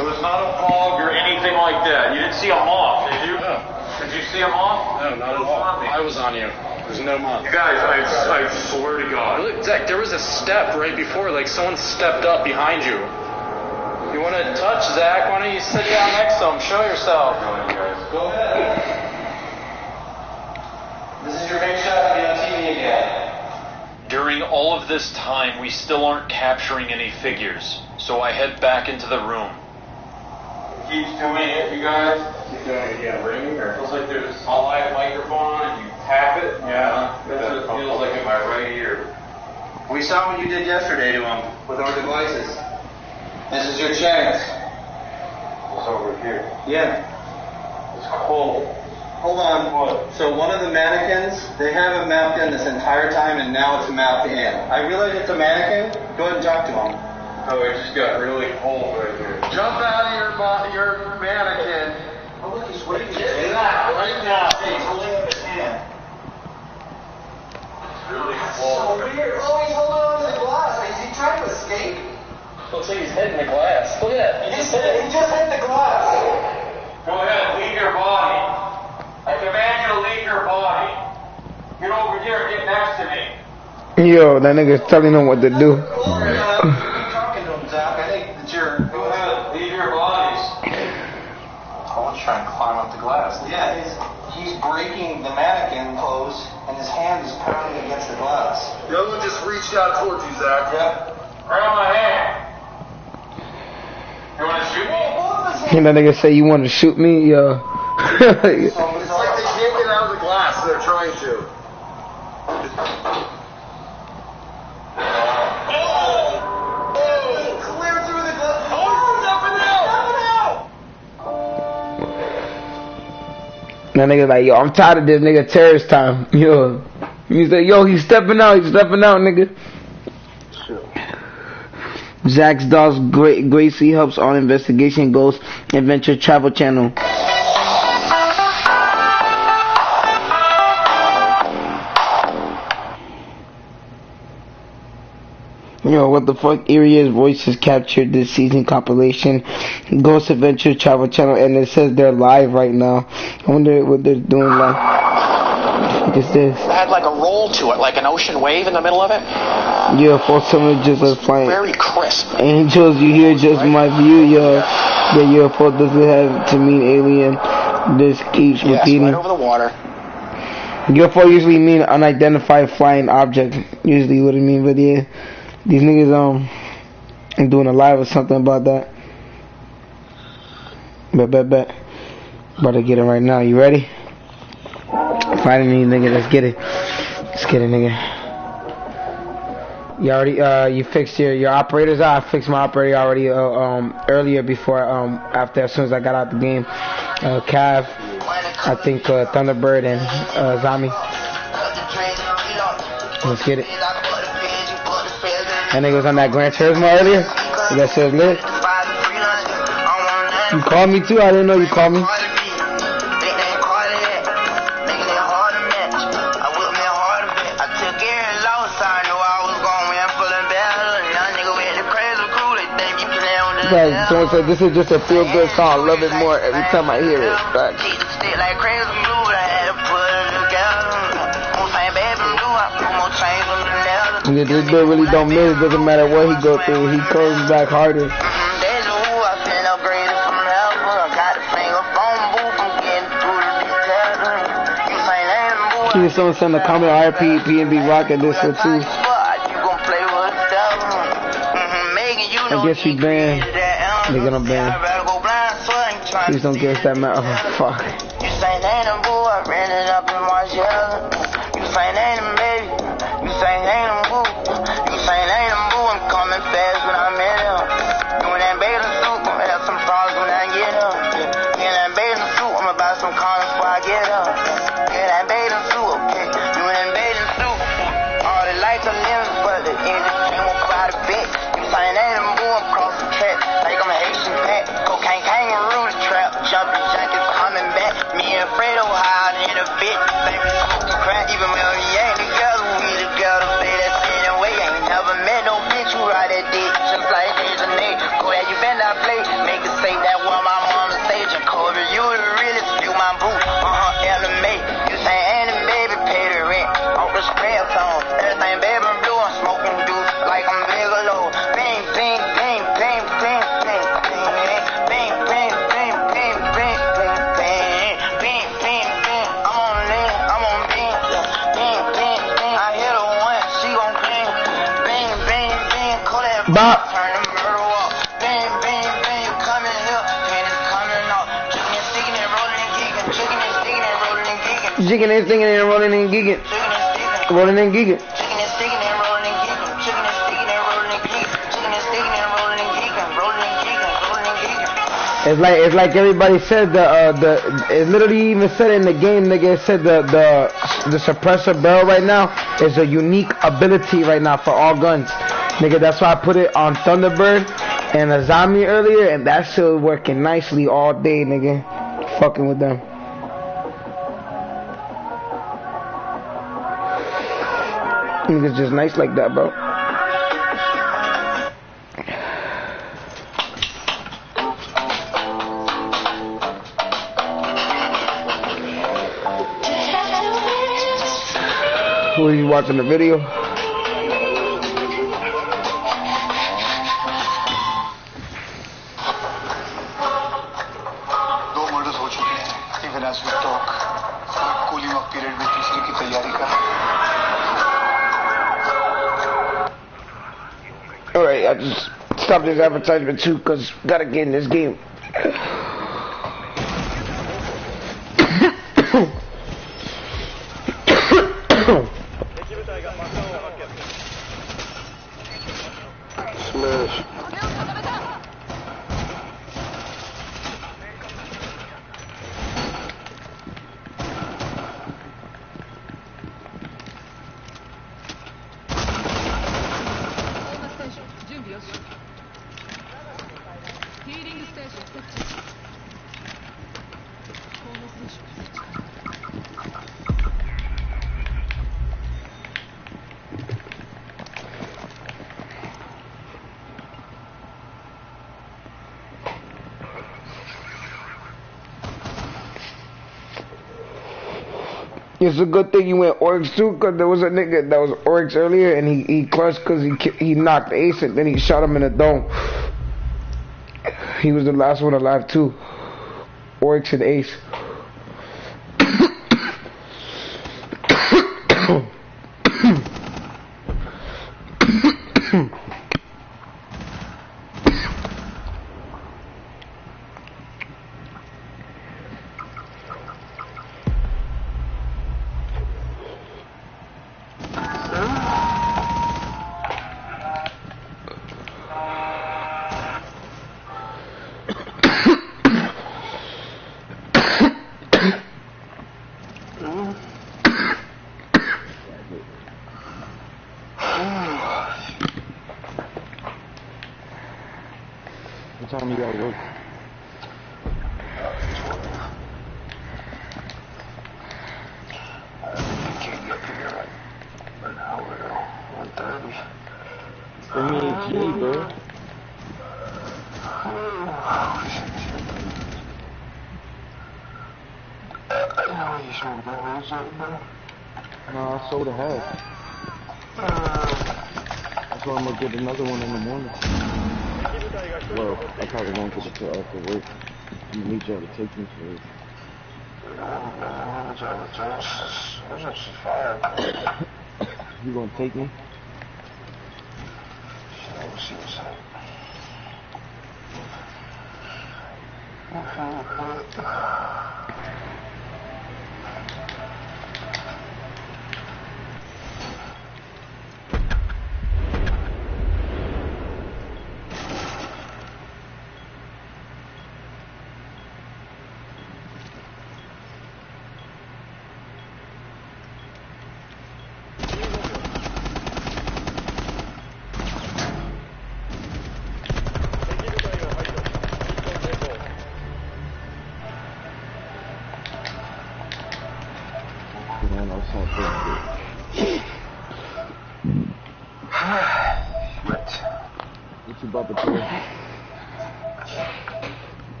It was not a fog or anything like that. You didn't see a moth, did you? No. Did you see a moth? No, not at all. I was on you. There's no moth. You guys, I swear to God. Look, Zach, there was a step right before, like someone stepped up behind you. You want to touch Zach? Why don't you sit down next to him? Show yourself. Go ahead. This is your big shot to be on TV again. During all of this time, we still aren't capturing any figures, so I head back into the room. Keeps doing it, you guys. Keep doing it again. Ringing or? Feels like there's a live microphone on and you tap it. Yeah. That's what it feels like in my right ear. We saw what you did yesterday to him with our devices. This is your chance. It's over here. Yeah. It's cold. Hold on. What? So one of the mannequins, they have it mapped in this entire time, and now it's mapped in. I realize it's a mannequin. Go ahead and talk to him. Oh, it just got really cold right here. Jump out of your mannequin. Oh, look, he's waiting. Get out right now. He's holding up his hand. It's really So weird. Oh, he's holding on to the glass. Is he trying to escape? Looks like he's hitting the glass. Look at that. He just hit the glass. Go ahead, leave your body. I command you to leave your body. Get over here and get next to me. Yo, that nigga's telling him what to do. You're talking to him, Zach. I think that you're... Go ahead, leave your bodies. Colin's trying to climb up the glass. Yeah, he's breaking the mannequin close, and his hand is pounding against the glass. The other one just reached out towards you, Zach. Yeah. Grab my hand. You want to shoot me? And that nigga say, you want to shoot me? Yo. It's like they can't get out of the glass, so they're trying to. Clear through the glass. Oh, That nigga like, yo, I'm tired of this nigga terrorist time. Yo. He's like, yo, he's stepping out, nigga. Zach's dog Gracie helps on Investigation Ghost Adventure Travel Channel. Yo, what the fuck? Eria's voices captured this season compilation, Ghost Adventure Travel Channel, and it says they're live right now. I wonder what they're doing live. What is this? It had like a roll to it, like an ocean wave in the middle of it. UFO summit just like flying. Very crisp. Angels, you hear just my view, yo. The UFO doesn't have to mean alien. This keeps repeating. Right over the water. UFO usually mean unidentified flying object. Usually what it mean, but yeah. These niggas, I'm doing a live or something about that. Bet. About to get it right now. You ready? Finally, nigga, let's get it. Nigga. You already, you fixed your operators? I fixed my operator already, earlier before, as soon as I got out the game. Cav, I think, Thunderbird and, Zami. Let's get it. That nigga was on that Gran Turismo earlier. That shit was lit. You called me too? I didn't know you called me. Like someone said, this is just a feel good song. I love it more every time I hear it. Right. Yeah, this dude really don't miss. Doesn't matter what he go through. He comes back harder. Someone sent a comment. RP PNB rocking this one too. I guess we banned. They're gonna ban. Please don't give us that man. Oh fuck. Jumping jackets coming back. Me and Fredo hiding in a bit. Baby, crying, even when we ain't together, we together, play that scene and way. Ain't never met no bitch who ride that dick, just like Dejanay. Go ahead, you been that play, make it say that what my mama say. Jacoby, you the realest, you my boo, LMA. You say anime, baby, pay the rent. Off the spread phone, everything, baby, I'm blue, I'm smoking deuce like I'm Bigelow. Bing, bing, bing, bing, bing, bing, bing, bing, bing, bing, bing, bing, bing, bing, bing, bing, bing. I'm on lean, I'm on bing, bing, bing, bing. I hit her once, she gon' bing, bing, bing, bing. Call that turn the murder up. Bing, bing, bing, you coming here, and it's coming out. Chicken and sticking and rolling and geeking, chicken and sticking and rolling and geeking. Jigging and singing and rolling and gigging. Rolling and gigging. Chicken and sticking and rolling and geeking, chicken and sticking and rolling and geeking, chicken and sticking and rolling and geeking, rolling and geeking, rolling and geeking. It's like everybody said it literally even said in the game, nigga. It said the suppressor barrel right now is a unique ability right now for all guns, nigga. That's why I put it on Thunderbird and Azami earlier, and that's still working nicely all day, nigga. Fucking with them. Niggas just nice like that, bro. Who are you watching the video? दो murders हो चुके हैं even as we talk cooling off period में तीसरे की तैयारी कर Alright, I just stopped this advertisement too, cause gotta get in this game. Smash. It's a good thing you went Oryx too, cause there was a nigga that was Oryx earlier, and he clutched cause he knocked Ace, and then he shot him in the dome. He was the last one alive too. Oryx and Ace. What time you gotta work? I can't get here like an hour or 1:30. Bring me a G, bro. You smoke that one something, bro? No, I sold a half. That's why I'm gonna get another one in the morning. Well, I probably won't get it till after work. I'm gonna need y'all to take me for it. You gonna take me? We'll see what's up. you about to play?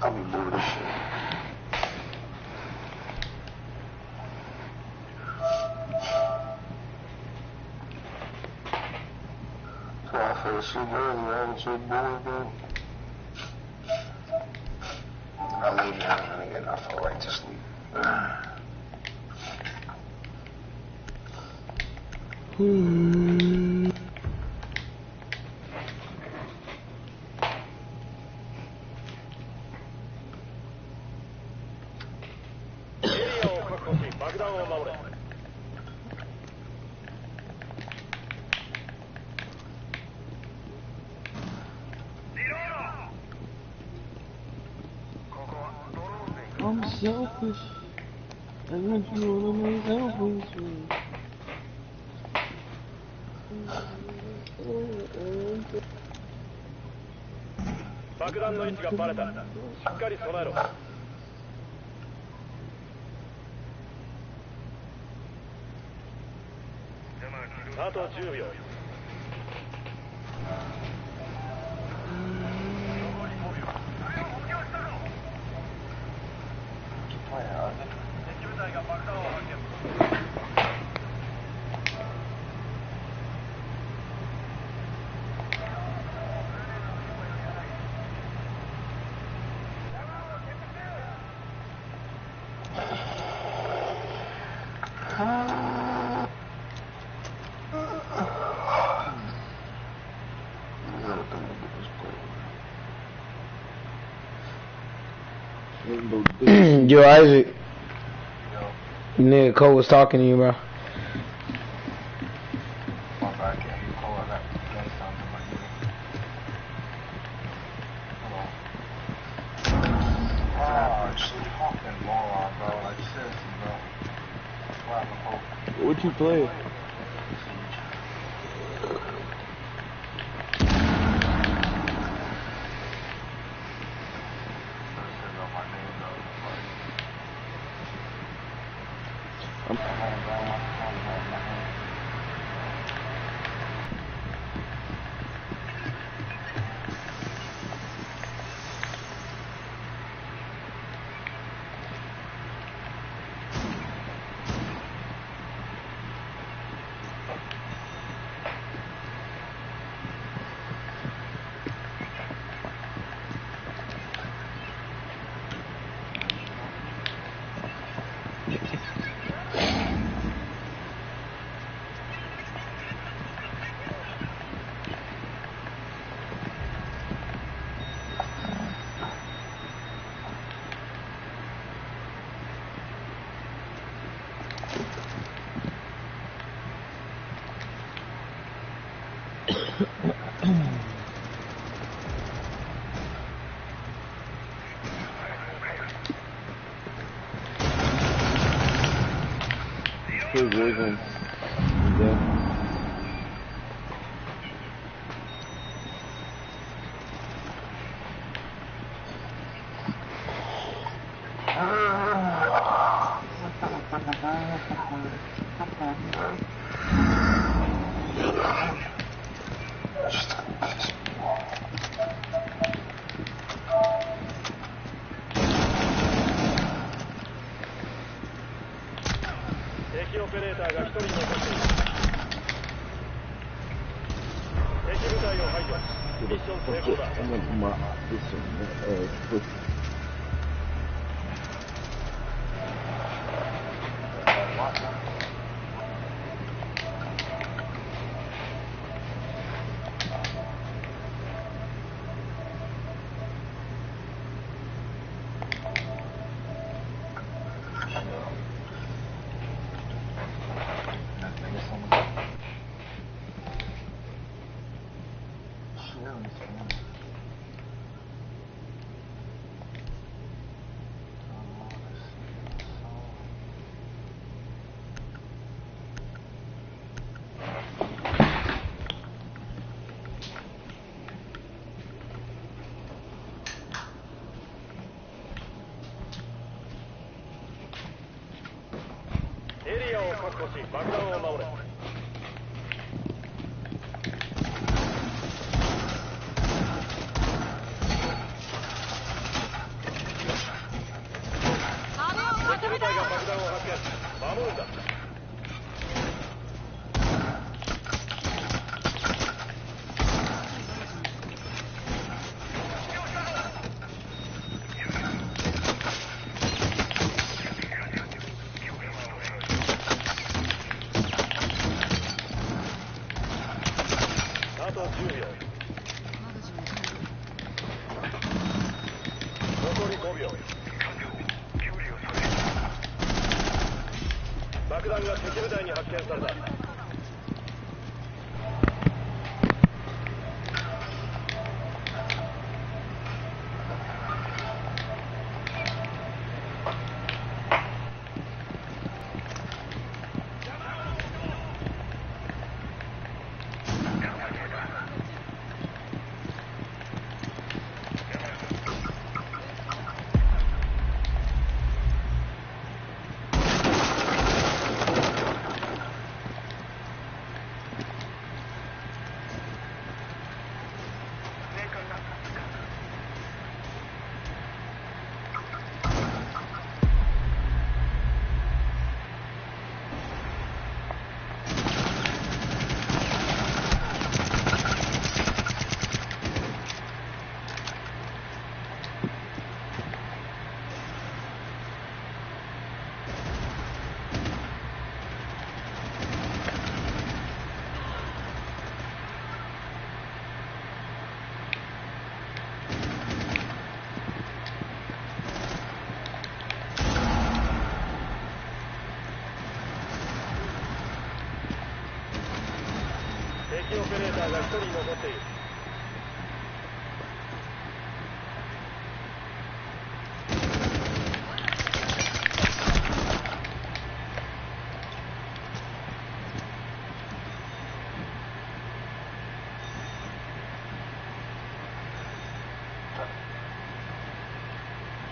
I'll be moving this shit. So I fell asleep early. I haven't slept bored, bro. I laid down and again I fell right to sleep. I'm selfish. I want you to make selfish. Yo, Isaac. Nigga Cole was talking to you, bro. What you play?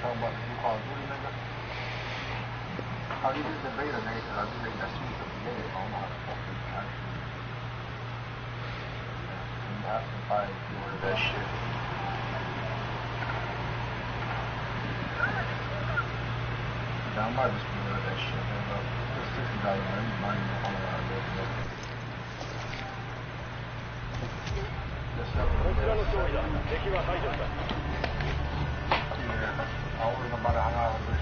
Talking about the new Call of Duty, nigga. How you just debate a nigga? Cause I just think that shit was a debate. I don't know how to fucking actually. You have to fight if you order that shit. Yeah, I might just order that shit, man. It's $60, man. You might even hold on to it. I wasn't about to hang out with this.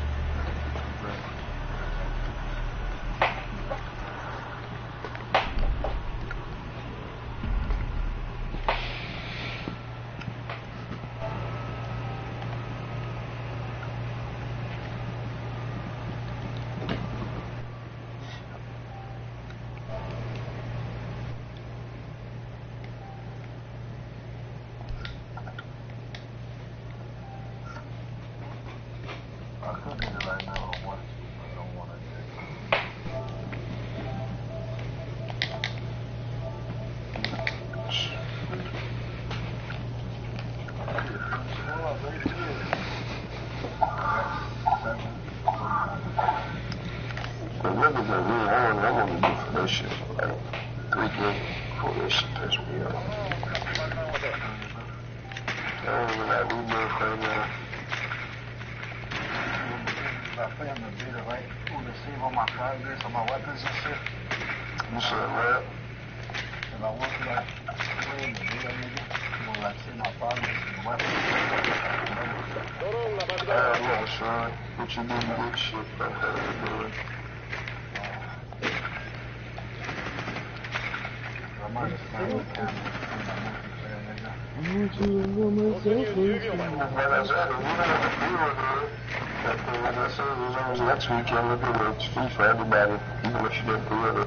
Next weekend, we'll do it's free for everybody, even if you didn't pre-order.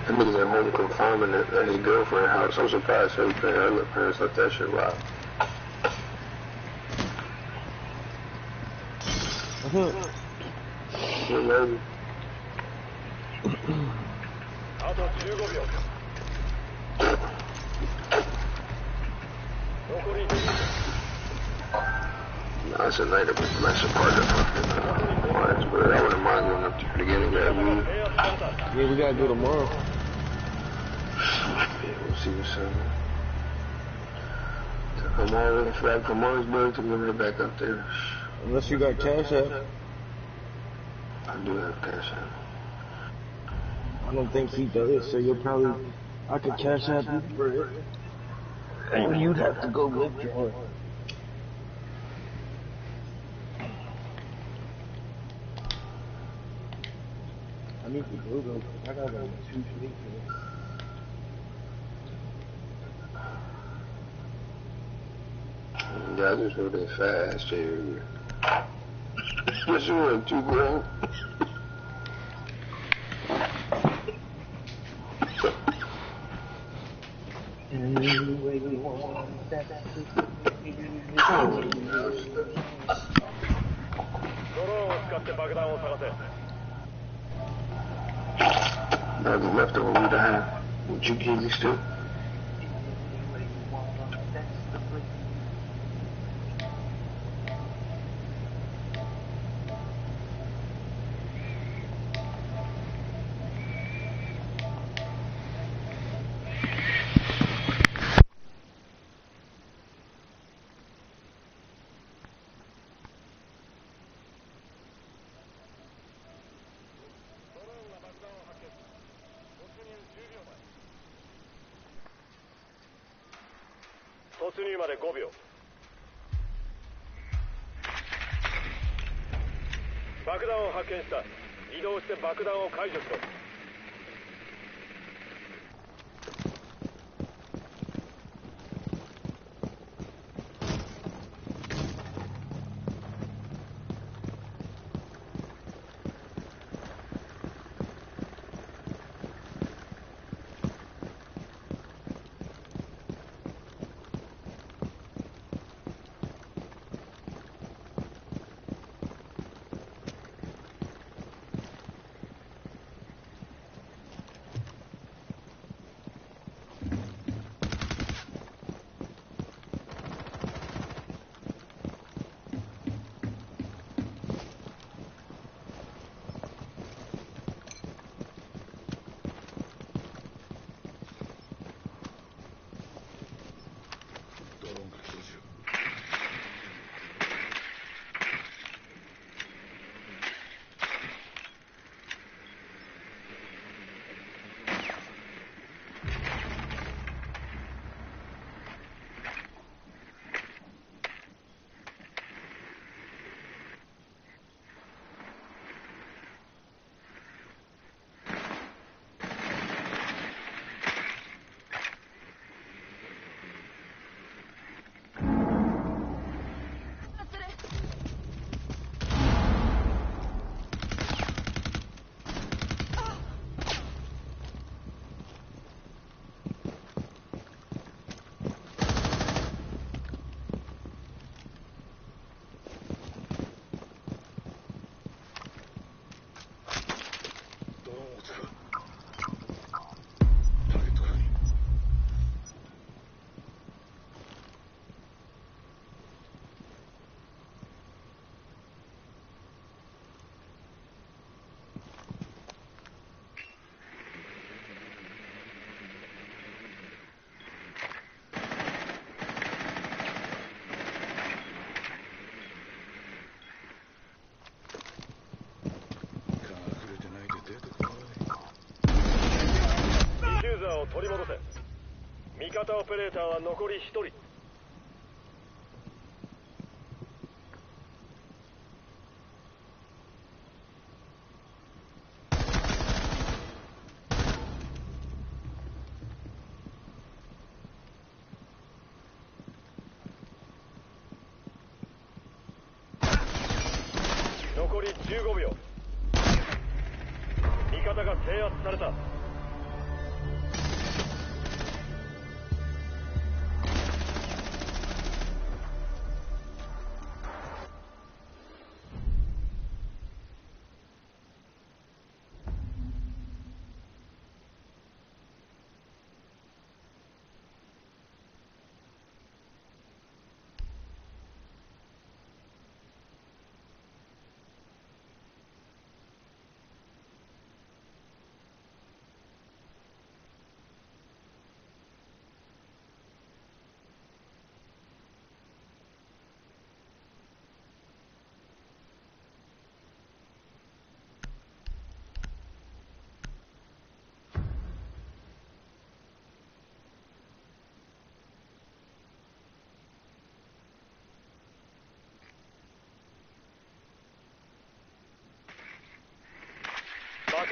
That nigga's at home confinement at his girlfriend's house. I'm surprised her parents let that shit rock. Maybe. That's a night of a nice apartment. But I wouldn't mind going up there to get a grab me. Yeah, we gotta go tomorrow. Yeah, we'll see what's up. I'm all ready for that from Martinsburg to deliver it back up there. Unless you got Cash App. I do have Cash App. I don't think he does, so you'll probably... I could Cash App you for it. And you'd have to go withdraw it. I need to go though. I got like 2 sleep. Yeah, I just know that fast, Jerry. What you want, 2 grand? Nothing left over me to have. What you gave me still?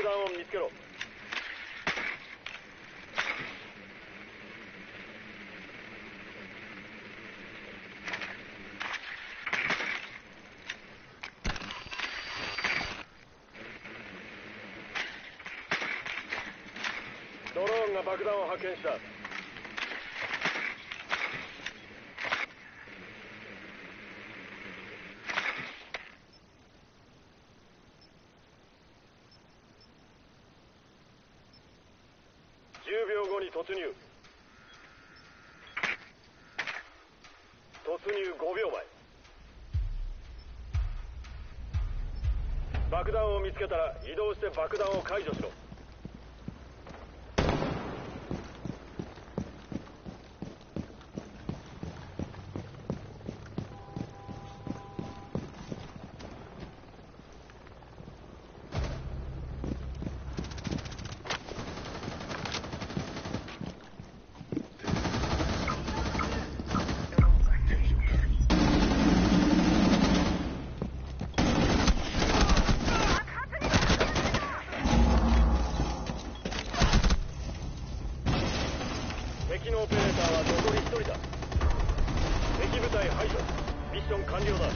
弾を見つけろ。ドローンが爆弾を発見した。10秒後に突入。突入5秒前。爆弾を見つけたら移動して爆弾を解除しろ。敵のオペレーターは残り1人だ。敵部隊排除。ミッション完了だ。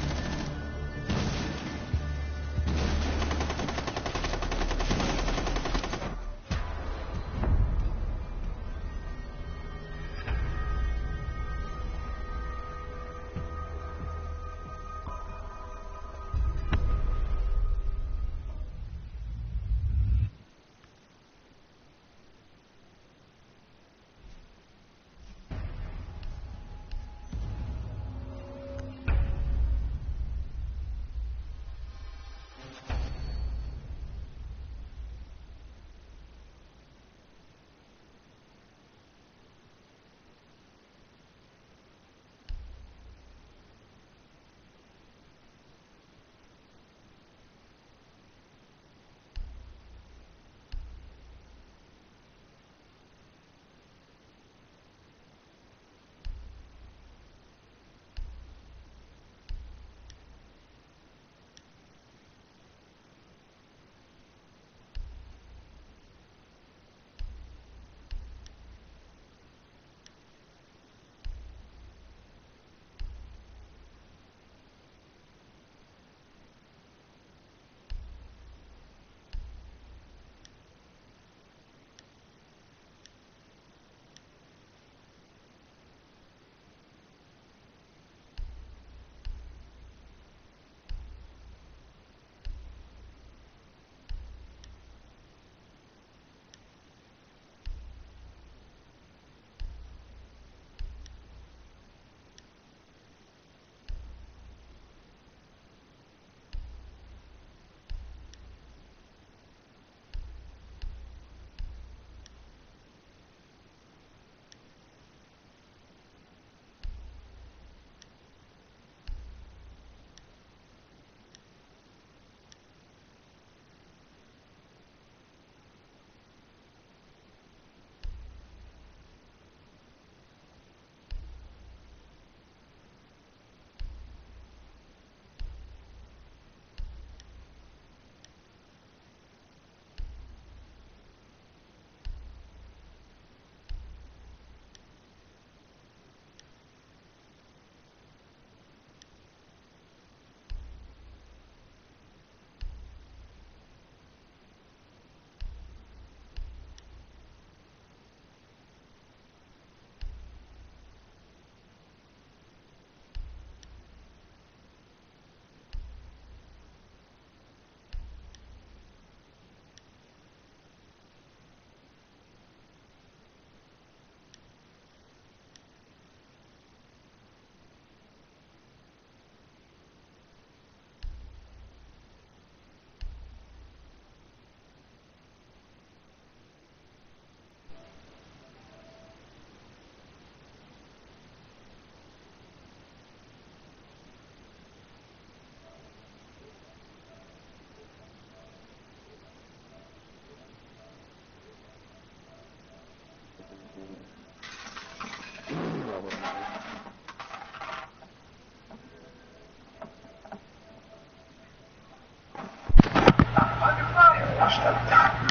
したって。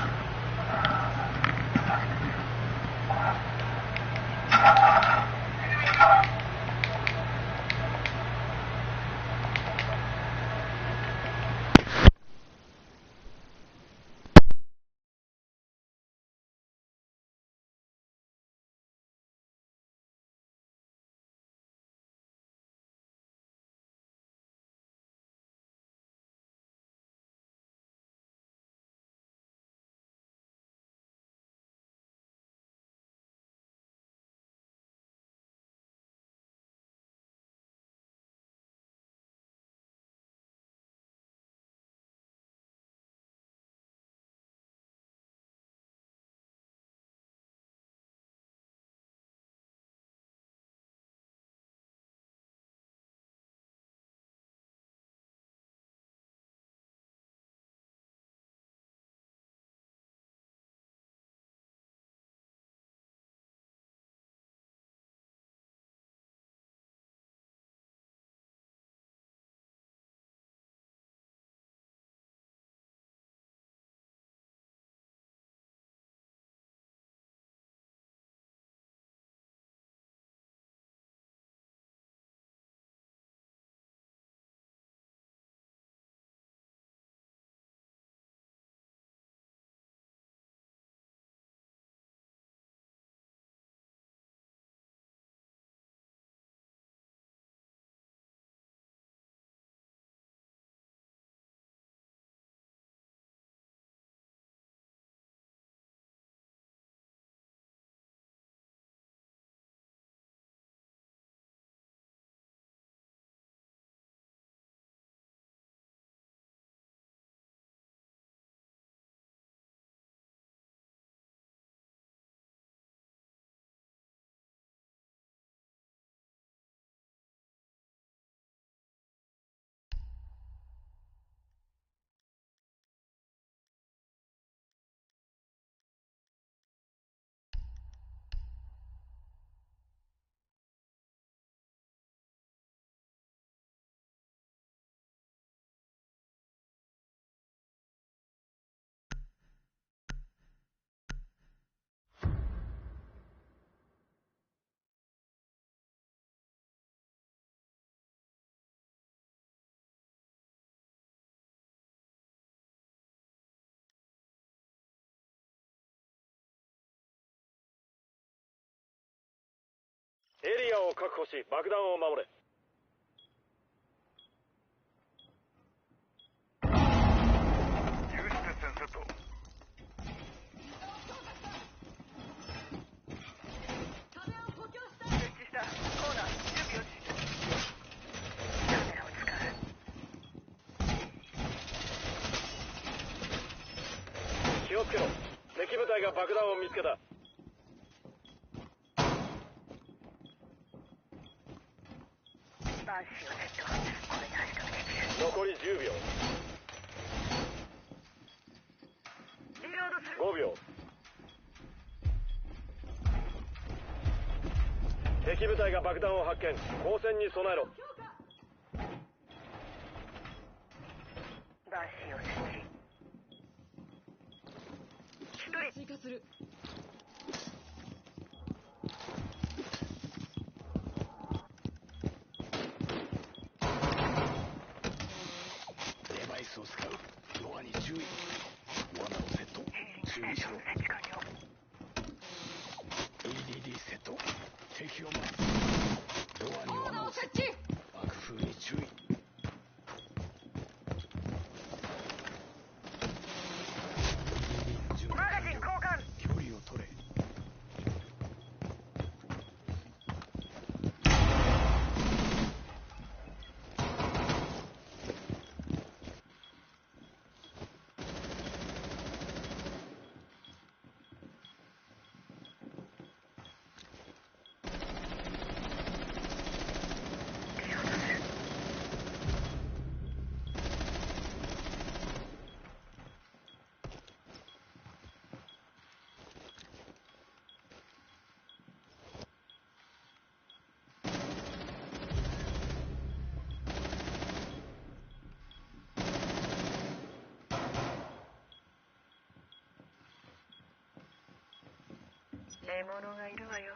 エリアを確保し爆弾を守れ。有刺鉄線セット。設置した。コーナー準備をし。カメラを使う。気をつけろ。敵部隊が爆弾を見つけた。バンシーをセット。これで確かめできる。残り10秒。リロードする。 5秒。敵部隊が爆弾を発見。光線に備えろ。バンシーを設置。1人追加する。デバイスを使う。ドアに注意。罠をセット。注意しろ。ADD セット。敵を待つ。ドアに罠を設置。爆風に注意。マガジン交換。距離を取れ。獲物がいるわよ。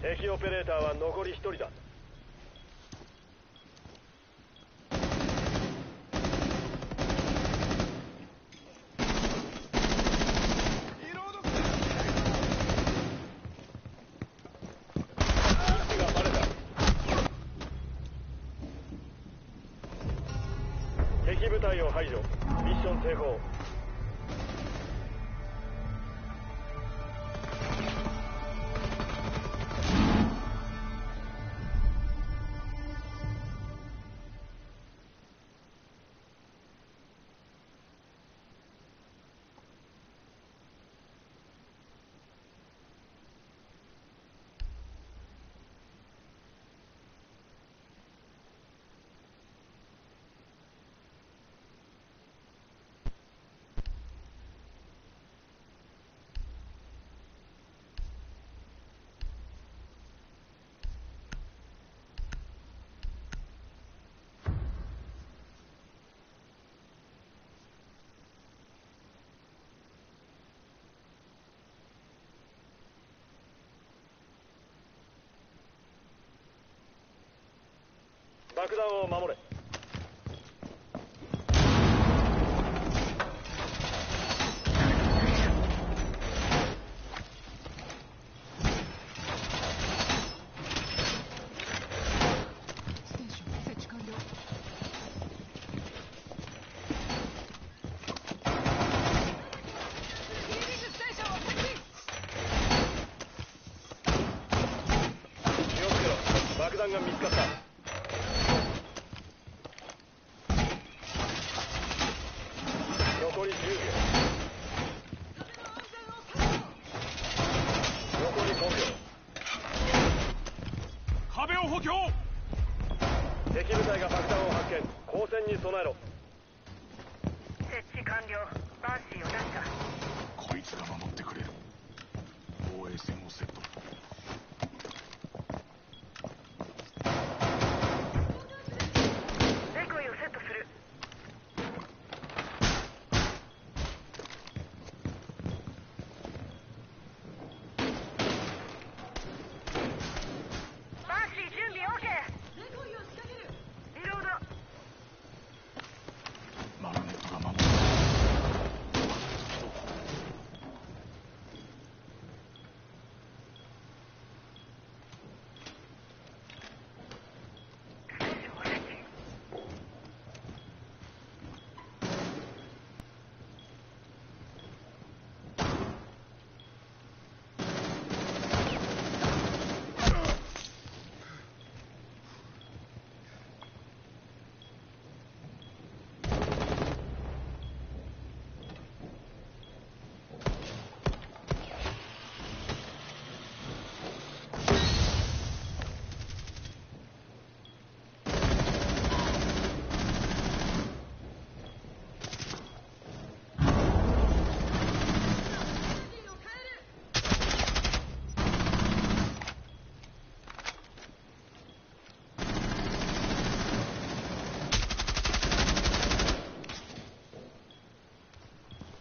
敵オペレーターは残り1人だ。敵部隊を排除。ミッション成功。爆弾を守れ。気をつけろ。爆弾が見つかった。強。敵部隊が爆弾を発見。交戦に備えろ。設置完了。バーシーを出した。こいつが守ってくれる。防衛線をセット。デコイをセットする。バーシー準備 OK。 デコイを仕掛ける。リロード。マグネットが守る。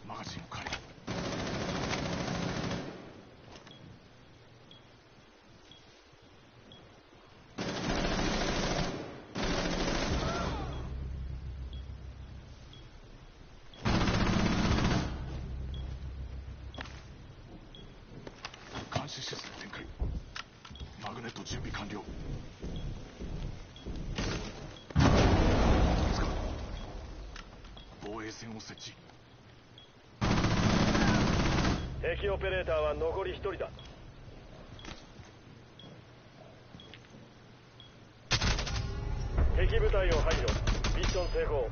マガジンを変える。監視システム展開。マグネット準備完了。防衛線を設置。敵オペレーターは残り1人だ。敵部隊を排除。ミッション成功。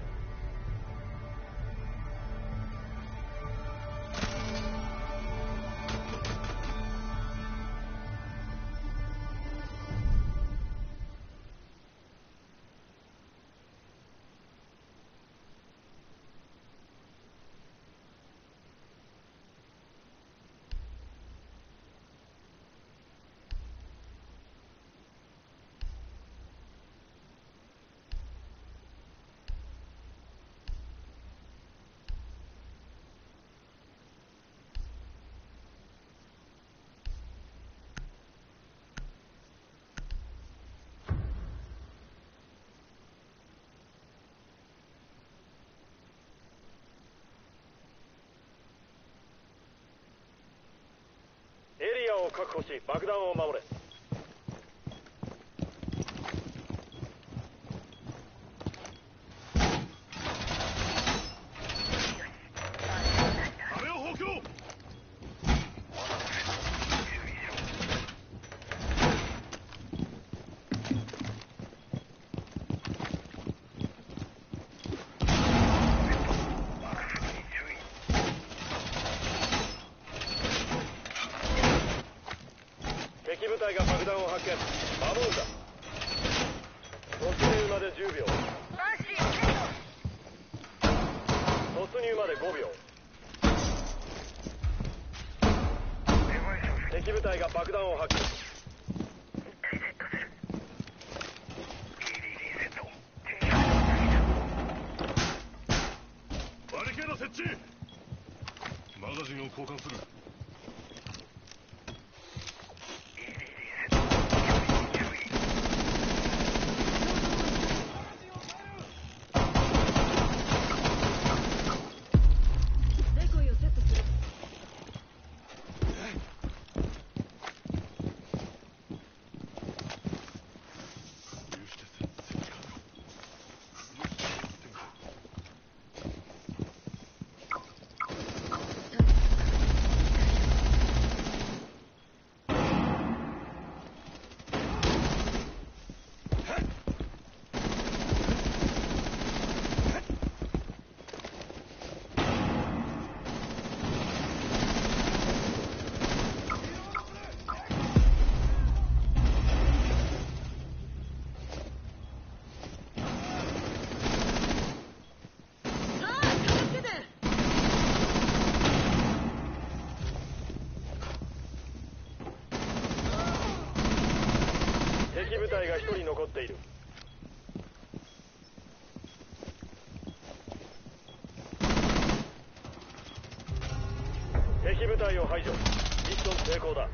エリアを確保し爆弾を守れ。壁を補強。敵部隊が爆弾を発見。守るんだ。突入まで10秒。突入まで5秒。敵部隊が爆弾を発見。バリケード設置。マガジンを交換する。残っている。敵部隊を排除。ミッション成功だ。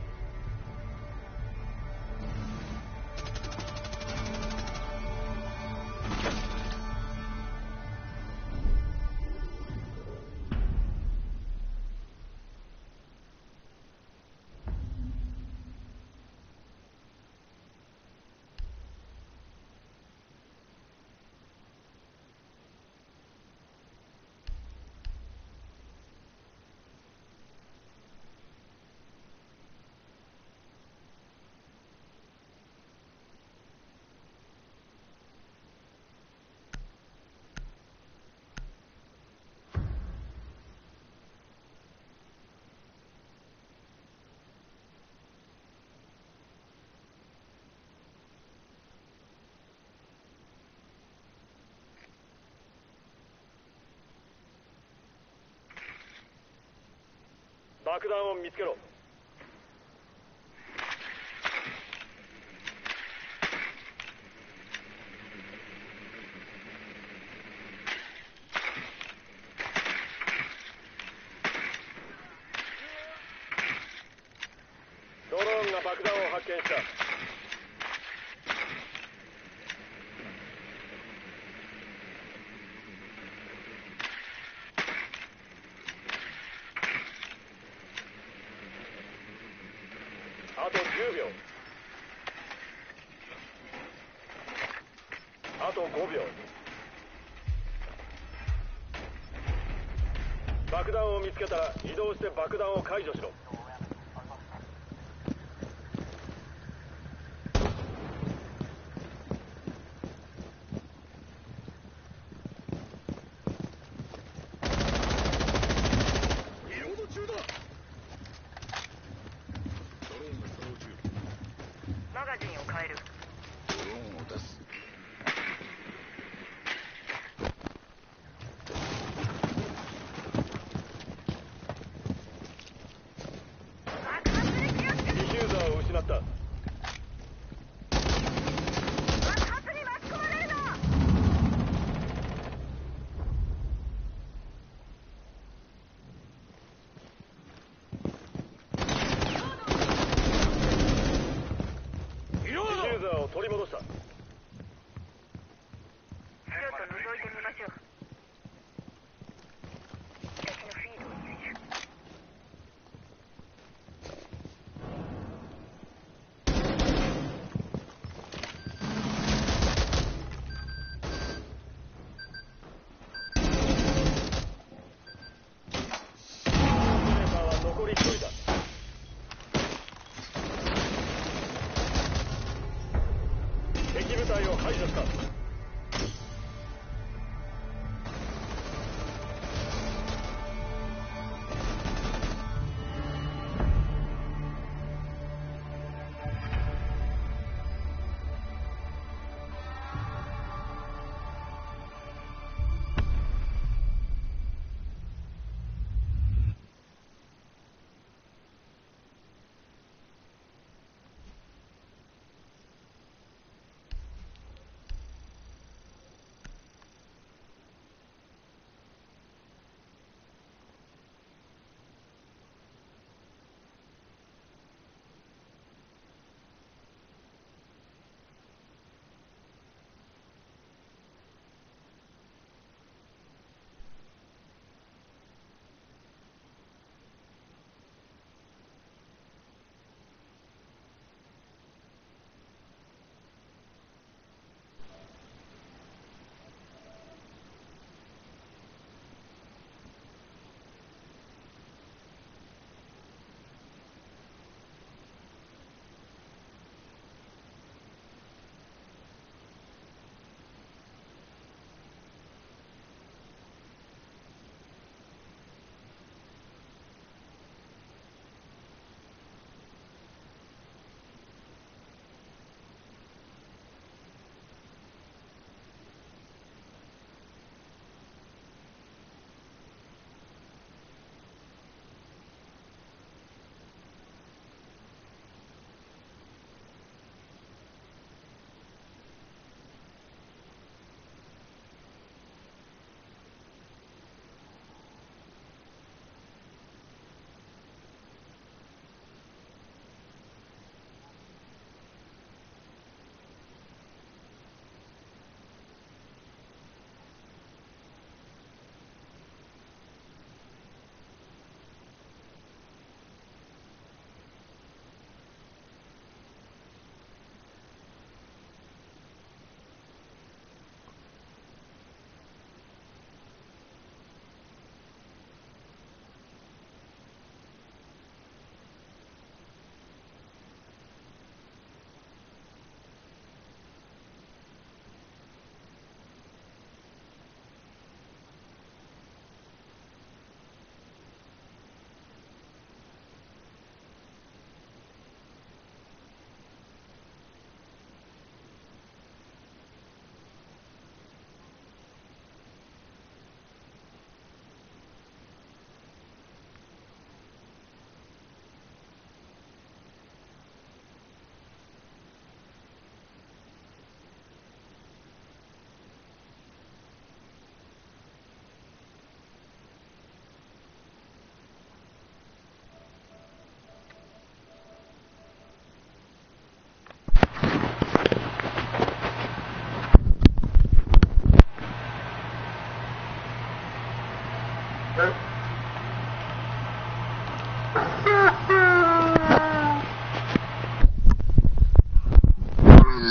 爆弾を見つけろ。ドローンが爆弾を発見した。あと10秒。あと5秒。爆弾を見つけたら移動して爆弾を解除しろ。リロード中だ。マガジンを変える。ドローンを出す。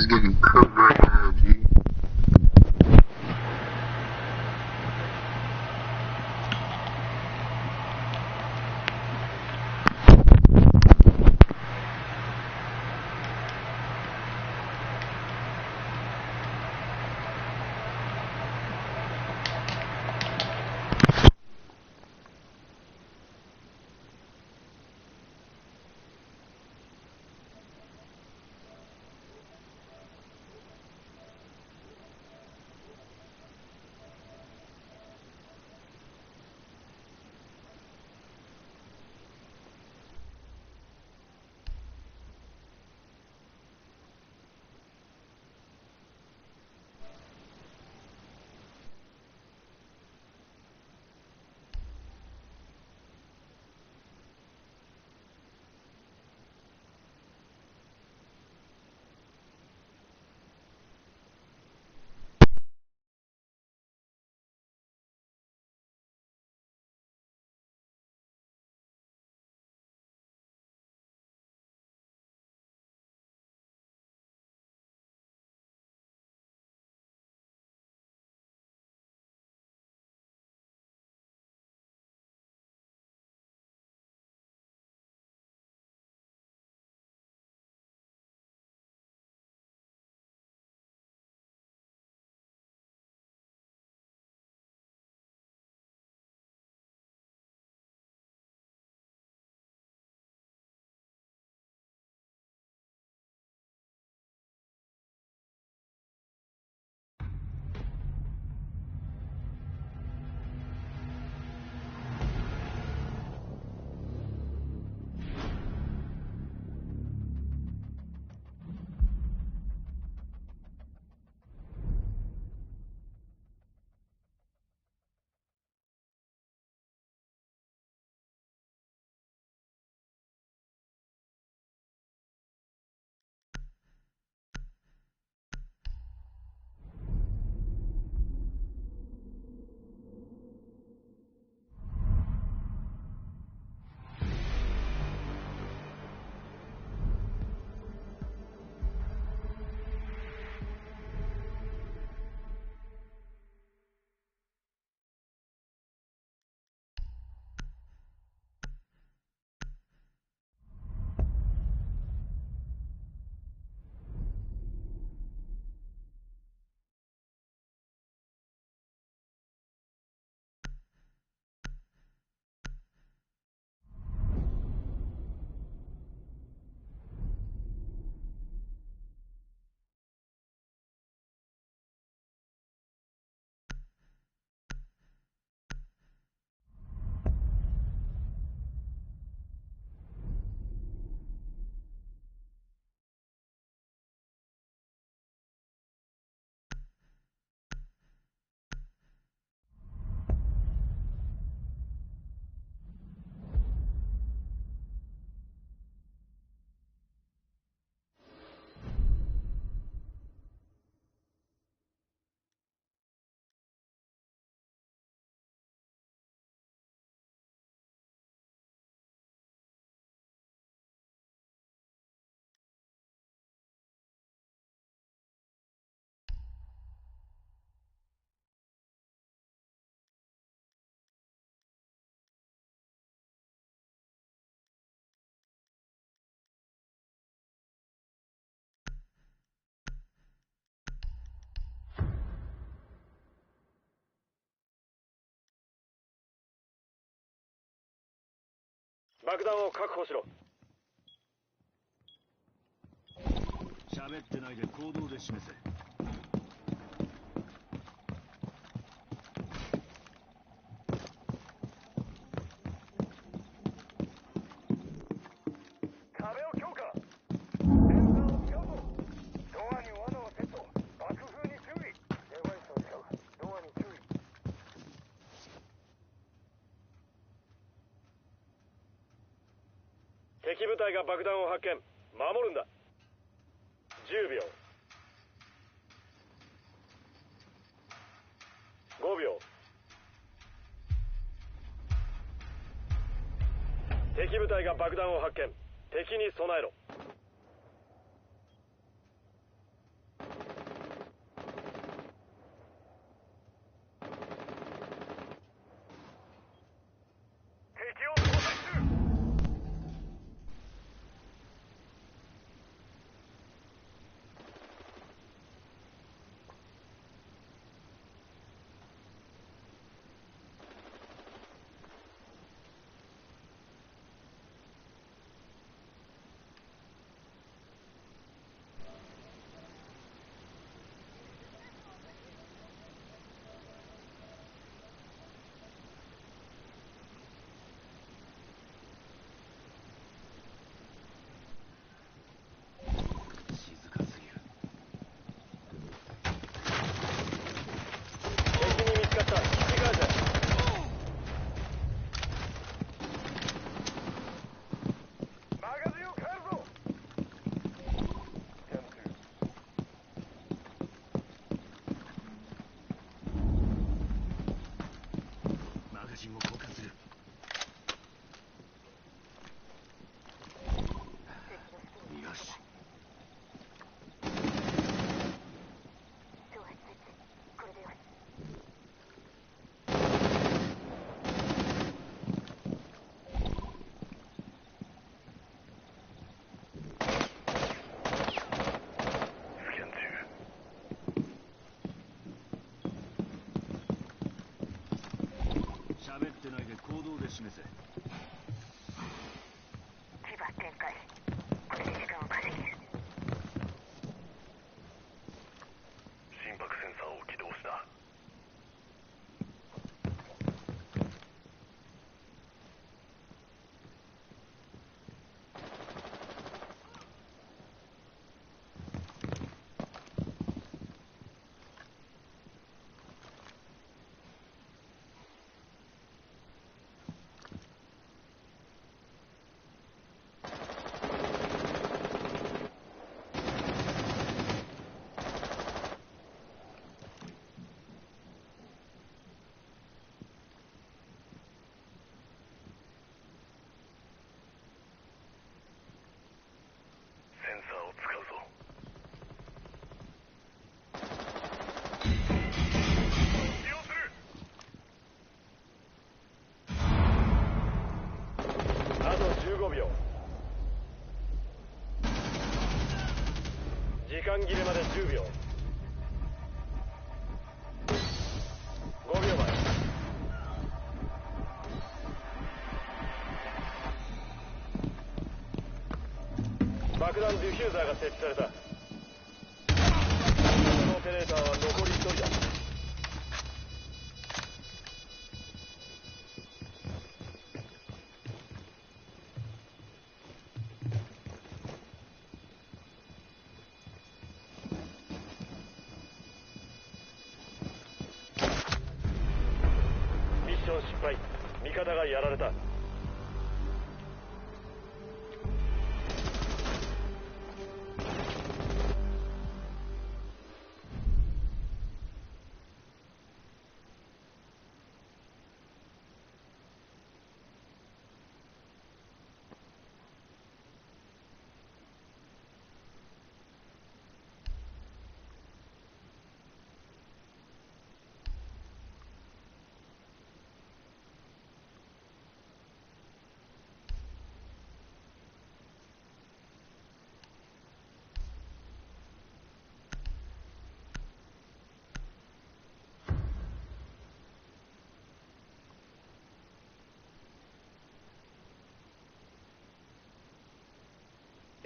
just getting cooked right now, G.爆弾を確保しろ。喋ってないで行動で示せ。壁を強化。センサーを使うぞ。ドアに罠をセット。爆風に注意。デバイスを使う。ドアに注意。敵部隊が爆弾を発見。守るんだ。10秒。5秒。敵部隊が爆弾を発見。敵に備えろ。磁場展開。これで時間を稼げる。心拍センサーを起動した。センサーを使うぞ。使用する。あと15秒。時間切れまで10秒。5秒前。爆弾ディフューザーが設置された。オペレーターは残り1人だ。ミッション失敗。味方がやられた。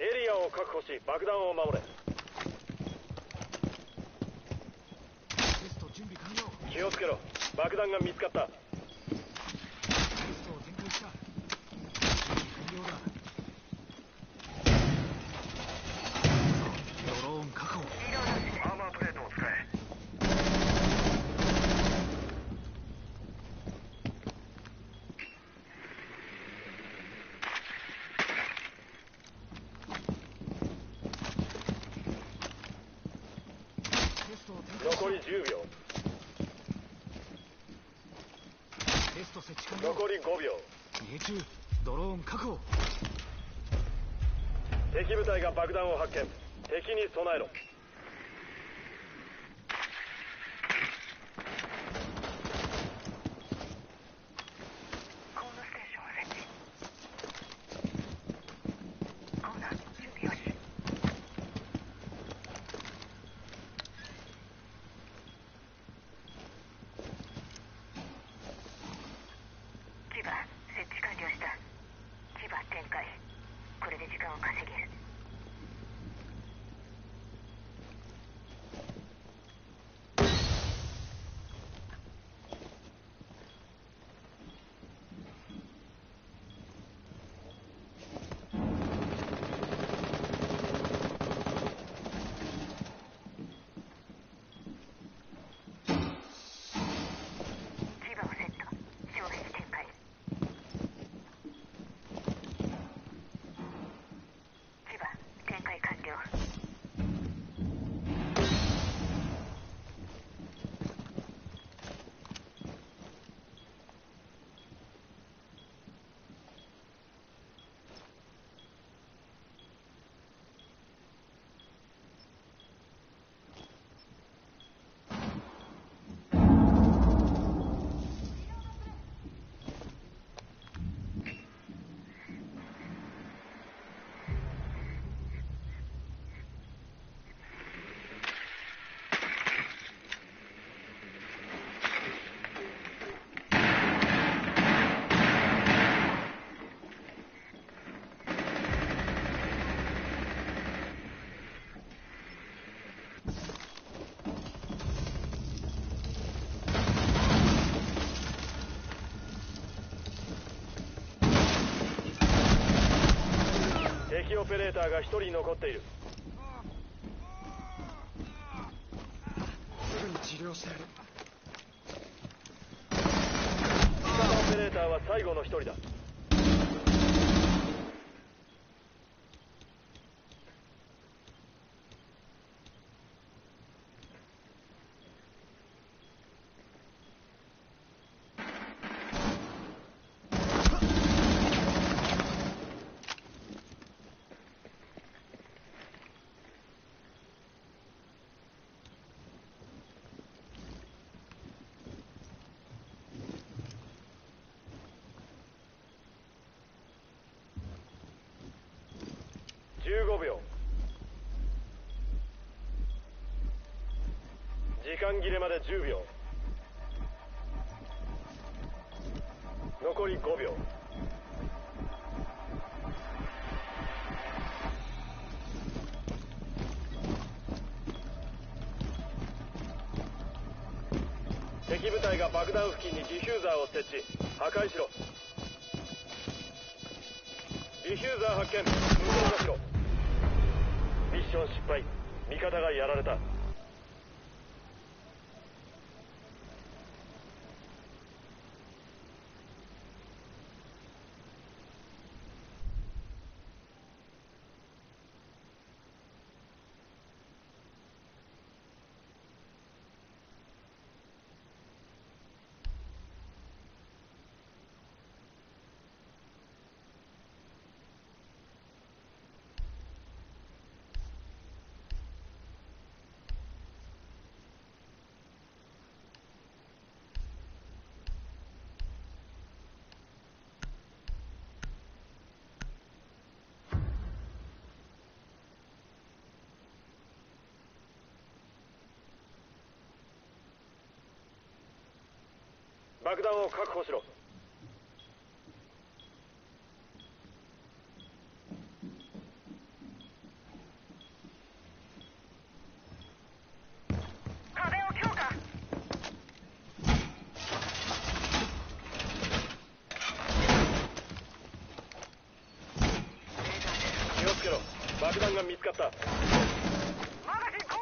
エリアを確保し爆弾を守れ。気をつけろ。爆弾が見つかった。アーマープレートを使え。残り10秒。残り5秒。逃げ中。ドローン確保。敵部隊が爆弾を発見。敵に備えろ。コーナーステーションを設置。コーナー準備よし。磁場設置完了した。磁場展開。これで時間を稼げる。磁場をセット。障壁展開。磁場オペレーターが1人残っている。すぐに治療してやる。オペレーターは最後の1人だ。15秒。時間切れまで10秒。残り5秒。敵部隊が爆弾付近にディフューザーを設置。破壊しろ。ディフューザー発見。無効化しろ。ミッション失敗。味方がやられた。爆弾を確保しろ。壁を強化。気をつけろ。爆弾が見つかった。マガジン交換。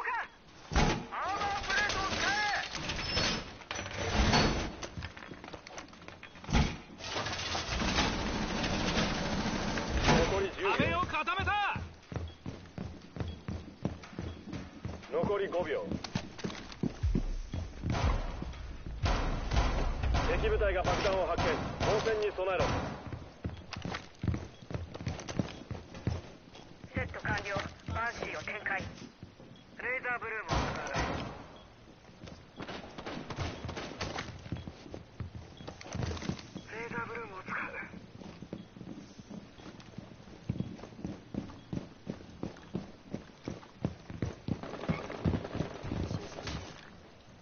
アーマープレートを使え。残り10秒。壁を固めた。残り5秒。敵部隊が爆弾を発見。応戦に備えろ。セット完了。バンシーを展開。レーザーブルームを使う。レーザーブルームを使う。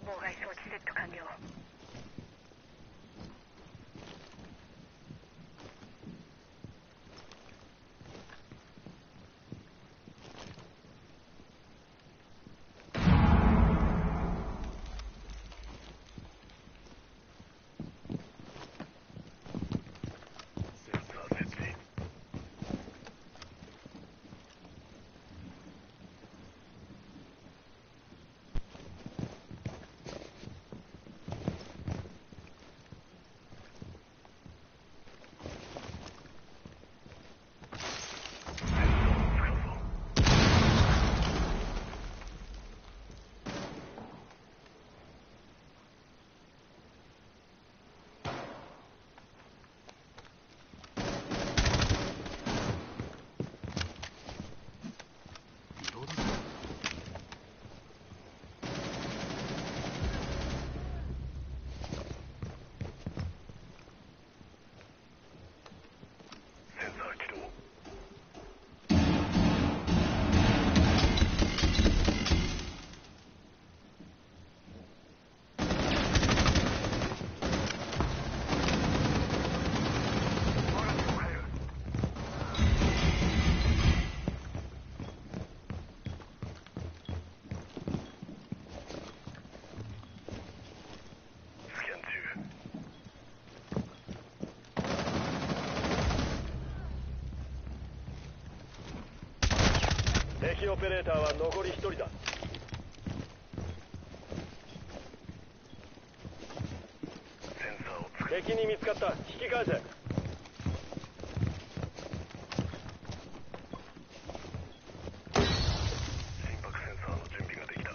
妨害装置セット完了。敵オペレーターは残り1人だ。センサーをつ敵に見つかった。引き返せ。心拍センサーの準備ができた。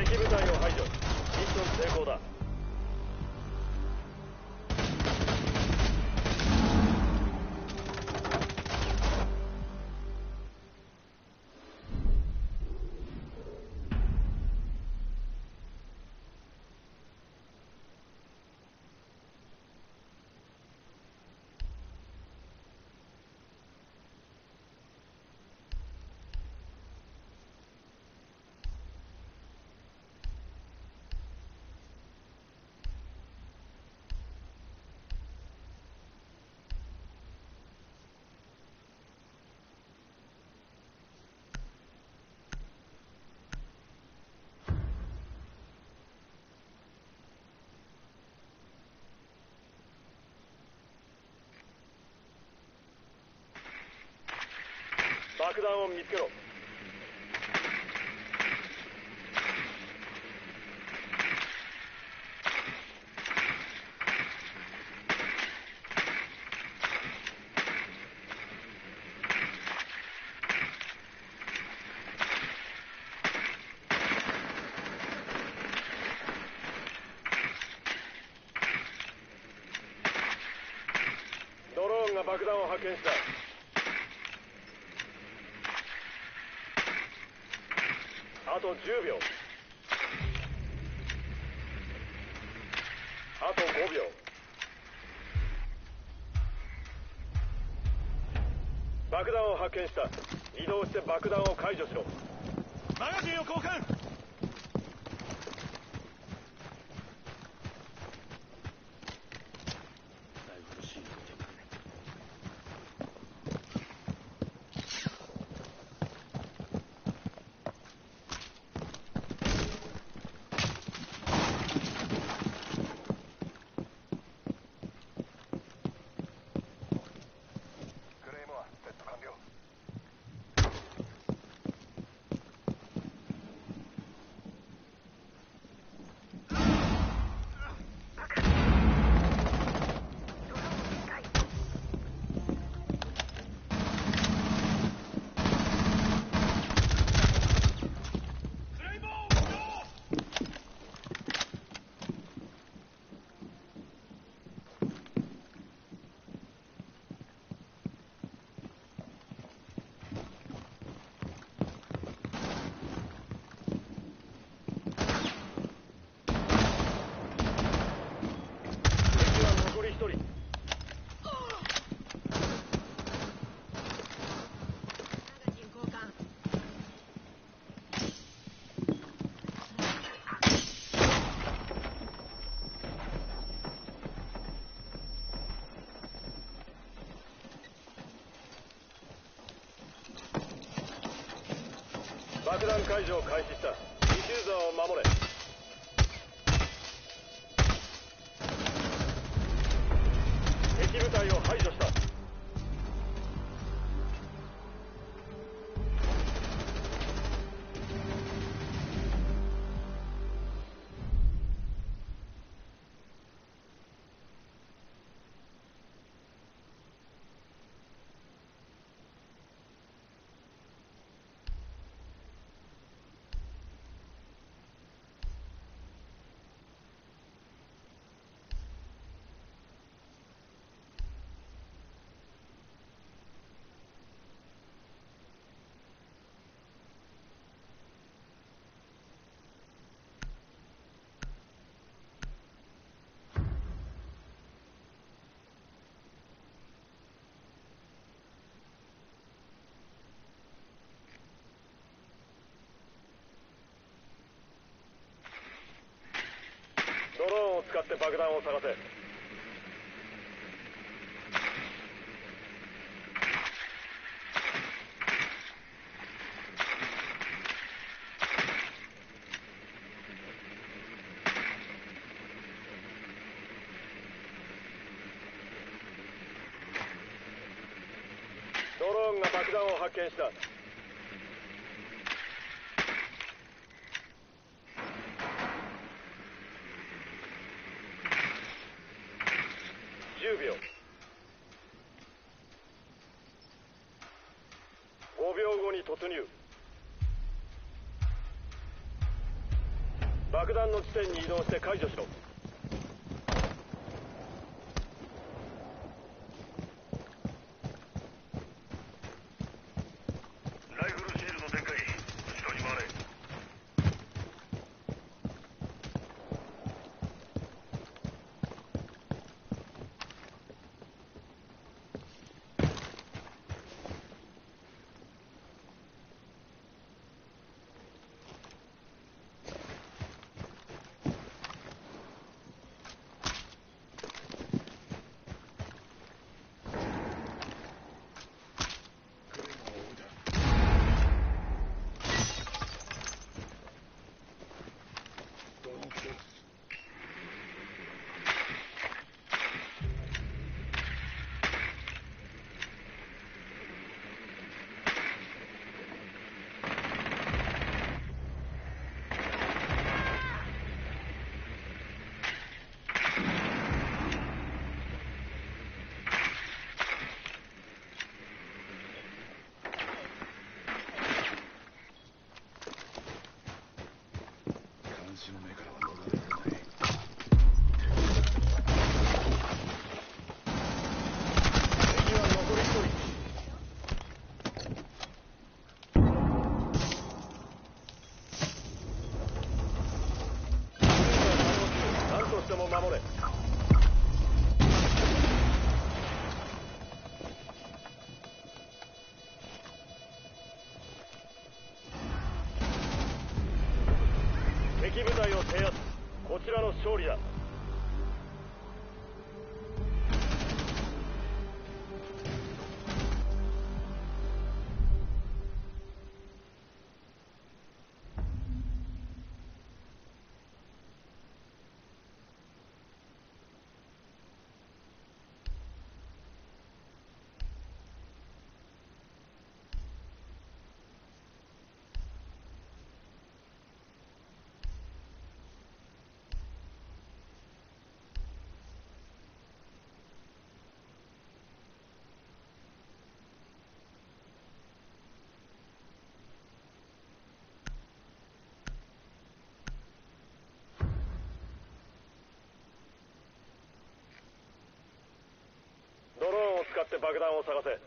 敵部隊を排除。ミッション成功だ。爆弾を見つけろ。ドローンが爆弾を発見した。あと10秒。あと5秒。爆弾を発見した。移動して爆弾を解除しろ。マガジンを交換。爆弾解除を開始した。ディフューザーを守れ。敵部隊を排除した。ドローンを使って爆弾を探せ。ローンが爆弾を発見した。10秒。5秒後に突入。爆弾の地点に移動して解除しろ。ライフルシールド展開。後ろに回れ。監視の目からは逃れられない。敵は残り1人。何としても守れ。敵部隊を制圧。こちらの勝利だ。ドローンを使って爆弾を探せ。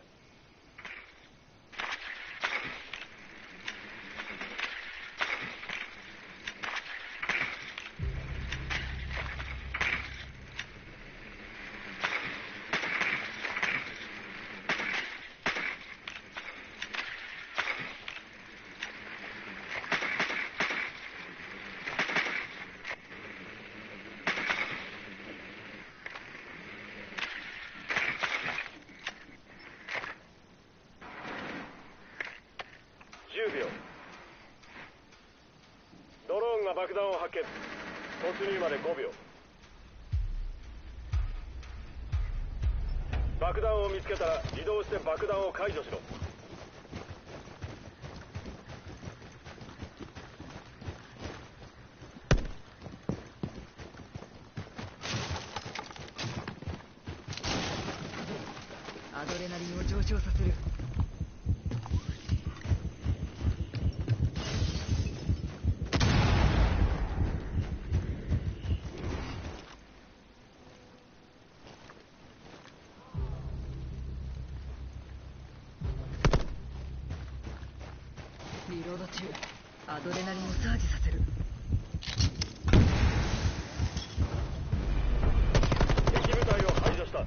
10秒。ドローンが爆弾を発見。突入まで5秒。爆弾を見つけたら移動して爆弾を解除しろ。アドレナリンを上昇させる。リロード中。アドレナリンをサージさせる。敵部隊を排除した。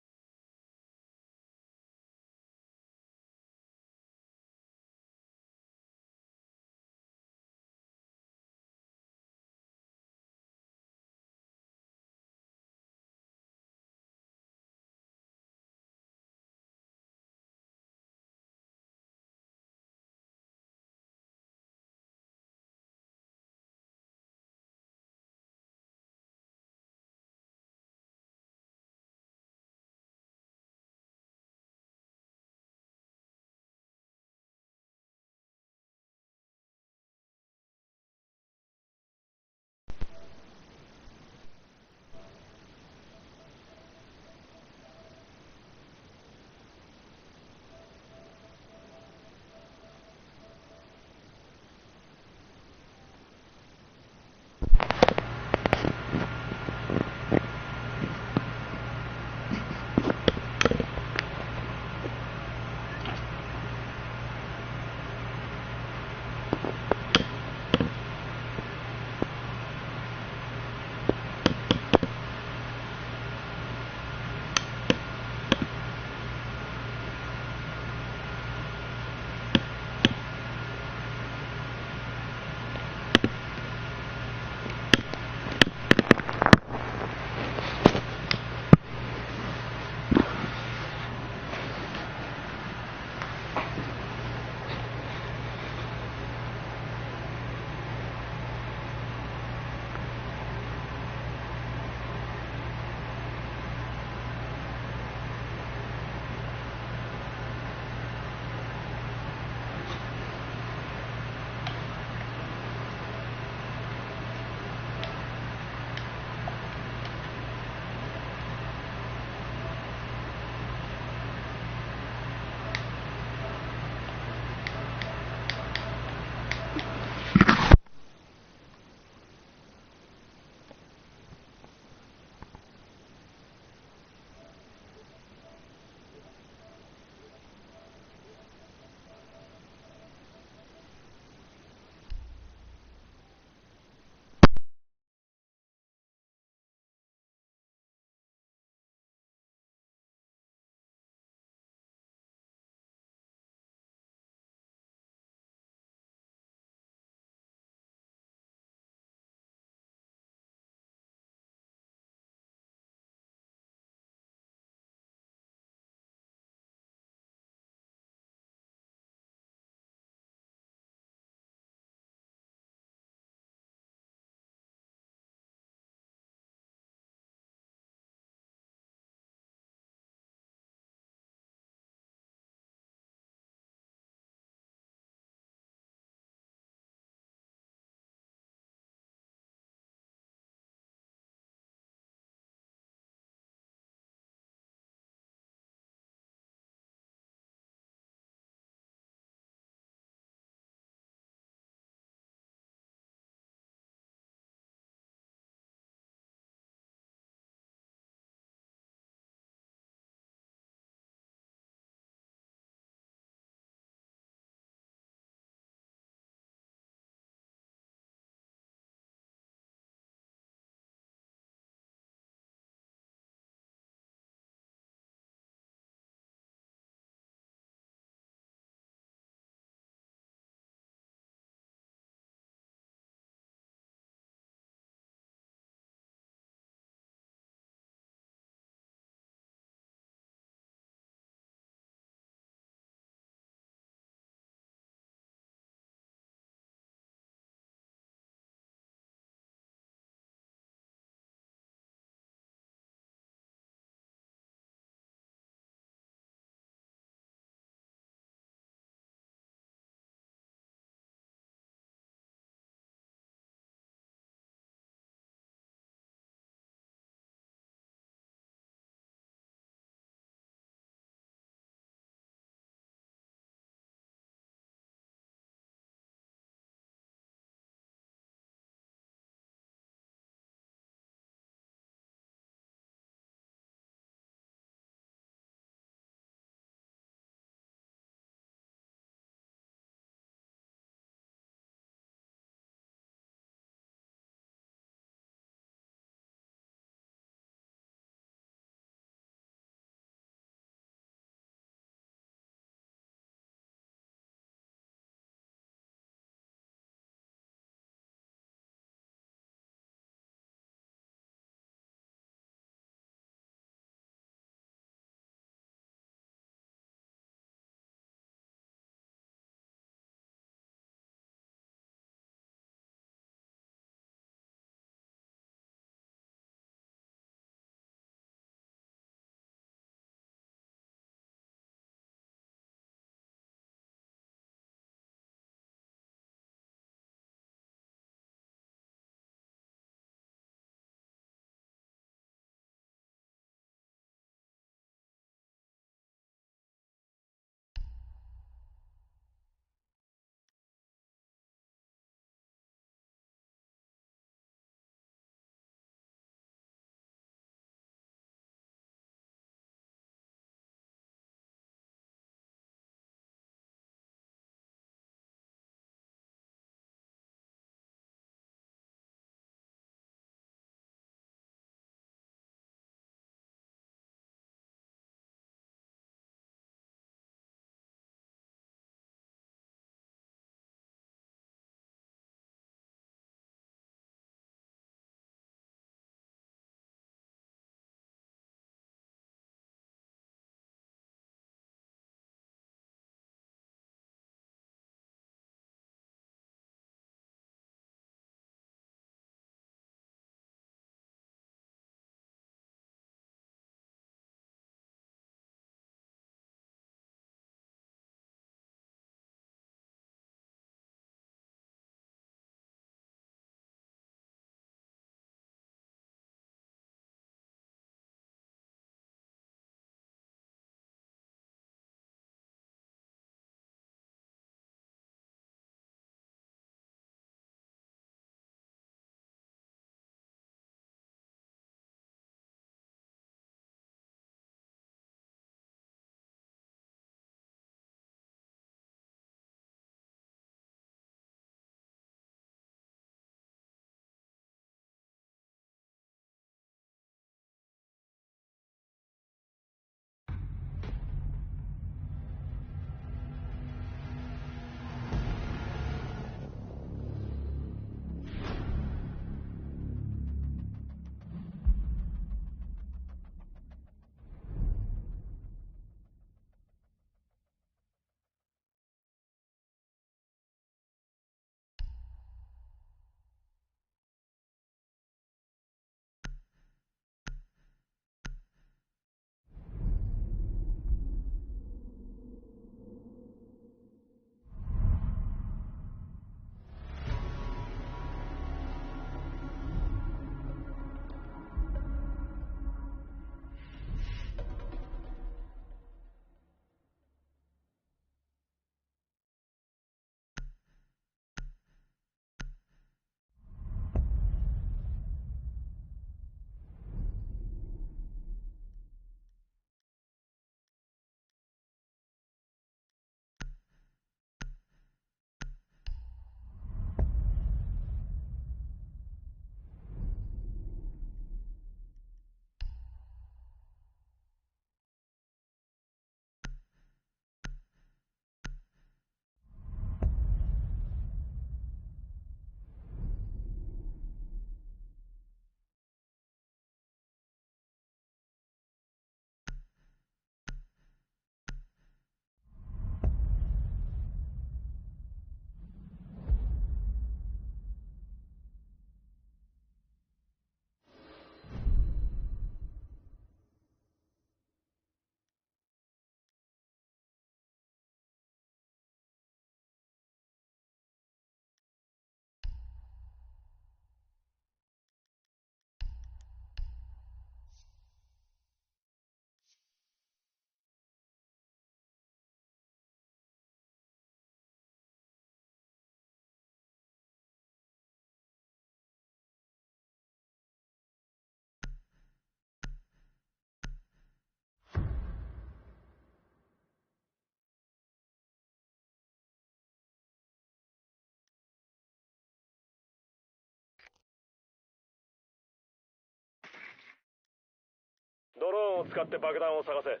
ドローンを使って爆弾を探せ。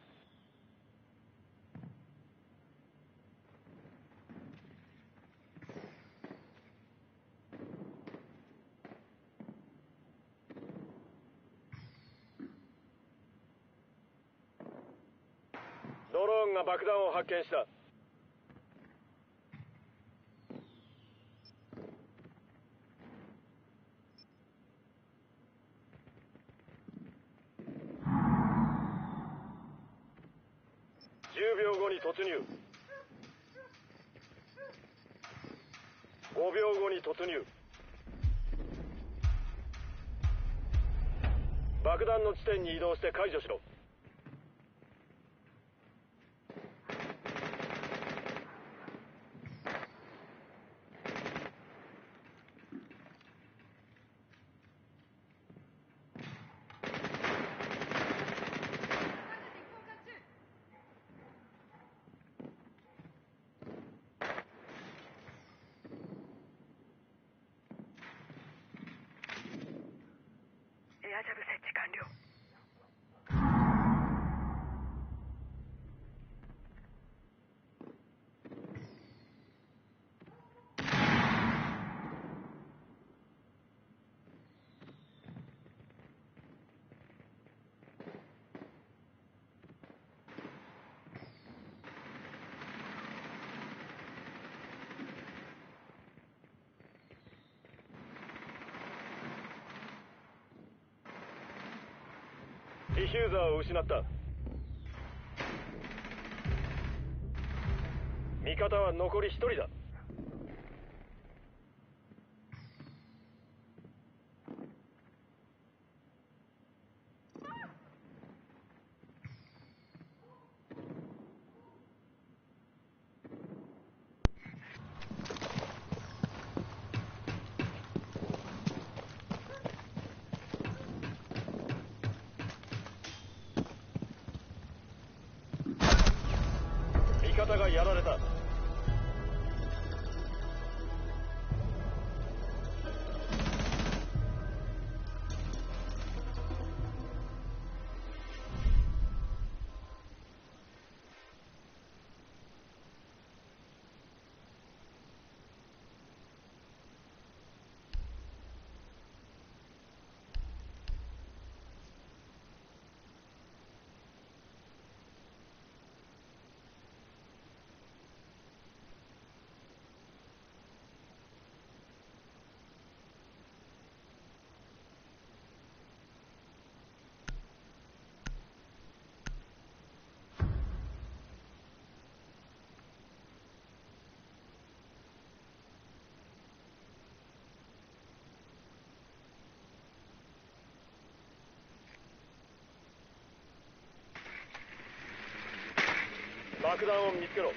ドローンが爆弾を発見した。10秒後に突入。5秒後に突入。爆弾の地点に移動して解除しろ。エアジャブ設置完了。ディフューザーを失った。味方は残り1人だ。味方がやられた。爆弾を見つけろ。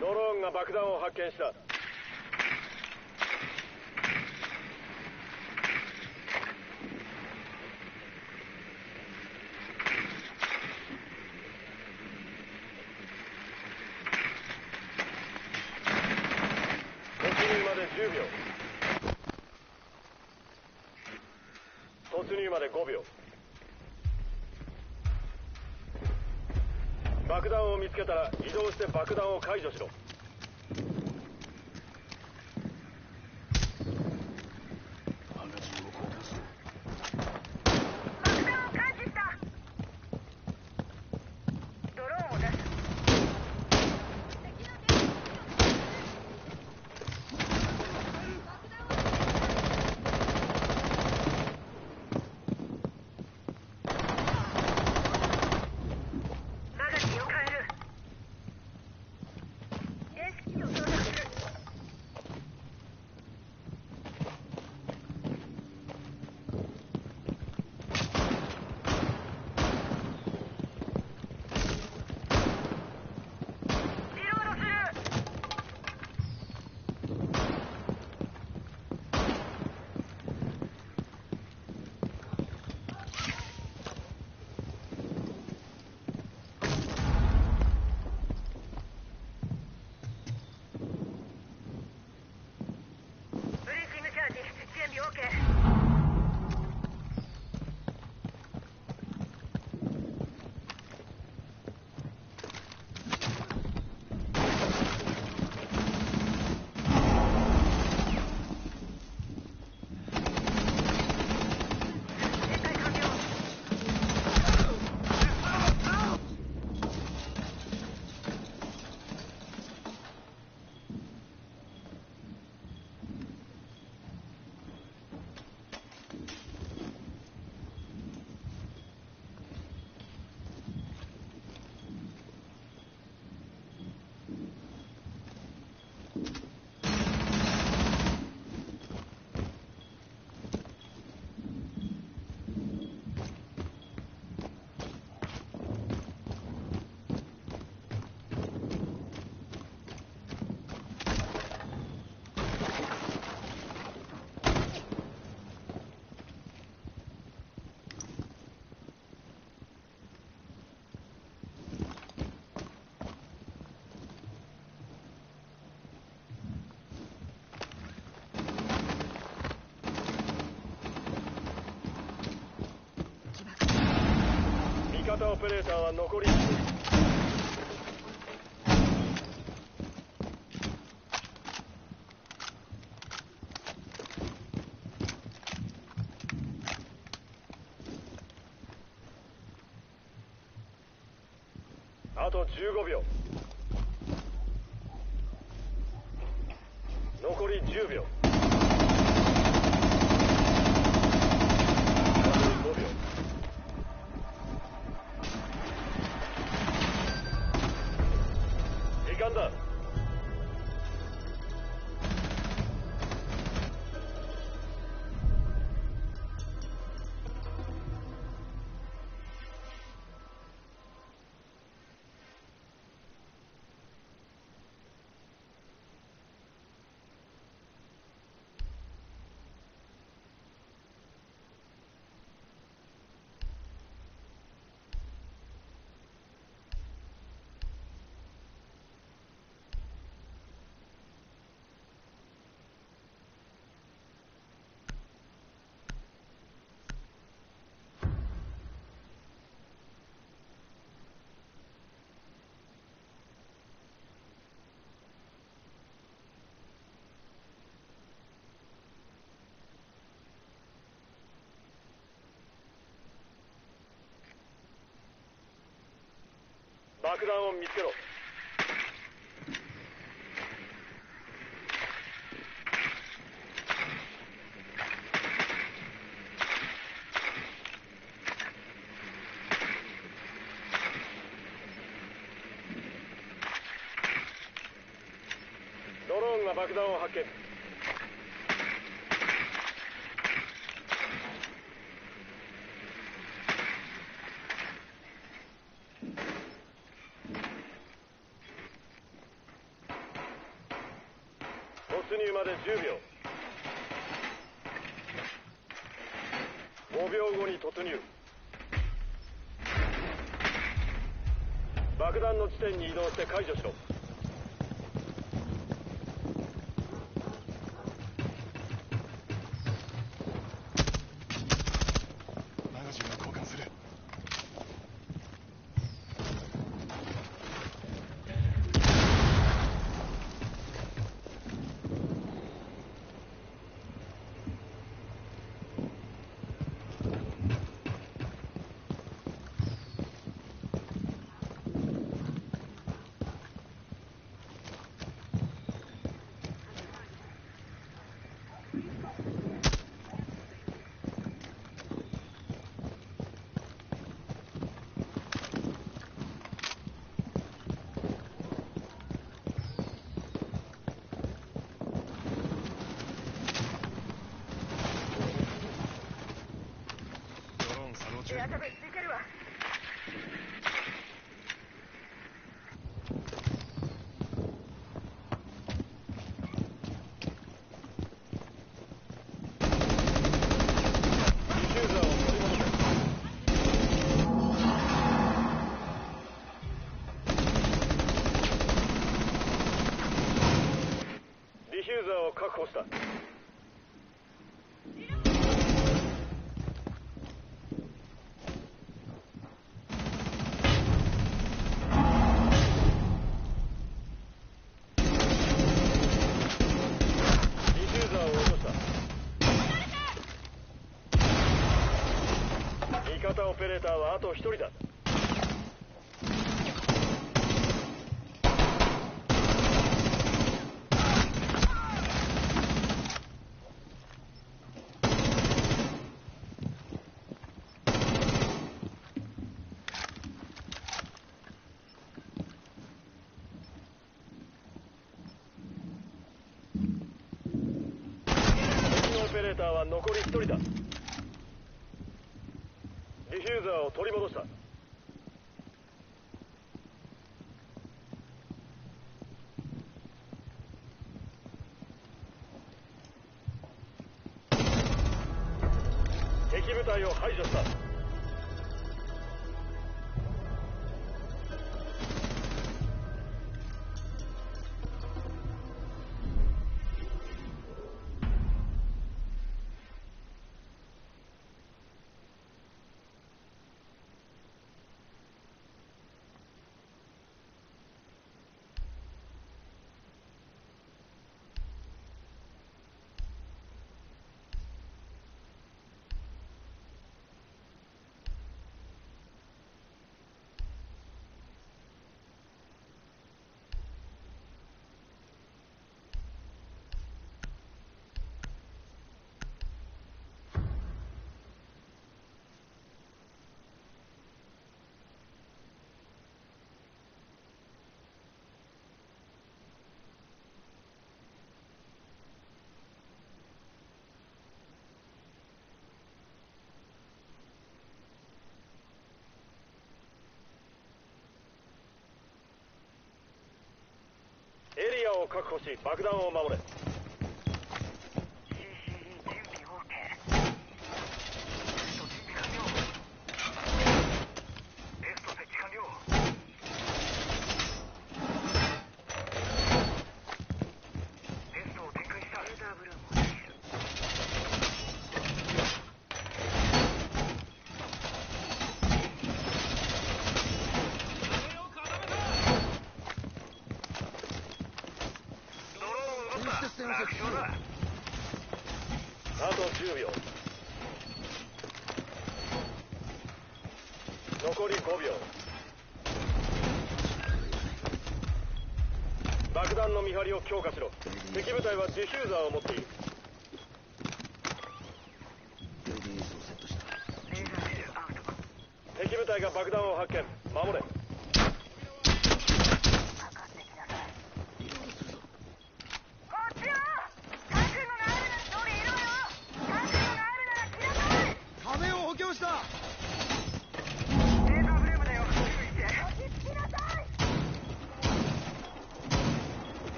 ドローンが爆弾を発見した。10秒。突入まで5秒。爆弾を見つけたら移動して爆弾を解除しろ。爆弾を感知した。ドローンを出す。マガジンを変える。電子機器を装着。型オペレーターは残り1人。あと15秒。残り10秒。残り5秒。時間だ。爆弾を見つけろ。ドローンが爆弾を発見。突入まで10秒。5秒後に突入。爆弾の地点に移動して解除しろ。マガジンを交換する。エアカブついてるわ。ディフューザーを確保した。味方オペレーターはあと1人だ。オペレーターは残り1人だ。ディフューザーを取り戻した。敵部隊を排除した。を確保し爆弾を守れ。あと10秒。残り5秒。爆弾の見張りを強化しろ。敵部隊はディフューザーを持っている。敵部隊が爆弾を発見。守れ。壁を補強した。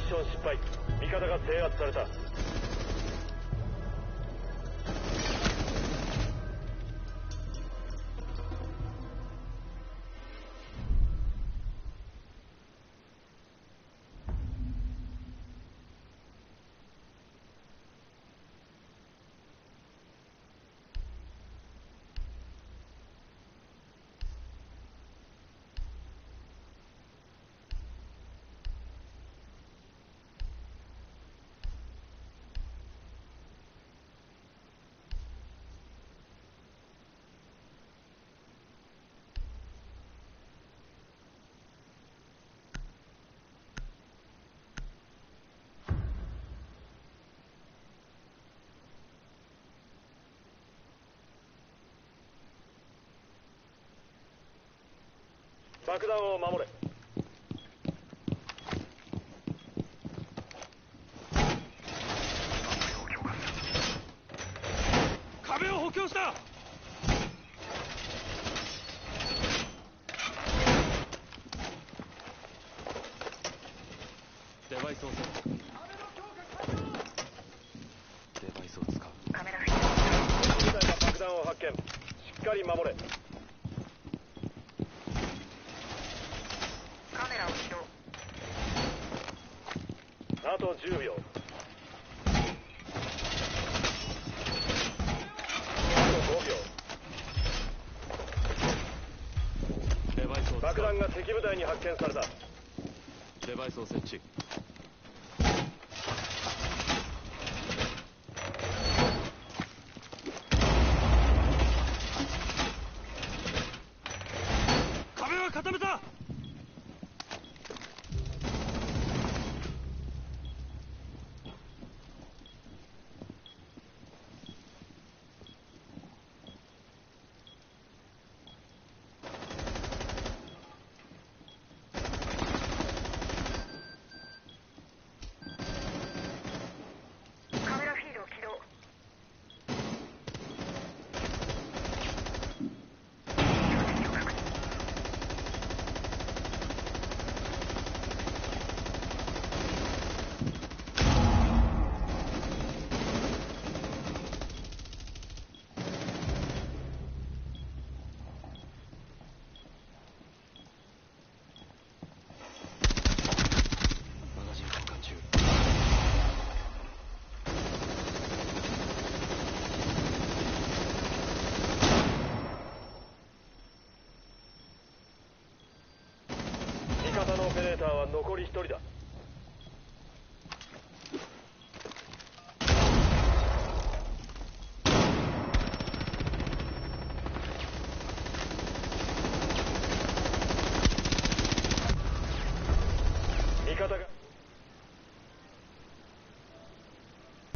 失敗。味方が制圧された。爆弾を守れ。壁を補強した。デバイスをセット。デバイスを使う。カメラフィード。部隊が爆弾を発見。しっかり守れ。カメラを起動。あと10秒。あと5秒。デバイスを使う。爆弾が敵部隊に発見された。デバイスを設置。壁は固めた。味方のオペレーターは残り1人だ。味方が